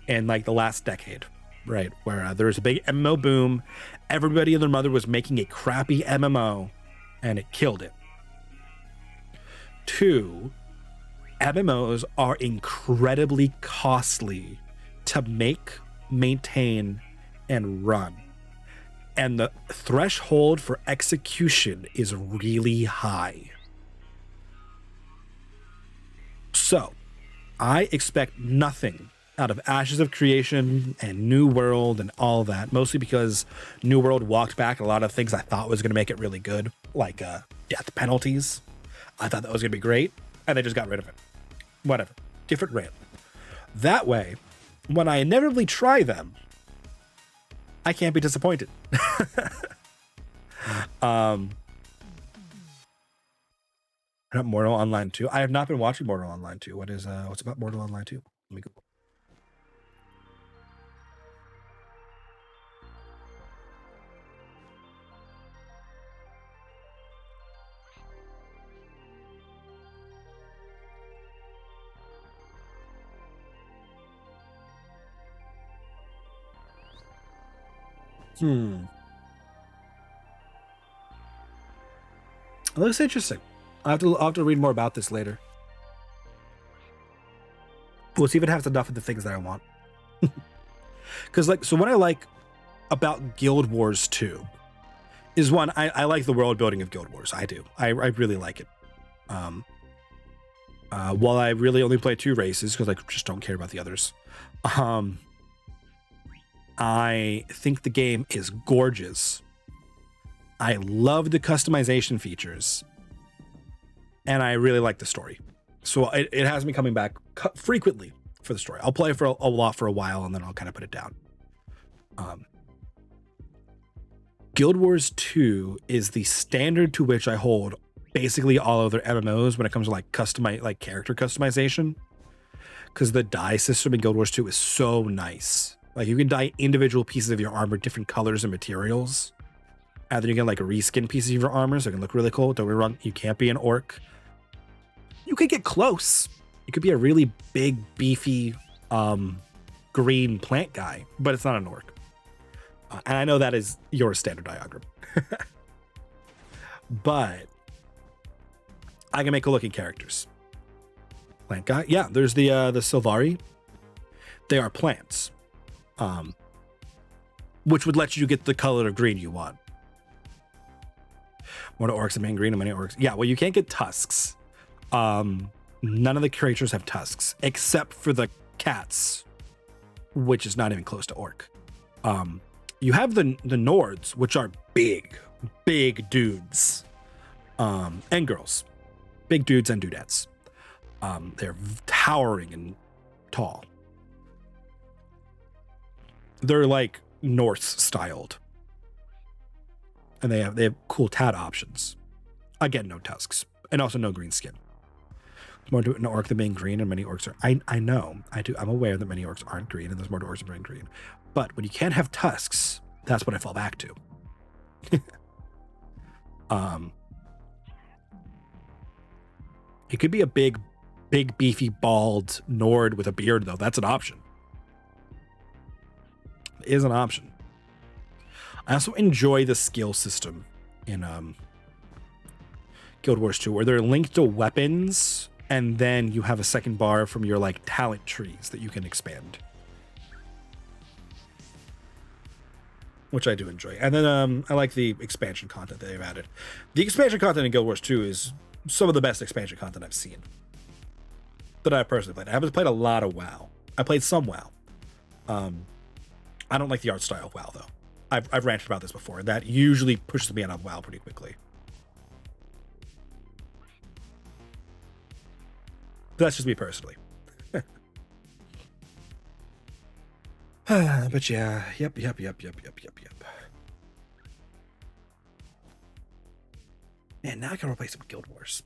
in like the last decade, right? Where there was a big MMO boom. Everybody and their mother was making a crappy MMO, and it killed it. Two, MMOs are incredibly costly to make, maintain, and run. And the threshold for execution is really high. So, I expect nothing out of Ashes of Creation and New World and all that, mostly because New World walked back a lot of things I thought was going to make it really good, like death penalties. I thought that was going to be great, and they just got rid of it. Whatever. Different rant. That way, when I inevitably try them, I can't be disappointed. Mortal Online 2. I have not been watching Mortal Online 2. What's about Mortal Online 2? Let me go. It looks interesting. I'll have to read more about this later. We'll see if it has enough of the things that I want. Because so what I like about Guild Wars 2 is, one, I like the world building of Guild Wars. I do. I really like it. While I really only play 2 races because I just don't care about the others. I think the game is gorgeous. I love the customization features, and I really like the story. So it has me coming back frequently for the story. I'll play for a lot for a while, and then I'll kind of put it down. Guild Wars 2 is the standard to which I hold basically all other MMOs when it comes to like character customization, because the dye system in Guild Wars 2 is so nice. Like, you can dye individual pieces of your armor different colors and materials, and then you can like reskin pieces of your armor so it can look really cool. Don't get me wrong, you can't be an orc. You could get close. You could be a really big, beefy, green plant guy, but it's not an orc. And I know that is your standard diagram. But I can make cool looking characters. Plant guy. Yeah, there's the Sylvari. They are plants. Which would let you get the color of green you want. One of orcs and main green and many orcs. Yeah, well, you can't get tusks. None of the creatures have tusks, except for the cats, which is not even close to orc. You have the Nords, which are big dudes, and girls, big dudes and dudettes. They're towering and tall. They're like Norse styled, and they have cool tat options. Again, no tusks, and also no green skin. More to an orc than being green, and many orcs are. I know, I do. I'm aware that many orcs aren't green, and there's more to orcs than being green. But when you can't have tusks, that's what I fall back to. It could be a big beefy bald Nord with a beard though. That's an option. It is an option. I also enjoy the skill system in Guild Wars 2 where they're linked to weapons and then you have a second bar from your like talent trees that you can expand, which I do enjoy. And then I like the expansion content that they've added. The expansion content in Guild Wars 2 is some of the best expansion content I've seen that I personally played. I haven't played a lot of WoW. I played some WoW. I don't like the art style of WoW though. I've ranted about this before. That usually pushes me out of WoW pretty quickly. That's just me personally. But yeah, yep. Man, now I can replace it with Guild Wars.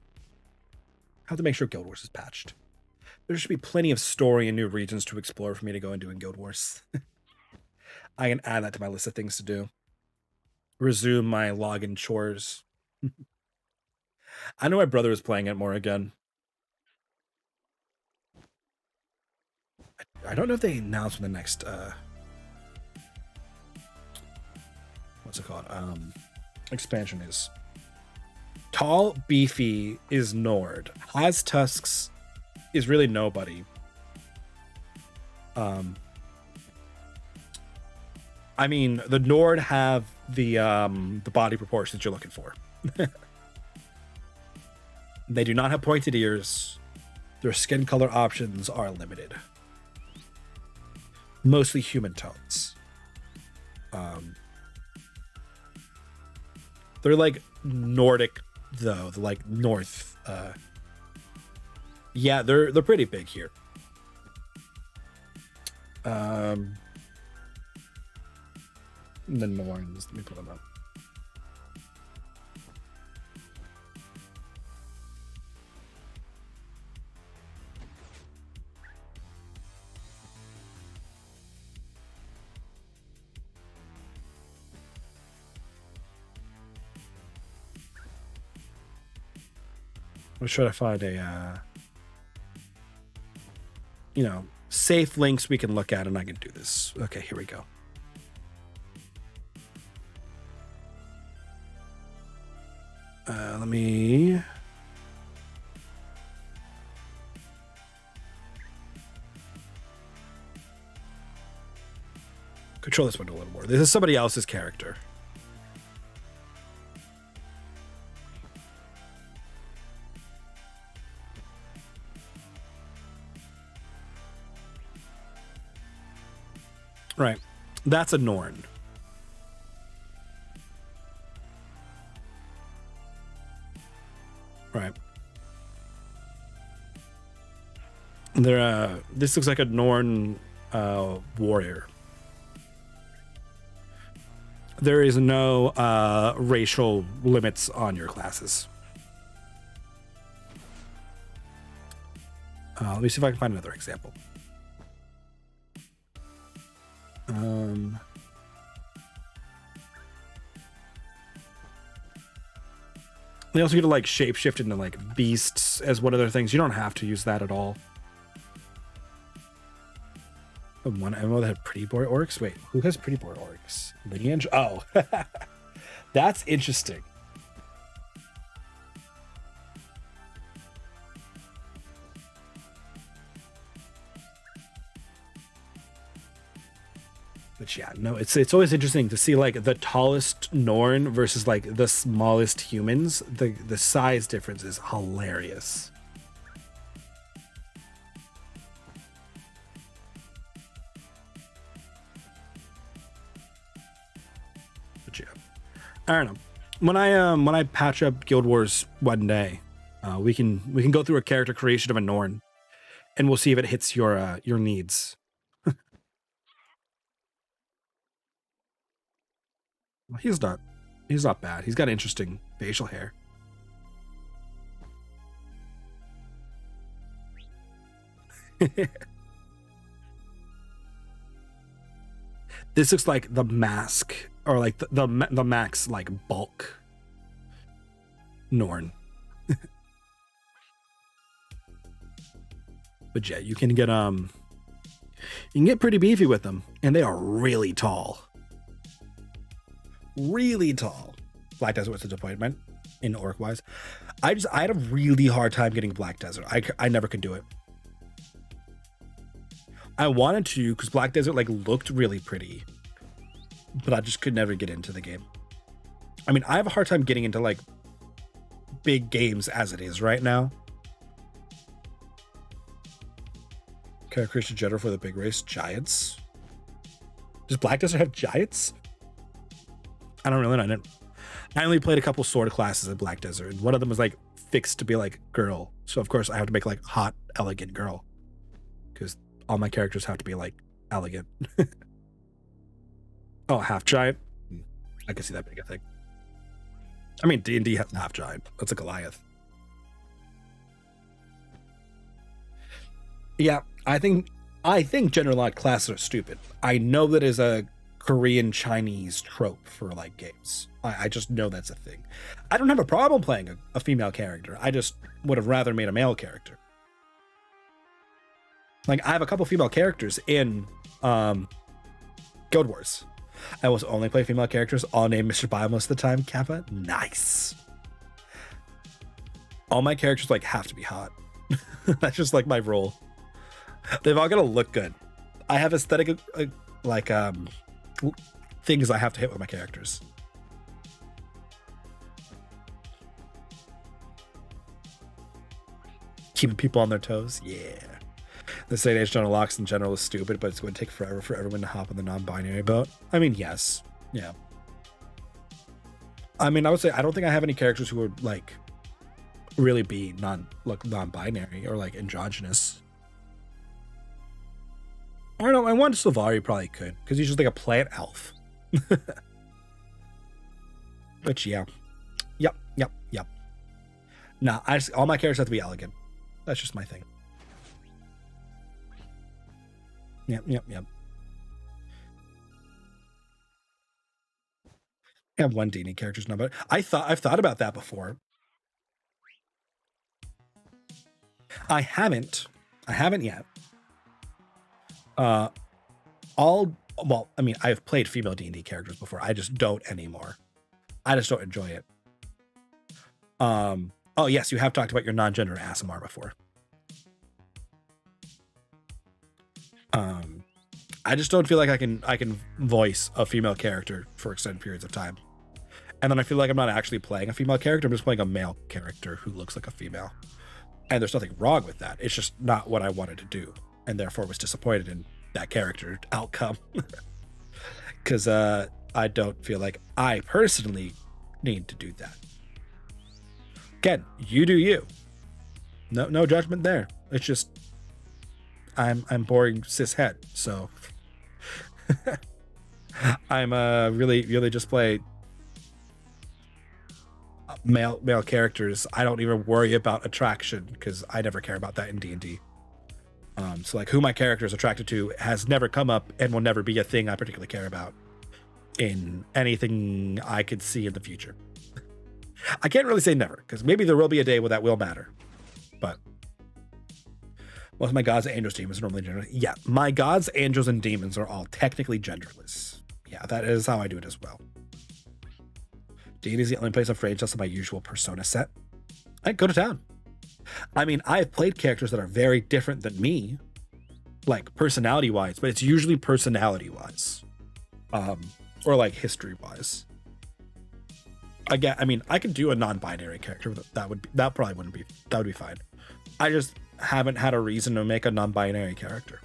I have to make sure Guild Wars is patched. There should be plenty of story and new regions to explore for me to go and do in Guild Wars. I can add that to my list of things to do. Resume my login chores. I know my brother is playing it more again. I don't know if they announced when the next what's it called? Expansion is. Tall, beefy is Nord. Has tusks is really nobody. I mean, the Nord have the body proportions you're looking for. They do not have pointed ears. Their skin color options are limited. Mostly human tones. They're like Nordic though, they're like North. Yeah, they're pretty big here. The Norns, let me put them up. I'm trying to find a, safe links we can look at, and I can do this. Okay, here we go. Let me. Control this window a little more. This is somebody else's character. Right. That's a Norn. Right. They're this looks like a Norn warrior. There is no racial limits on your classes. Let me see if I can find another example. They also get to like shapeshift into like beasts as one of their things. You don't have to use that at all. The one MMO that had pretty boy orcs? Wait, who has pretty boy orcs? Lineage? Oh, that's interesting. But yeah, no, it's always interesting to see like the tallest Norn versus like the smallest humans. The size difference is hilarious. But yeah, I don't know. When I patch up Guild Wars one day, we can go through a character creation of a Norn, and we'll see if it hits your needs. He's not bad. He's got interesting facial hair. This looks like the mask, or like the max like bulk Norn. But yeah, you can get pretty beefy with them, and they are really tall. Really tall. Black Desert was a disappointment in orc wise. I had a really hard time getting Black Desert. I never could do it. I wanted to, because Black Desert like looked really pretty, but I just could never get into the game. I mean, I have a hard time getting into like big games as it is right now. Characters in general for the big race, giants. Does Black Desert have giants? I don't really know. I only played a couple sword classes in Black Desert, and one of them was like fixed to be like girl. So of course I have to make like hot, elegant girl, because all my characters have to be like elegant. Oh, half giant. I can see that being a thing. I mean, D&D has a half giant. That's a Goliath. Yeah, I think generalized classes are stupid. I know that is a Korean Chinese trope for like games. I just know that's a thing. I don't have a problem playing a female character. I just would have rather made a male character. Like, I have a couple female characters in Guild Wars. I will only play female characters, all named Mr. Bio most of the time. Kappa, nice. All my characters like have to be hot. That's just like my role. They've all got to look good. I have aesthetic things I have to hit with my characters. Keeping people on their toes, yeah. The state age John locks in general is stupid, but it's going to take forever for everyone to hop on the non-binary boat. I mean, yes, yeah. I mean, I would say I don't think I have any characters who would like really be non-binary or like androgynous. I don't know. I want Sylvari probably could, because he's just like a plant elf. But yeah, yep. Nah, all my characters have to be elegant. That's just my thing. Yep. I have one D&D character's number. I've thought about that before. I haven't yet. Well, I mean, I've played female D&D characters before. I just don't anymore. I just don't enjoy it. Oh yes, you have talked about your non-gender ASMR before. I just don't feel like I can voice a female character for extended periods of time. And then I feel like I'm not actually playing a female character. I'm just playing a male character who looks like a female. And there's nothing wrong with that. It's just not what I wanted to do, and therefore was disappointed in that character outcome. Because I don't feel like I personally need to do that. Again, you do you. No judgment there. It's just I'm boring cis het, so I'm really just play male characters. I don't even worry about attraction because I never care about that in D&D. So like who my character is attracted to has never come up and will never be a thing I particularly care about in anything I could see in the future. I can't really say never, because maybe there will be a day where that will matter. But most of my gods, angels, demons are normally genderless. Yeah, my gods, angels, and demons are all technically genderless. Yeah, that is how I do it as well. D&D is the only place I've ranged outside my usual persona set. I go to town. I mean, I've played characters that are very different than me, like personality-wise, but it's usually personality-wise, or like history-wise. Again, I mean, I could do a non-binary character. That would be fine. I just haven't had a reason to make a non-binary character.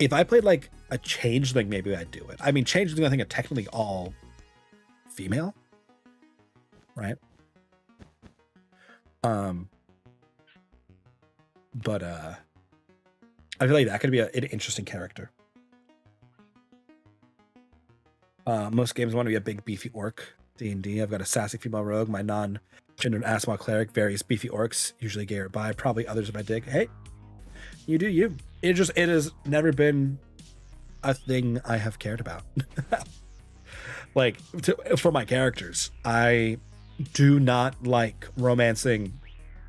If I played like a changeling, maybe I'd do it. I mean, changeling, I think, are technically all female, right? But I feel like that could be an interesting character. Most games want to be a big beefy orc. D&D, I've got a sassy female rogue. My non-gendered Asmal cleric, various beefy orcs, usually gay or bi, probably others if I dig. Hey, you do you. It has never been a thing I have cared about. like for my characters, I do not like romancing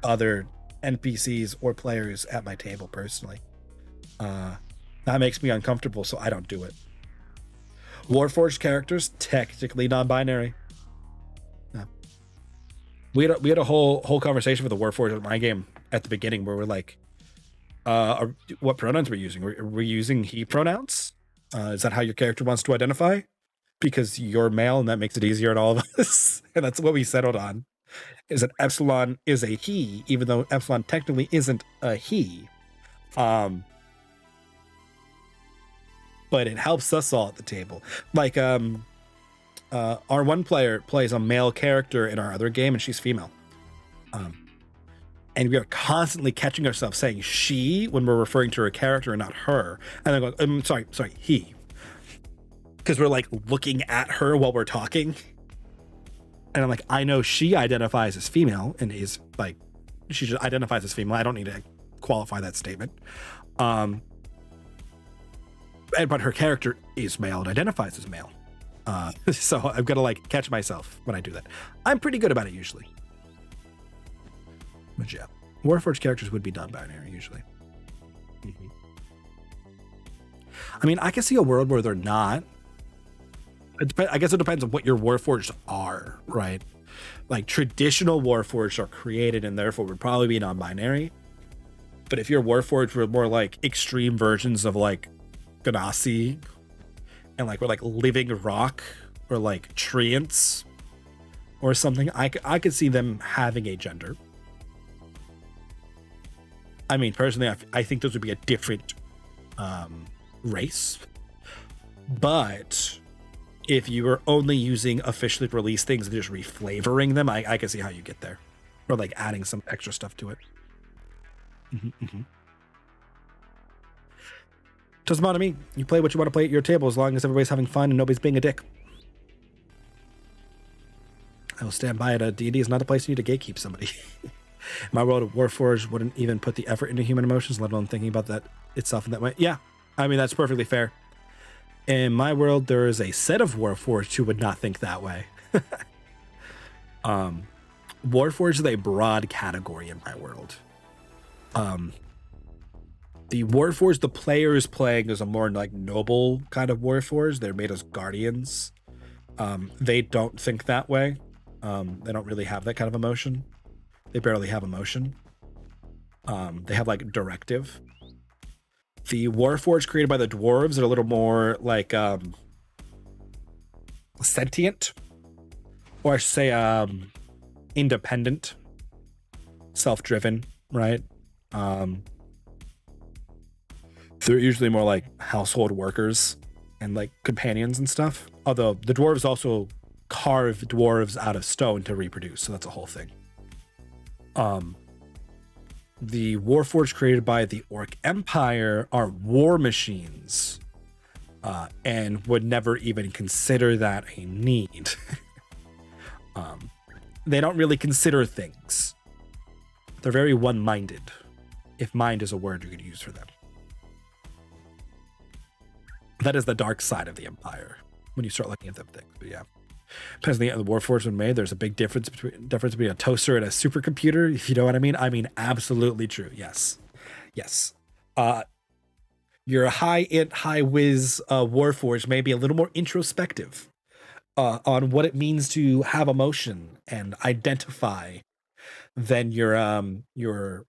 other NPCs or players at my table personally. That makes me uncomfortable, so I don't do it. Warforged characters, technically non-binary. Yeah. We had a whole conversation with the Warforged in my game at the beginning where we're like, what pronouns we're using? Are we using he pronouns? Is that how your character wants to identify? Because you're male and that makes it easier on all of us. And that's what we settled on, is that Epsilon is a he, even though Epsilon technically isn't a he. But it helps us all at the table. Like, our one player plays a male character in our other game, and she's female. And we are constantly catching ourselves saying she when we're referring to her character and not her. And then going, sorry, he. Because we're like looking at her while we're talking. And I'm like, I know she identifies as female and is like, she just identifies as female. I don't need to qualify that statement. But her character is male and identifies as male. So I've got to like catch myself when I do that. I'm pretty good about it usually. But yeah, Warforged characters would be non-binary usually. Mm-hmm. I mean, I can see a world where they're not. I guess it depends on what your Warforged are, right? Like traditional Warforged are created and therefore would probably be non-binary. But if your Warforged were more like extreme versions of like Ganassi and like we're like living rock or like treants or something, I could see them having a gender. I mean, personally, I think those would be a different race. But if you were only using officially released things and just reflavoring them, I can see how you get there. Or like adding some extra stuff to it. Mm-hmm, mm-hmm. Doesn't bother me. You play what you want to play at your table as long as everybody's having fun and nobody's being a dick. I will stand by it. D&D is not a place you need to gatekeep somebody. In my world, Warforged wouldn't even put the effort into human emotions, let alone thinking about that itself in that way. Yeah, I mean, that's perfectly fair. In my world, there is a set of Warforged who would not think that way. Warforged is a broad category in my world. The Warforged the player is playing is a more like noble kind of Warforged. They're made as guardians. They don't think that way. They don't really have that kind of emotion. They barely have emotion. They have like directive. The Warforged created by the dwarves are a little more like sentient, or I should say independent, self-driven, right? They're usually more like household workers and like companions and stuff. Although the dwarves also carve dwarves out of stone to reproduce, so that's a whole thing. The Warforged created by the Orc Empire are war machines, and would never even consider that a need. They don't really consider things. They're very one-minded, if mind is a word you could use for them. That is the dark side of the Empire when you start looking at them things. But yeah, depends on the Warforged when made. There's a big difference between a toaster and a supercomputer, if you know what I mean. I mean, absolutely true. Yes. Your high-int, high-whiz Warforged may be a little more introspective on what it means to have emotion and identify than your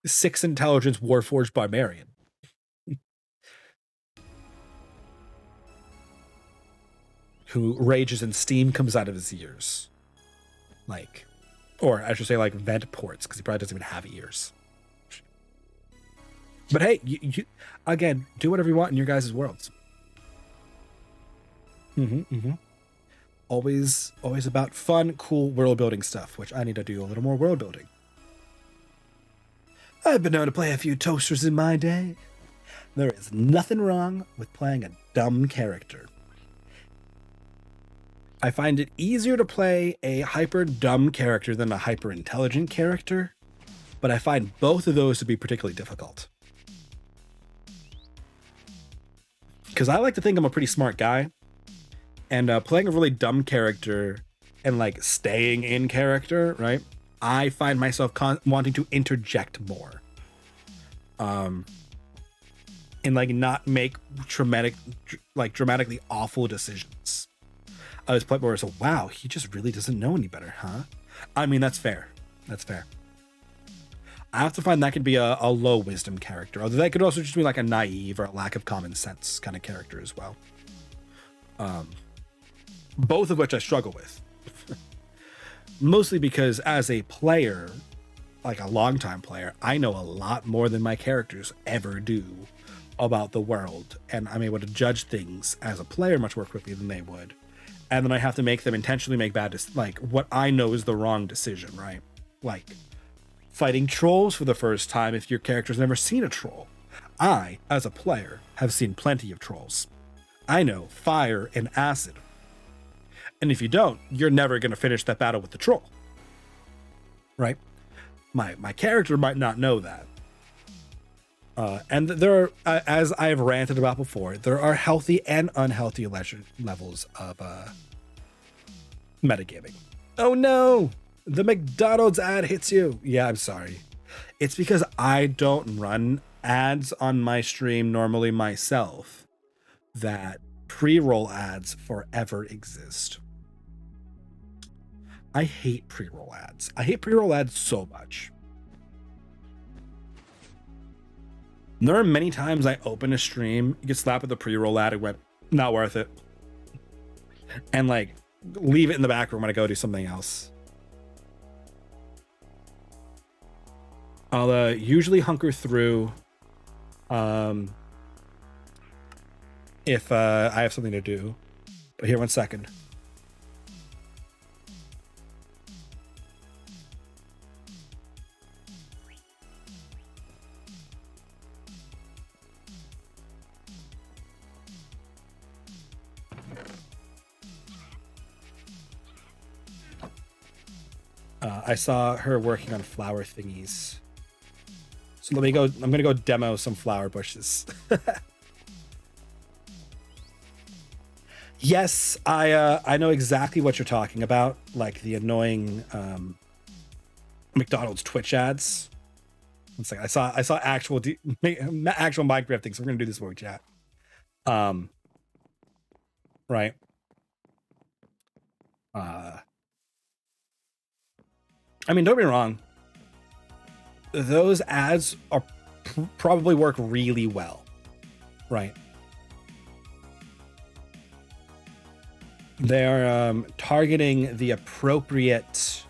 6 intelligence Warforged barbarian. Who rages and steam comes out of his ears. Like, or I should say like vent ports, because he probably doesn't even have ears. But hey, you again, do whatever you want in your guys' worlds. Always about fun, cool world building stuff, which I need to do a little more world building. I've been known to play a few toasters in my day. There is nothing wrong with playing a dumb character. I find it easier to play a hyper dumb character than a hyper intelligent character, but I find both of those to be particularly difficult. Because I like to think I'm a pretty smart guy, And playing a really dumb character and like staying in character, right? I find myself wanting to interject more. And like not make dramatically awful decisions. I was playing more so, wow, he just really doesn't know any better, huh? I mean, that's fair. That's fair. I have to find that could be a low wisdom character. Although that could also just be like a naive or a lack of common sense kind of character as well. Both of which I struggle with. Mostly because as a player, like a longtime player, I know a lot more than my characters ever do about the world. And I'm able to judge things as a player much more quickly than they would. And then I have to make them intentionally make like what I know is the wrong decision, right? Like fighting trolls for the first time if your character's never seen a troll. I, as a player, have seen plenty of trolls. I know fire and acid. And if you don't, you're never going to finish that battle with the troll. Right? My character might not know that. And there are, as I have ranted about before, there are healthy and unhealthy levels of metagaming. Oh no! The McDonald's ad hits you. Yeah, I'm sorry. It's because I don't run ads on my stream normally myself that pre-roll ads forever exist. I hate pre-roll ads. I hate pre-roll ads so much. There are many times I open a stream, get slapped with a pre-roll ad, and went, not worth it. And like, leave it in the back room when I go do something else. I'll usually hunker through if I have something to do. But here, 1 second. I saw her working on flower thingies. So let me go. I'm gonna go demo some flower bushes. Yes, I know exactly what you're talking about, like the annoying McDonald's Twitch ads. One second, I saw actual actual Minecraft things. So we're gonna do this while we chat. Right. I mean, don't be wrong. Those ads are probably work really well, right? They're targeting the appropriate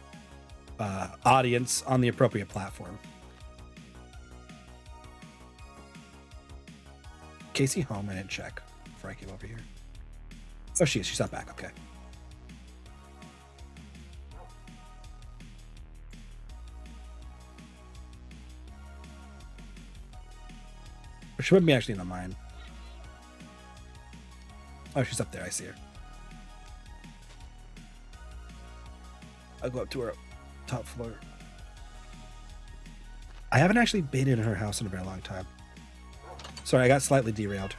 audience on the appropriate platform. Casey home, I didn't check before I came over here. Oh, she is. She's not back. Okay. She wouldn't be actually in mine. Oh, she's up there. I see her. I'll go up to her top floor. I haven't actually been in her house in a very long time. Sorry, I got slightly derailed.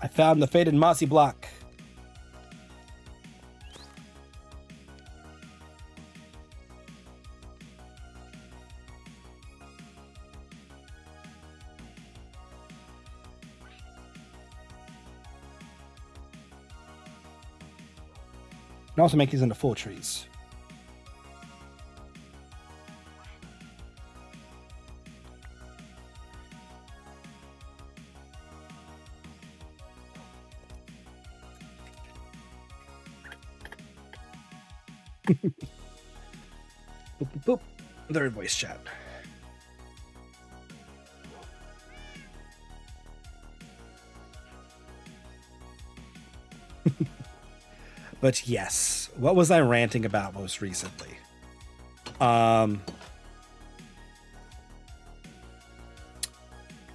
I found the faded mossy block. You can also make these into full trees. Boop, boop, boop. Third voice chat. But yes, what was I ranting about most recently?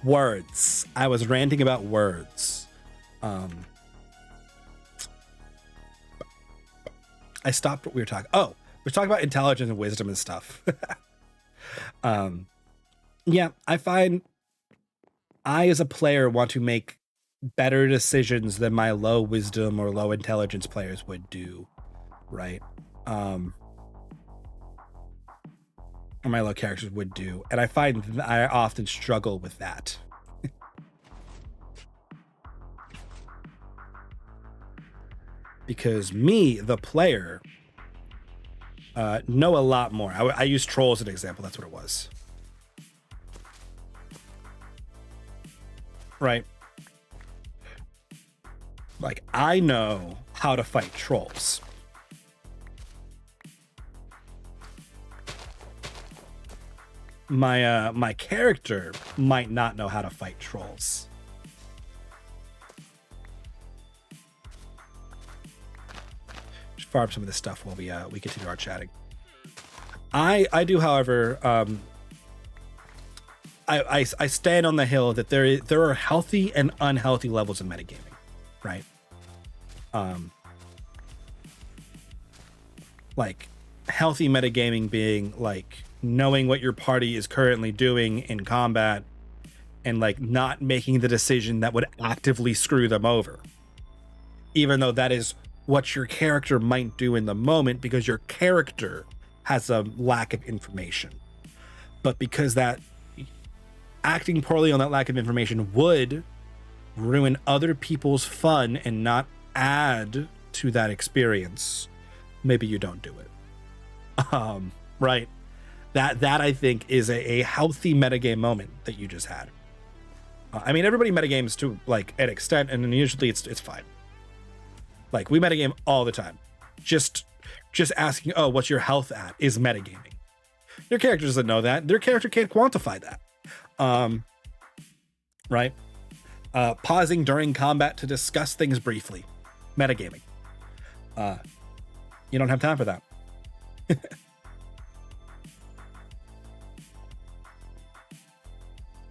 Words. I was ranting about words. I stopped what we were talking. Oh, we're talking about intelligence and wisdom and stuff. Yeah, I find I, as a player, want to make better decisions than my low wisdom or low intelligence players would do, right? Or my low characters would do. And I find that I often struggle with that. Because me, the player, know a lot more. I use troll as an example. That's what it was. Right? Like, I know how to fight trolls. My character might not know how to fight trolls. Just farm some of this stuff while we continue our chatting. I do, however, I stand on the hill that there are healthy and unhealthy levels of metagaming, right? Like, healthy metagaming being like knowing what your party is currently doing in combat and like not making the decision that would actively screw them over, even though that is what your character might do in the moment because your character has a lack of information. But because that acting poorly on that lack of information would ruin other people's fun and not add to that experience, maybe you don't do it. Right? That I think is a healthy metagame moment that you just had. I mean, everybody metagames to like an extent, and then usually it's fine. Like, we metagame all the time. Just asking, oh, what's your health at, is metagaming. Your character doesn't know that. Their character can't quantify that. Right? Pausing during combat to discuss things briefly. Metagaming. You don't have time for that.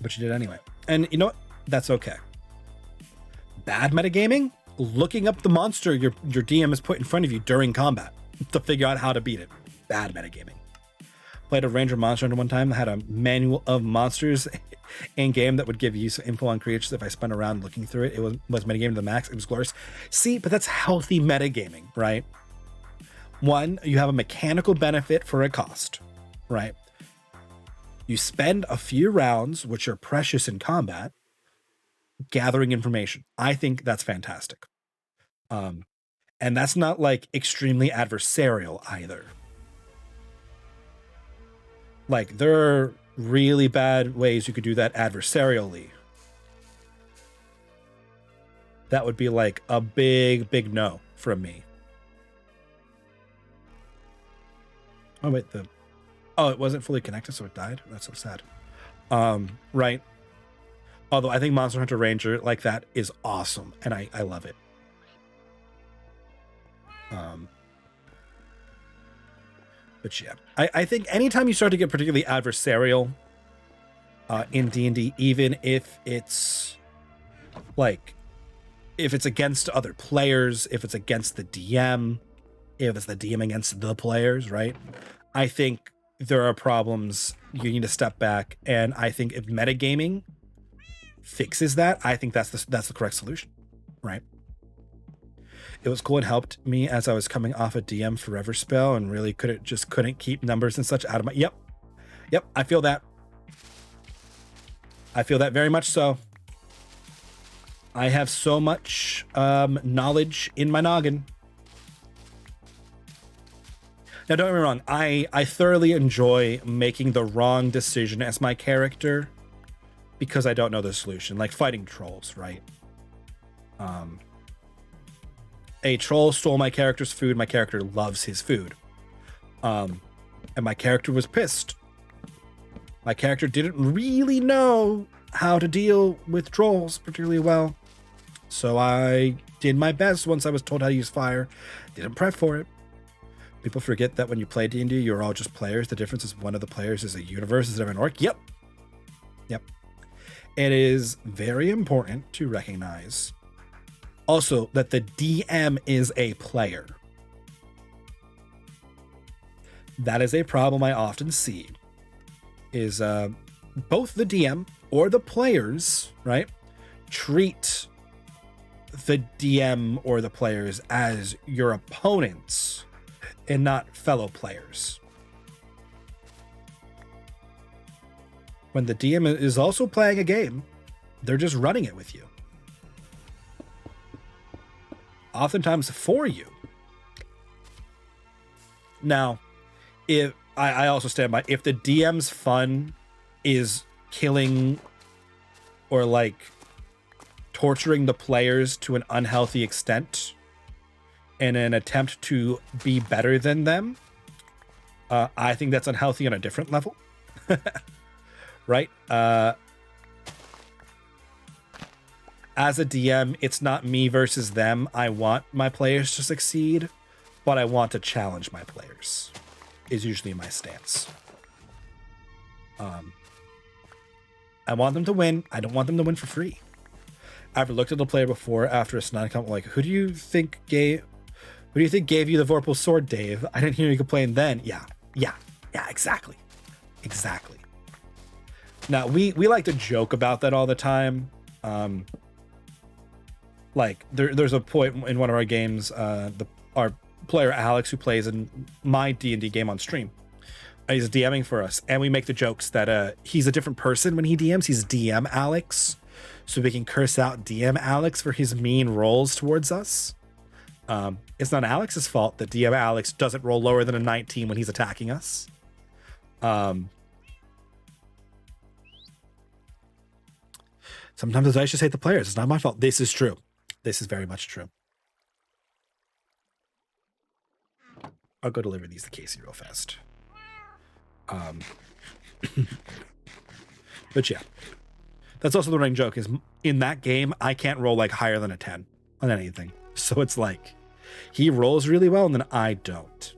But you did anyway. And you know what? That's okay. Bad metagaming? Looking up the monster your DM has put in front of you during combat to figure out how to beat it. Bad metagaming. Played a ranger monster hunter one time that had a manual of monsters in game that would give you some info on creatures. If I spent around looking through it, it was metagaming to the max. It was glorious. See, but that's healthy metagaming, right? One, you have a mechanical benefit for a cost, right? You spend a few rounds, which are precious in combat, gathering information. I think that's fantastic. And that's not like extremely adversarial either. Like, there are really bad ways you could do that adversarially. That would be like a big no from me. Oh, wait, it wasn't fully connected, so it died? That's so sad. Right. Although I think Monster Hunter Ranger like that is awesome, and I love it. But yeah, I think anytime you start to get particularly adversarial in D&D, even if it's like, if it's against other players, if it's against the DM, if it's the DM against the players, right? I think there are problems. You need to step back, and I think if metagaming fixes that, I think that's the correct solution, right? It was cool and helped me as I was coming off a DM forever spell and really couldn't keep numbers and such out of my. Yep, I feel that. I feel that very much so. I have so much knowledge in my noggin. Now, don't get me wrong. I thoroughly enjoy making the wrong decision as my character because I don't know the solution, like fighting trolls, right? A troll stole my character's food. My character loves his food. And my character was pissed. My character didn't really know how to deal with trolls particularly well. So I did my best once I was told how to use fire. Didn't prep for it. People forget that when you play D&D, you're all just players. The difference is one of the players is a universe instead of an orc. Yep. it is very important to recognize also that the DM is a player. That is a problem I often see, is both the DM or the players, right, treat the DM or the players as your opponents and not fellow players. When the DM is also playing a game, they're just running it with you. Oftentimes for you. Now, if I also stand by, if the DM's fun is killing or like torturing the players to an unhealthy extent in an attempt to be better than them, I think that's unhealthy on a different level. Right? As a DM, it's not me versus them. I want my players to succeed, but I want to challenge my players, is usually my stance. I want them to win. I don't want them to win for free. I've looked at the player before after a Snide comment, like, who do you think gave you the Vorpal sword, Dave? I didn't hear you complain then. Yeah, exactly. Now, we like to joke about that all the time. Like, there's a point in one of our games, our player Alex, who plays in my D&D game on stream, he's DMing for us, and we make the jokes that he's a different person when he DMs. He's DM Alex, so we can curse out DM Alex for his mean rolls towards us. It's not Alex's fault that DM Alex doesn't roll lower than a 19 when he's attacking us. Sometimes the dice just hate the players. It's not my fault. This is true. This is very much true. I'll go deliver these to Casey real fast. But yeah, that's also the running joke, is in that game, I can't roll like higher than a 10 on anything. So it's like he rolls really well and then I don't.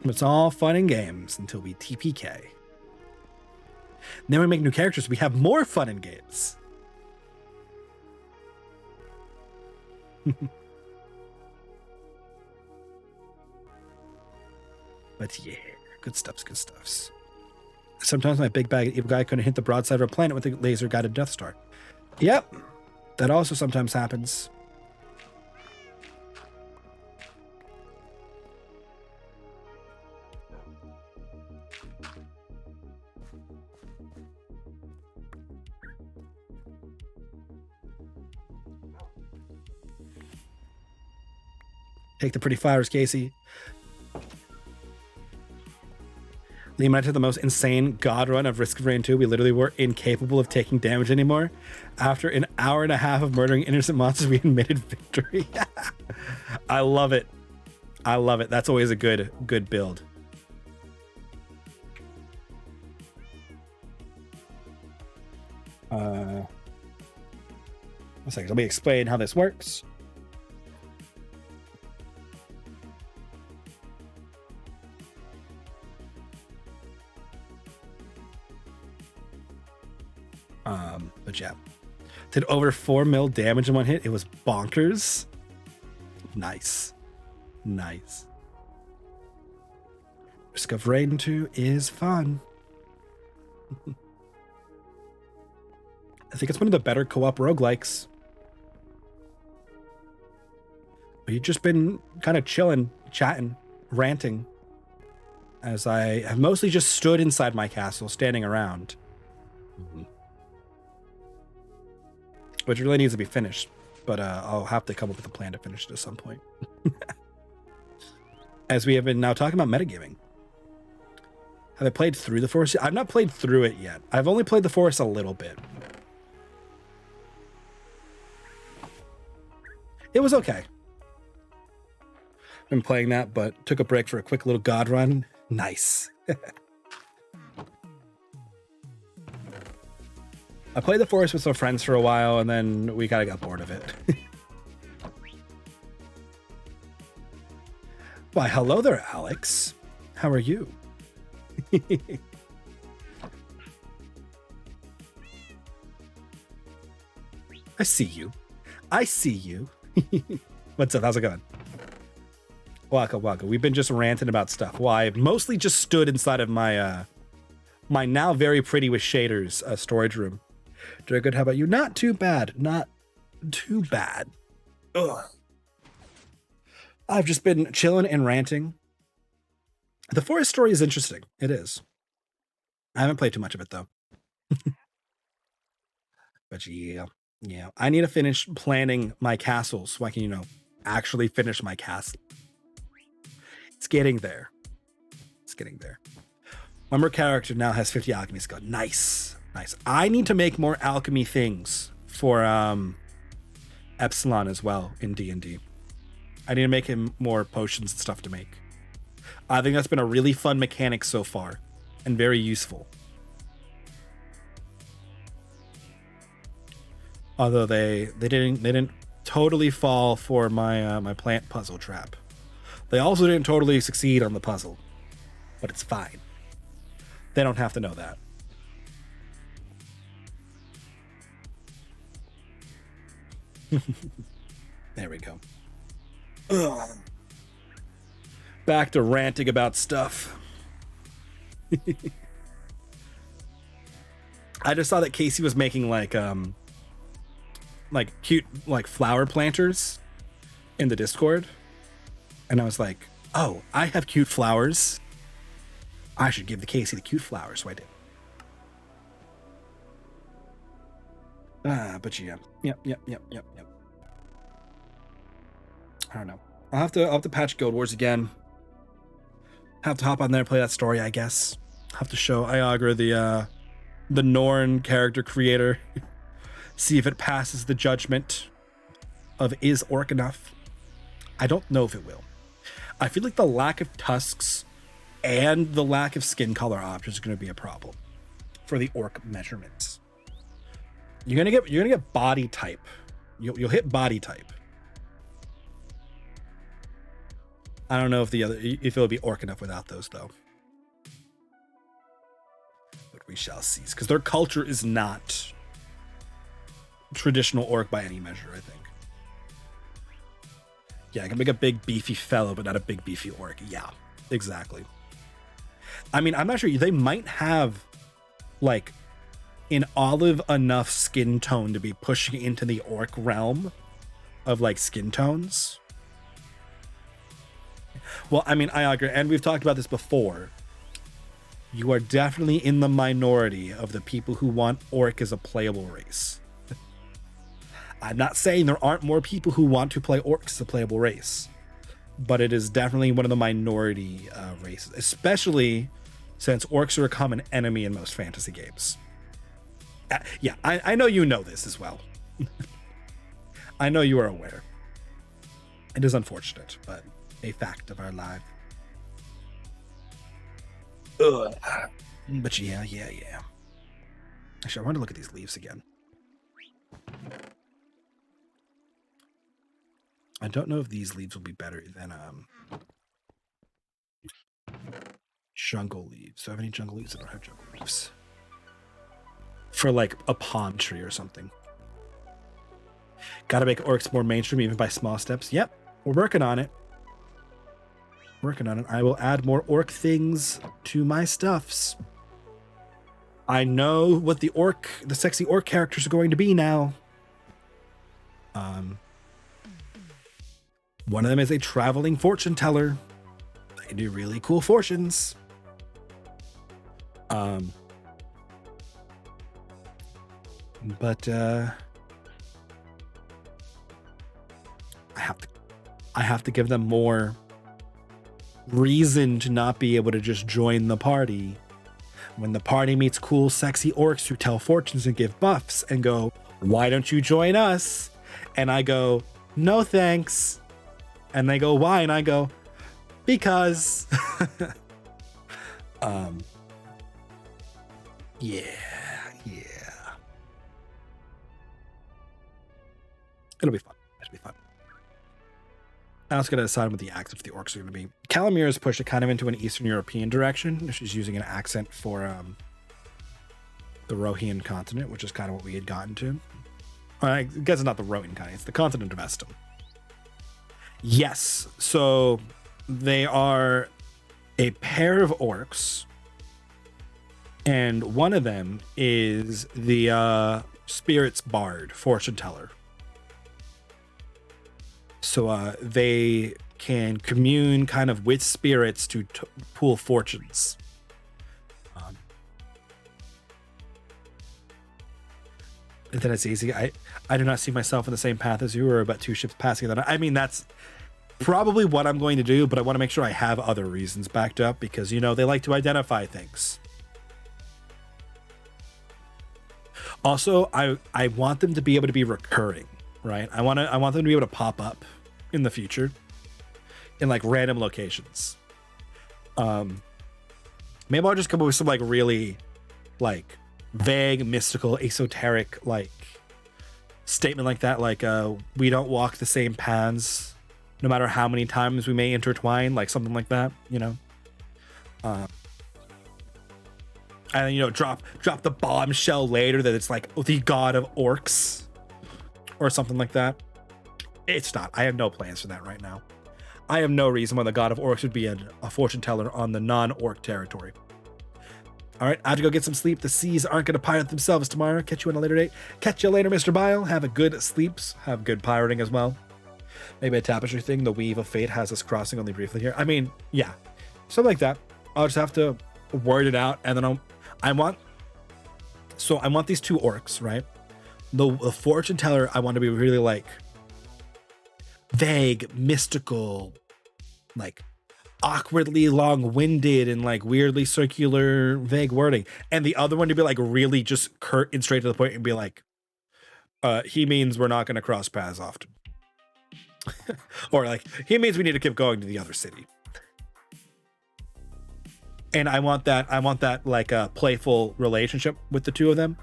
It's all fun and games until we TPK. Then we make new characters. We have more fun and games. But yeah, good stuffs. Sometimes my big bag evil guy couldn't hit the broadside of a planet with a laser guided Death Star. Yep, that also sometimes happens. Take the pretty flowers, Casey. Liam and I took the most insane god run of Risk of Rain 2. We literally were incapable of taking damage anymore. After an hour and a half of murdering innocent monsters, we admitted victory. I love it. That's always a good build. One second. Let me explain how this works. But yeah, did over 4 mil damage in one hit. It was bonkers. Nice. Risk of Rain 2 is fun. I think it's one of the better co-op roguelikes. We've just been kind of chilling, chatting, ranting, as I have mostly just stood inside my castle, standing around. Which really needs to be finished, but I'll have to come up with a plan to finish it at some point. As we have been now talking about metagaming. Have I played through the forest? I've not played through it yet. I've only played the forest a little bit. It was okay. Been playing that, but took a break for a quick little god run. Nice. I played the forest with some friends for a while, and then we kind of got bored of it. Why, hello there, Alex. How are you? I see you. I see you. What's up? How's it going? Waka waka. We've been just ranting about stuff. Well, I've mostly just stood inside of my my now very pretty with shaders storage room. Doing good. How about you? Not too bad. Not too bad. Ugh. I've just been chilling and ranting. The forest story is interesting. It is. I haven't played too much of it though. But yeah. I need to finish planning my castle so I can, you know, actually finish my castle. It's getting there. It's getting there. One more character now has 50 alchemy skill. Nice. Nice. I need to make more alchemy things for Epsilon as well in D&D. I need to make him more potions and stuff to make. I think that's been a really fun mechanic so far and very useful. Although they didn't totally fall for my my plant puzzle trap. They also didn't totally succeed on the puzzle, but it's fine. They don't have to know that. There we go. Ugh. Back to ranting about stuff. I just saw that Casey was making like cute like flower planters in the Discord, and I was like, oh, I have cute flowers. I should give the Casey the cute flowers. So I did. But yeah, yep. I don't know. I'll have to patch Guild Wars again. Have to hop on there and play that story, I guess. Have to show Iagra the Norn character creator. See if it passes the judgment of is orc enough. I don't know if it will. I feel like the lack of tusks and the lack of skin color options are going to be a problem for the orc measurements. You're gonna get body type. You'll hit body type. I don't know if it'll be orc enough without those though. But we shall see, because their culture is not traditional orc by any measure, I think. Yeah, I can make a big beefy fellow, but not a big beefy orc. Yeah, exactly. I mean, I'm not sure. They might have like an olive enough skin tone to be pushing into the orc realm of like skin tones. Well, I mean, Iagra, and we've talked about this before. You are definitely in the minority of the people who want orc as a playable race. I'm not saying there aren't more people who want to play orcs as a playable race, but it is definitely one of the minority races, especially since orcs are a common enemy in most fantasy games. Yeah, I know you know this as well. I know you are aware. It is unfortunate, but a fact of our life. Ugh. But yeah. Actually, I want to look at these leaves again. I don't know if these leaves will be better than jungle leaves. Do I have any jungle leaves? I don't have jungle leaves. For like a palm tree or something. Gotta make orcs more mainstream even by small steps. Yep, we're working on it. I will add more orc things to my stuffs. I know what the sexy orc characters are going to be now. One of them is a traveling fortune teller. They do really cool fortunes. But I have to give them more reason to not be able to just join the party. When the party meets cool, sexy orcs who tell fortunes and give buffs and go, why don't you join us? And I go, no thanks. And they go, why? And I go, because. Yeah. It'll be fun. I also got to decide what the accent for the orcs are going to be. Calamir has pushed it kind of into an Eastern European direction. She's using an accent for the Rohian continent, which is kind of what we had gotten to. I guess it's not the Rohian continent, it's the continent of Estum. Yes, so they are a pair of orcs, and one of them is the Spirits Bard, Fortune Teller. So they can commune kind of with spirits to pool fortunes. Then it's easy. I do not see myself in the same path as you, or about 2 ships passing that. I mean, that's probably what I'm going to do, but I want to make sure I have other reasons backed up because, you know, they like to identify things. Also, I want them to be able to be recurring, right? I want them to be able to pop up in the future in like random locations. Maybe I'll just come up with some like really like vague, mystical, esoteric like statement like that, like we don't walk the same paths no matter how many times we may intertwine, like something like that, you know. And you know, drop the bombshell later that it's like the god of orcs or something like that. It's not. I have no plans for that right now. I have no reason why the god of orcs would be a fortune teller on the non-orc territory. All right, I have to go get some sleep. The seas aren't going to pirate themselves tomorrow. Catch you on a later date. Catch you later, Mr. Bile. Have a good sleeps. Have good pirating as well. Maybe a tapestry thing. The Weave of Fate has us crossing only briefly here. I mean, yeah, something like that. I'll just have to word it out, and then I want these 2 orcs, right? The fortune teller, I want to be really like vague, mystical, like awkwardly long-winded and like weirdly circular, vague wording. And the other one to be like really just curt and straight to the point and be like, he means we're not going to cross paths often. Or like, he means we need to keep going to the other city. And I want that like a playful relationship with the 2 of them.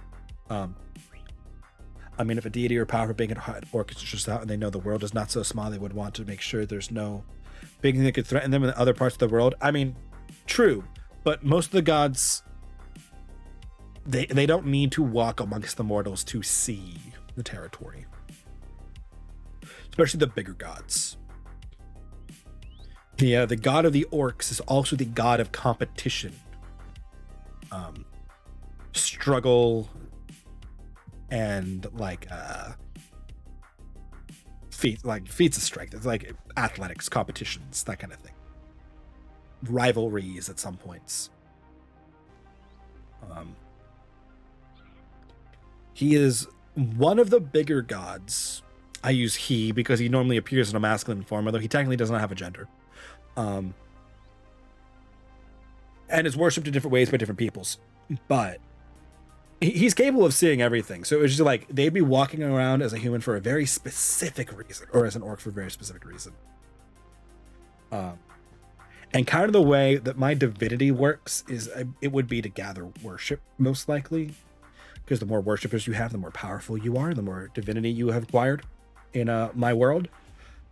I mean, if a deity or powerful being had orchestras out and they know the world is not so small, they would want to make sure there's no big thing that could threaten them in other parts of the world. I mean, true, but most of the gods, they don't need to walk amongst the mortals to see the territory. Especially the bigger gods. The god of the orcs is also the god of competition, struggle, and like feats of strength. It's like athletics, competitions, that kind of thing. Rivalries at some points. He is one of the bigger gods. I use he because he normally appears in a masculine form, although he technically does not have a gender. And is worshipped in different ways by different peoples, but he's capable of seeing everything. So it's just like they'd be walking around as a human for a very specific reason, or as an orc for a very specific reason. And kind of the way that my divinity works is it would be to gather worship, most likely, because the more worshippers you have, the more powerful you are, the more divinity you have acquired in my world,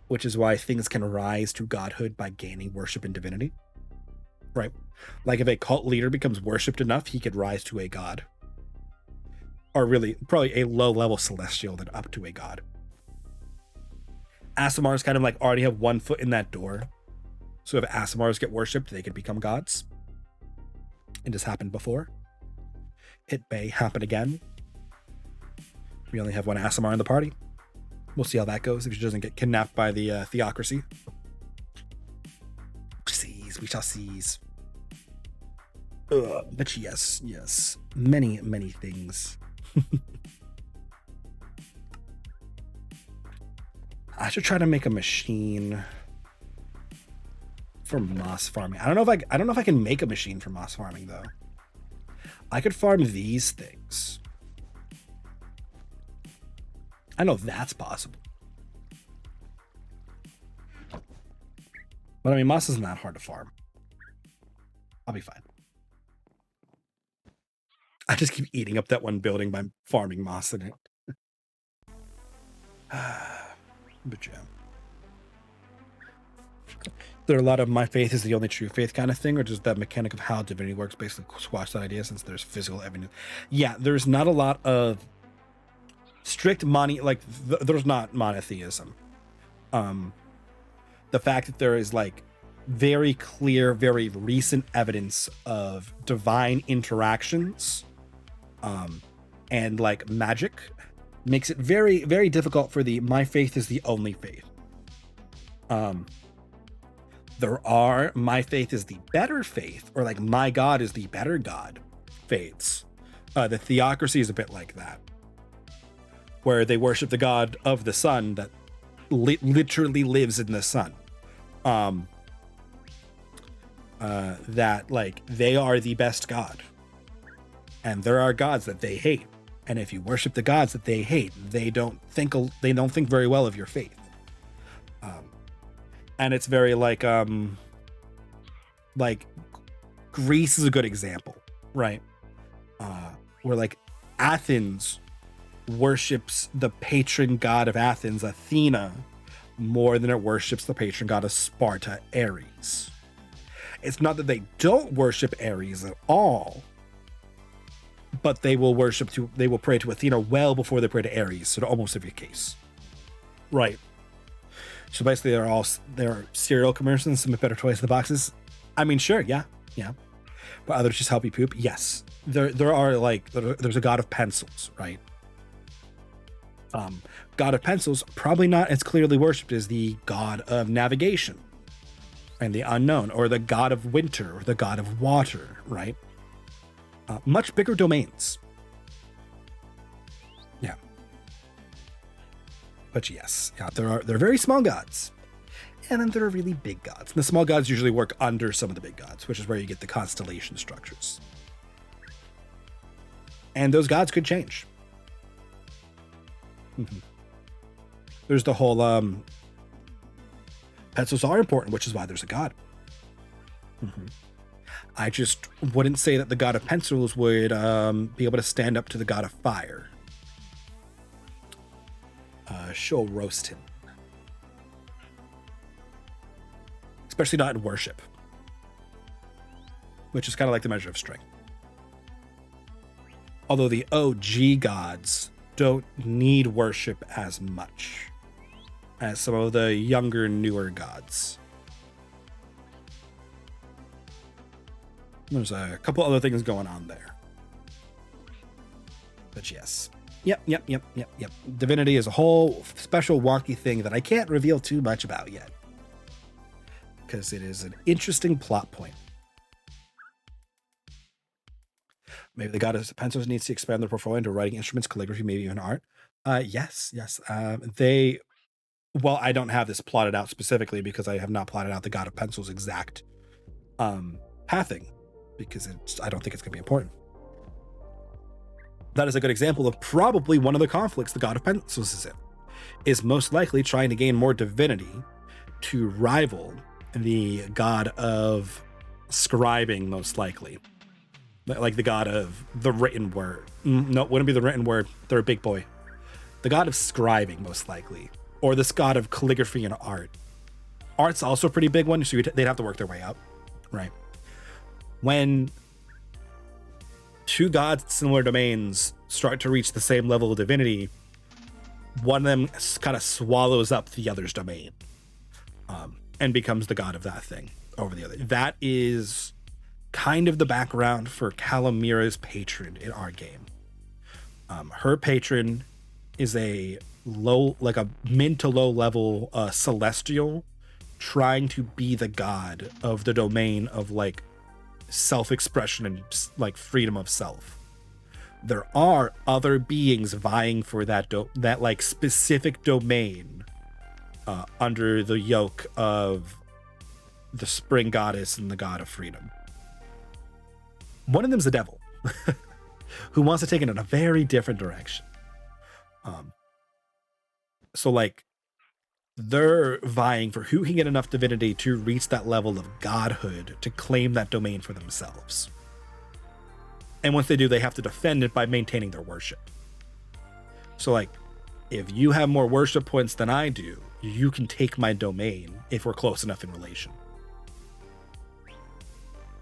which is why things can rise to godhood by gaining worship and divinity. Right? Like if a cult leader becomes worshipped enough, he could rise to a god. Or really, probably a low-level celestial, then up to a god. Asimars kind of like already have 1 foot in that door. So if Asimars get worshipped, they could become gods. It has happened before. It may happen again. We only have 1 Asimar in the party. We'll see how that goes if she doesn't get kidnapped by the theocracy. We shall seize. But yes. Many things. I should try to make a machine for moss farming. I don't know if I can make a machine for moss farming though. I could farm these things. I know that's possible. But I mean, moss isn't that hard to farm. I'll be fine. I just keep eating up that one building by farming moss in it. But yeah. There are a lot of my faith is the only true faith kind of thing, or does that mechanic of how divinity works basically squash that idea since there's physical evidence? Yeah, there's not a lot of strict there's not monotheism. The fact that there is like very clear, very recent evidence of divine interactions, and like magic makes it very, very difficult for the my faith is the only faith. There are my faith is the better faith, or like my God is the better God faiths. The theocracy is a bit like that, where they worship the God of the sun that literally lives in the sun. That like they are the best God, and there are gods that they hate, and if you worship the gods that they hate, they don't think very well of your faith. And it's very like Greece is a good example, right? Where like Athens worships the patron god of Athens, Athena, more than it worships the patron god of Sparta, Ares. It's not that they don't worship Ares at all, but they will pray to Athena well before they pray to Ares, so to almost every case. Right. So basically they're serial commercials, some better toys in the boxes. I mean, sure, yeah. But others just help you poop. Yes. There's a god of pencils, right? God of pencils, probably not as clearly worshipped as the god of navigation and the unknown, or the god of winter, or the god of water, right? Much bigger domains. Yeah. But yes, yeah, there are very small gods, and then there are really big gods. And the small gods usually work under some of the big gods, which is where you get the constellation structures. And those gods could change. Mm-hmm. There's the whole pencils are important, which is why there's a god. Mm-hmm. I just wouldn't say that the god of pencils would be able to stand up to the god of fire. She'll roast him. Especially not in worship, which is kind of like the measure of strength. Although the OG gods don't need worship as much as some of the younger, newer gods. There's a couple other things going on there. But yes. Yep. Divinity is a whole special wonky thing that I can't reveal too much about yet, because it is an interesting plot point. Maybe the god of pencils needs to expand their portfolio into writing instruments, calligraphy, maybe even art. Yes. Well, I don't have this plotted out specifically because I have not plotted out the god of pencils exact pathing, because I don't think it's going to be important. That is a good example of probably one of the conflicts the god of pencils is in, is most likely trying to gain more divinity to rival the god of scribing, most likely. Like the god of the written word. No, it wouldn't be the written word. They're a big boy. The god of scribing, most likely. Or this god of calligraphy and art. Art's also a pretty big one, so they'd have to work their way up. Right. When two gods, similar domains, start to reach the same level of divinity, one of them kind of swallows up the other's domain, and becomes the god of that thing over the other. That is kind of the background for Calamira's patron in our game. Her patron is a mid to low level celestial trying to be the god of the domain of like self-expression and like freedom of self. There are other beings vying for that like specific domain under the yoke of the spring goddess and the god of freedom. One of them's the devil, who wants to take it in a very different direction. So like they're vying for who can get enough divinity to reach that level of godhood to claim that domain for themselves. And once they do, they have to defend it by maintaining their worship. So like, if you have more worship points than I do, you can take my domain if we're close enough in relation.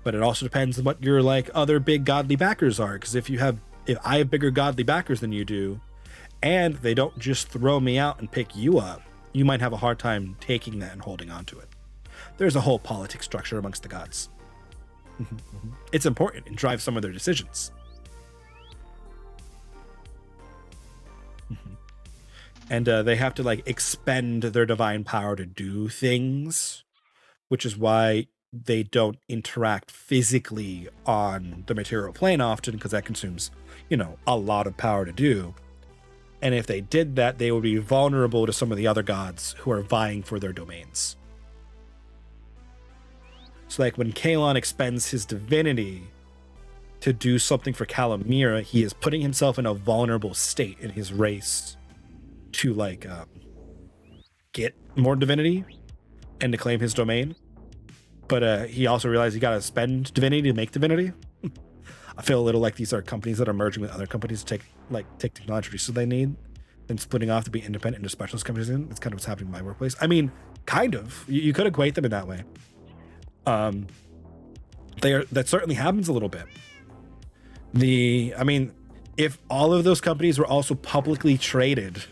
But it also depends on what your like other big godly backers are, because if I have bigger godly backers than you do, and they don't just throw me out and pick you up, you might have a hard time taking that and holding on to it. There's a whole politics structure amongst the gods. It's important and drives some of their decisions. And they have to like expend their divine power to do things, which is why they don't interact physically on the material plane often, because that consumes, a lot of power to do. And if they did that, they would be vulnerable to some of the other gods who are vying for their domains. So like when Kalon expends his divinity to do something for Kalamira, he is putting himself in a vulnerable state in his race to like get more divinity and to claim his domain. But he also realized he got to spend divinity to make divinity. I feel a little like these are companies that are merging with other companies to take technology so they need and splitting off to be independent into specialist companies. It's kind of what's happening in my workplace. I mean, kind of. You could equate them in that way. That certainly happens a little bit. If all of those companies were also publicly traded,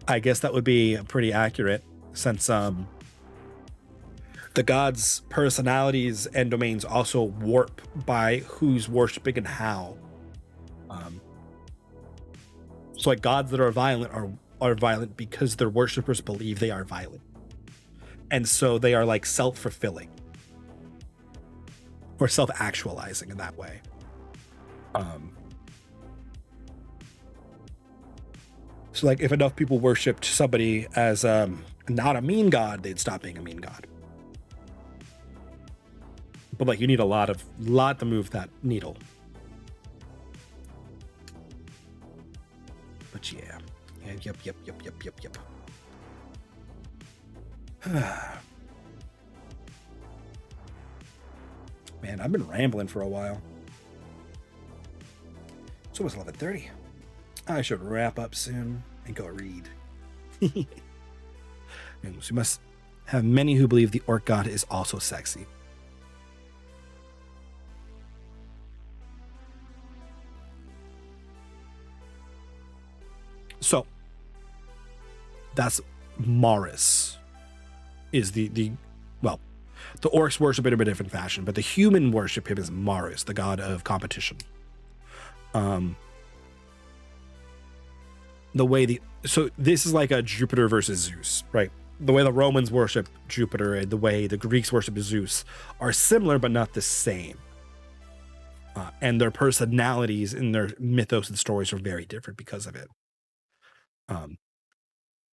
I guess that would be pretty accurate, since the gods' personalities and domains also warp by who's worshiping and how. So like gods that are violent are violent because their worshippers believe they are violent. And so they are like self-fulfilling or self-actualizing in that way. So like if enough people worshipped somebody as not a mean god, they'd stop being a mean god. But like you need a lot to move that needle. But yeah. Yep. Man, I've been rambling for a while. It's almost 11:30. I should wrap up soon and go read. We must have many who believe the orc god is also sexy. So that's Morris is the orcs worship in a different fashion, but the human worship him as Morris, the god of competition. So this is like a Jupiter versus Zeus, right? The way the Romans worship Jupiter and the way the Greeks worship Zeus are similar, but not the same. And their personalities in their mythos and stories are very different because of it.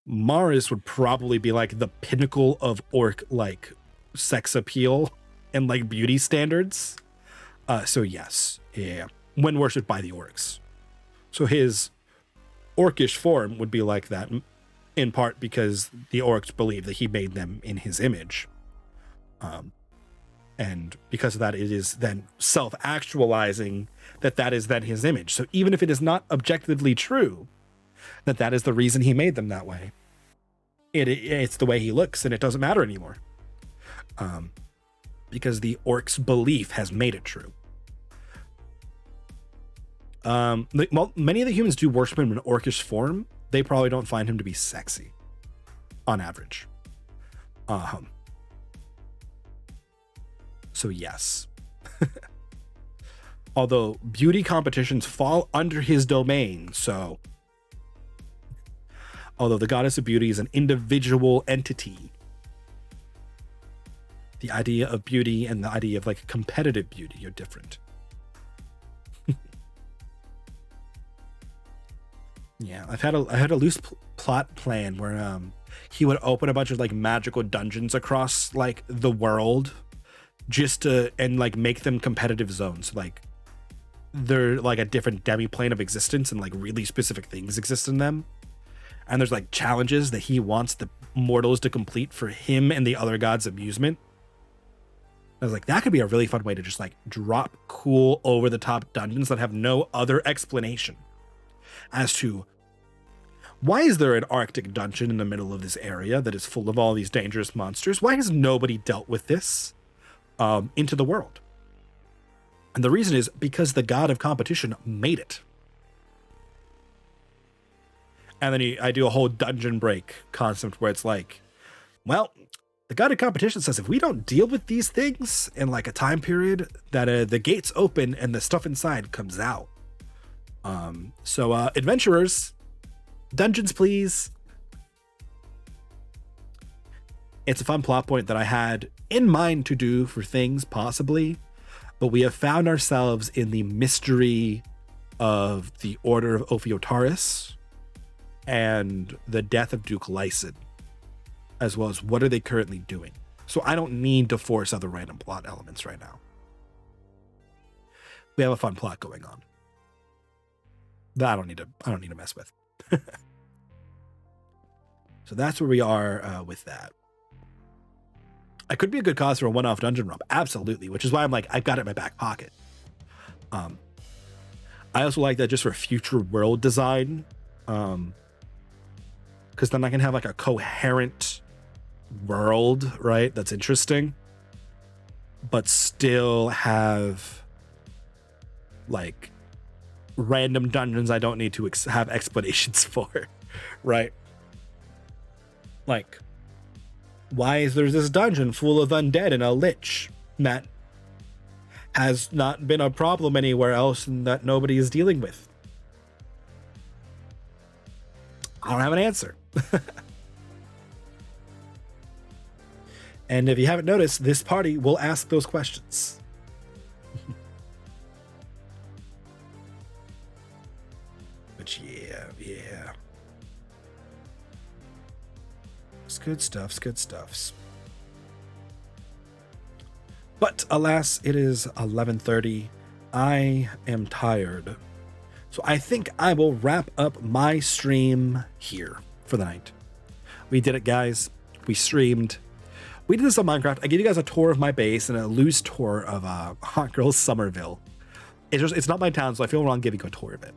Mars would probably be like the pinnacle of orc like sex appeal and like beauty standards. So yes, yeah, when worshipped by the orcs. So his orcish form would be like that, in part because the orcs believe that he made them in his image. And because of that, it is then self-actualizing that is then his image. So even if it is not objectively true, that is the reason he made them that way, it's the way he looks, and it doesn't matter anymore. Because the orc's belief has made it true. Many of the humans do worship him in an orcish form. They probably don't find him to be sexy, on average. So yes. Although beauty competitions fall under his domain, so although the goddess of beauty is an individual entity, the idea of beauty and the idea of like competitive beauty are different. Yeah, I had a loose plot plan where he would open a bunch of like magical dungeons across like the world just to and like make them competitive zones. Like they're like a different demi-plane of existence and like really specific things exist in them. And there's like challenges that he wants the mortals to complete for him and the other gods' amusement. I was like, that could be a really fun way to just like drop cool over the top dungeons that have no other explanation as to Why is there an Arctic dungeon in the middle of this area that is full of all these dangerous monsters? Why has nobody dealt with this into the world? And the reason is because the god of competition made it. And then I do a whole dungeon break concept where it's like, well, the god of competition says if we don't deal with these things in like a time period, that the gates open and the stuff inside comes out. So adventurers, dungeons, please. It's a fun plot point that I had in mind to do for things possibly, but we have found ourselves in the mystery of the Order of Ophiotaurus and the death of Duke Lycid, as well as what are they currently doing. So I don't need to force other random plot elements right now. We have a fun plot going on that I don't need to mess with. So that's where we are with that. I could be a good cause for a one-off dungeon run, absolutely, which is why I'm like, I've got it in my back pocket. I also like that just for future world design, because then I can have like a coherent world, right? That's interesting, but still have like random dungeons I don't need to have explanations for, right? Like, why is there this dungeon full of undead and a lich that has not been a problem anywhere else and that nobody is dealing with? I don't have an answer. And if you haven't noticed, this party will ask those questions. But yeah. It's good stuffs. But alas, it is 11:30. I am tired. So I think I will wrap up my stream here for the night. We did it, guys. We streamed. We did this on Minecraft. I gave you guys a tour of my base and a loose tour of Hot Girls Somerville. It's not my town, so I feel wrong giving you a tour of it.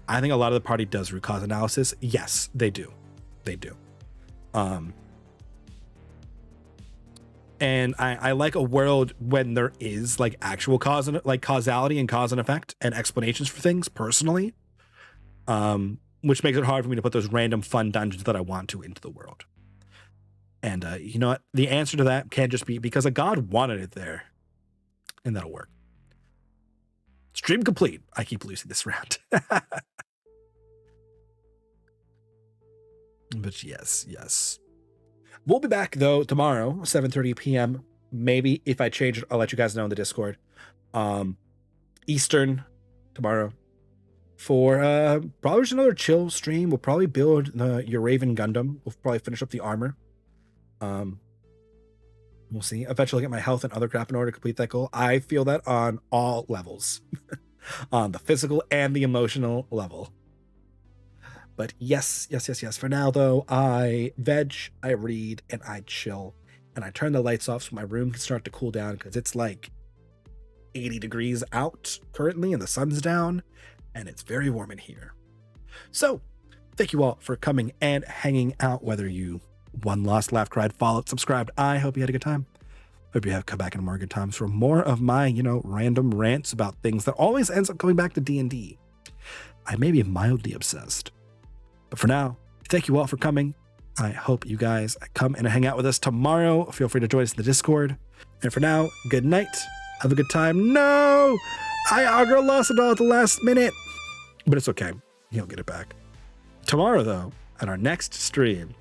I think a lot of the party does root cause analysis. Yes, they do. They do. And I like a world when there is like actual cause and like causality and cause and effect and explanations for things personally, which makes it hard for me to put those random fun dungeons that I want to into the world. And you know what? The answer to that can just be because a god wanted it there, and that'll work. Stream complete. I keep losing this round. But yes. We'll be back though tomorrow, 7:30 p.m. Maybe if I change it, I'll let you guys know in the Discord. Eastern tomorrow for probably just another chill stream. We'll probably build your Raven Gundam. We'll probably finish up the armor. We'll see. Eventually get my health and other crap in order to complete that goal. I feel that on all levels, on the physical and the emotional level. But yes. For now, though, I veg, I read, and I chill. And I turn the lights off so my room can start to cool down because it's like 80 degrees out currently and the sun's down and it's very warm in here. So thank you all for coming and hanging out, whether you won, lost, laughed, cried, followed, subscribed. I hope you had a good time. Hope you have come back in more good times for more of my, random rants about things that always ends up coming back to D&D. I may be mildly obsessed. But for now, thank you all for coming. I hope you guys come and hang out with us tomorrow. Feel free to join us in the Discord. And for now, good night. Have a good time. No! Our girl lost it all at the last minute. But it's okay. He'll get it back. Tomorrow, though, at our next stream,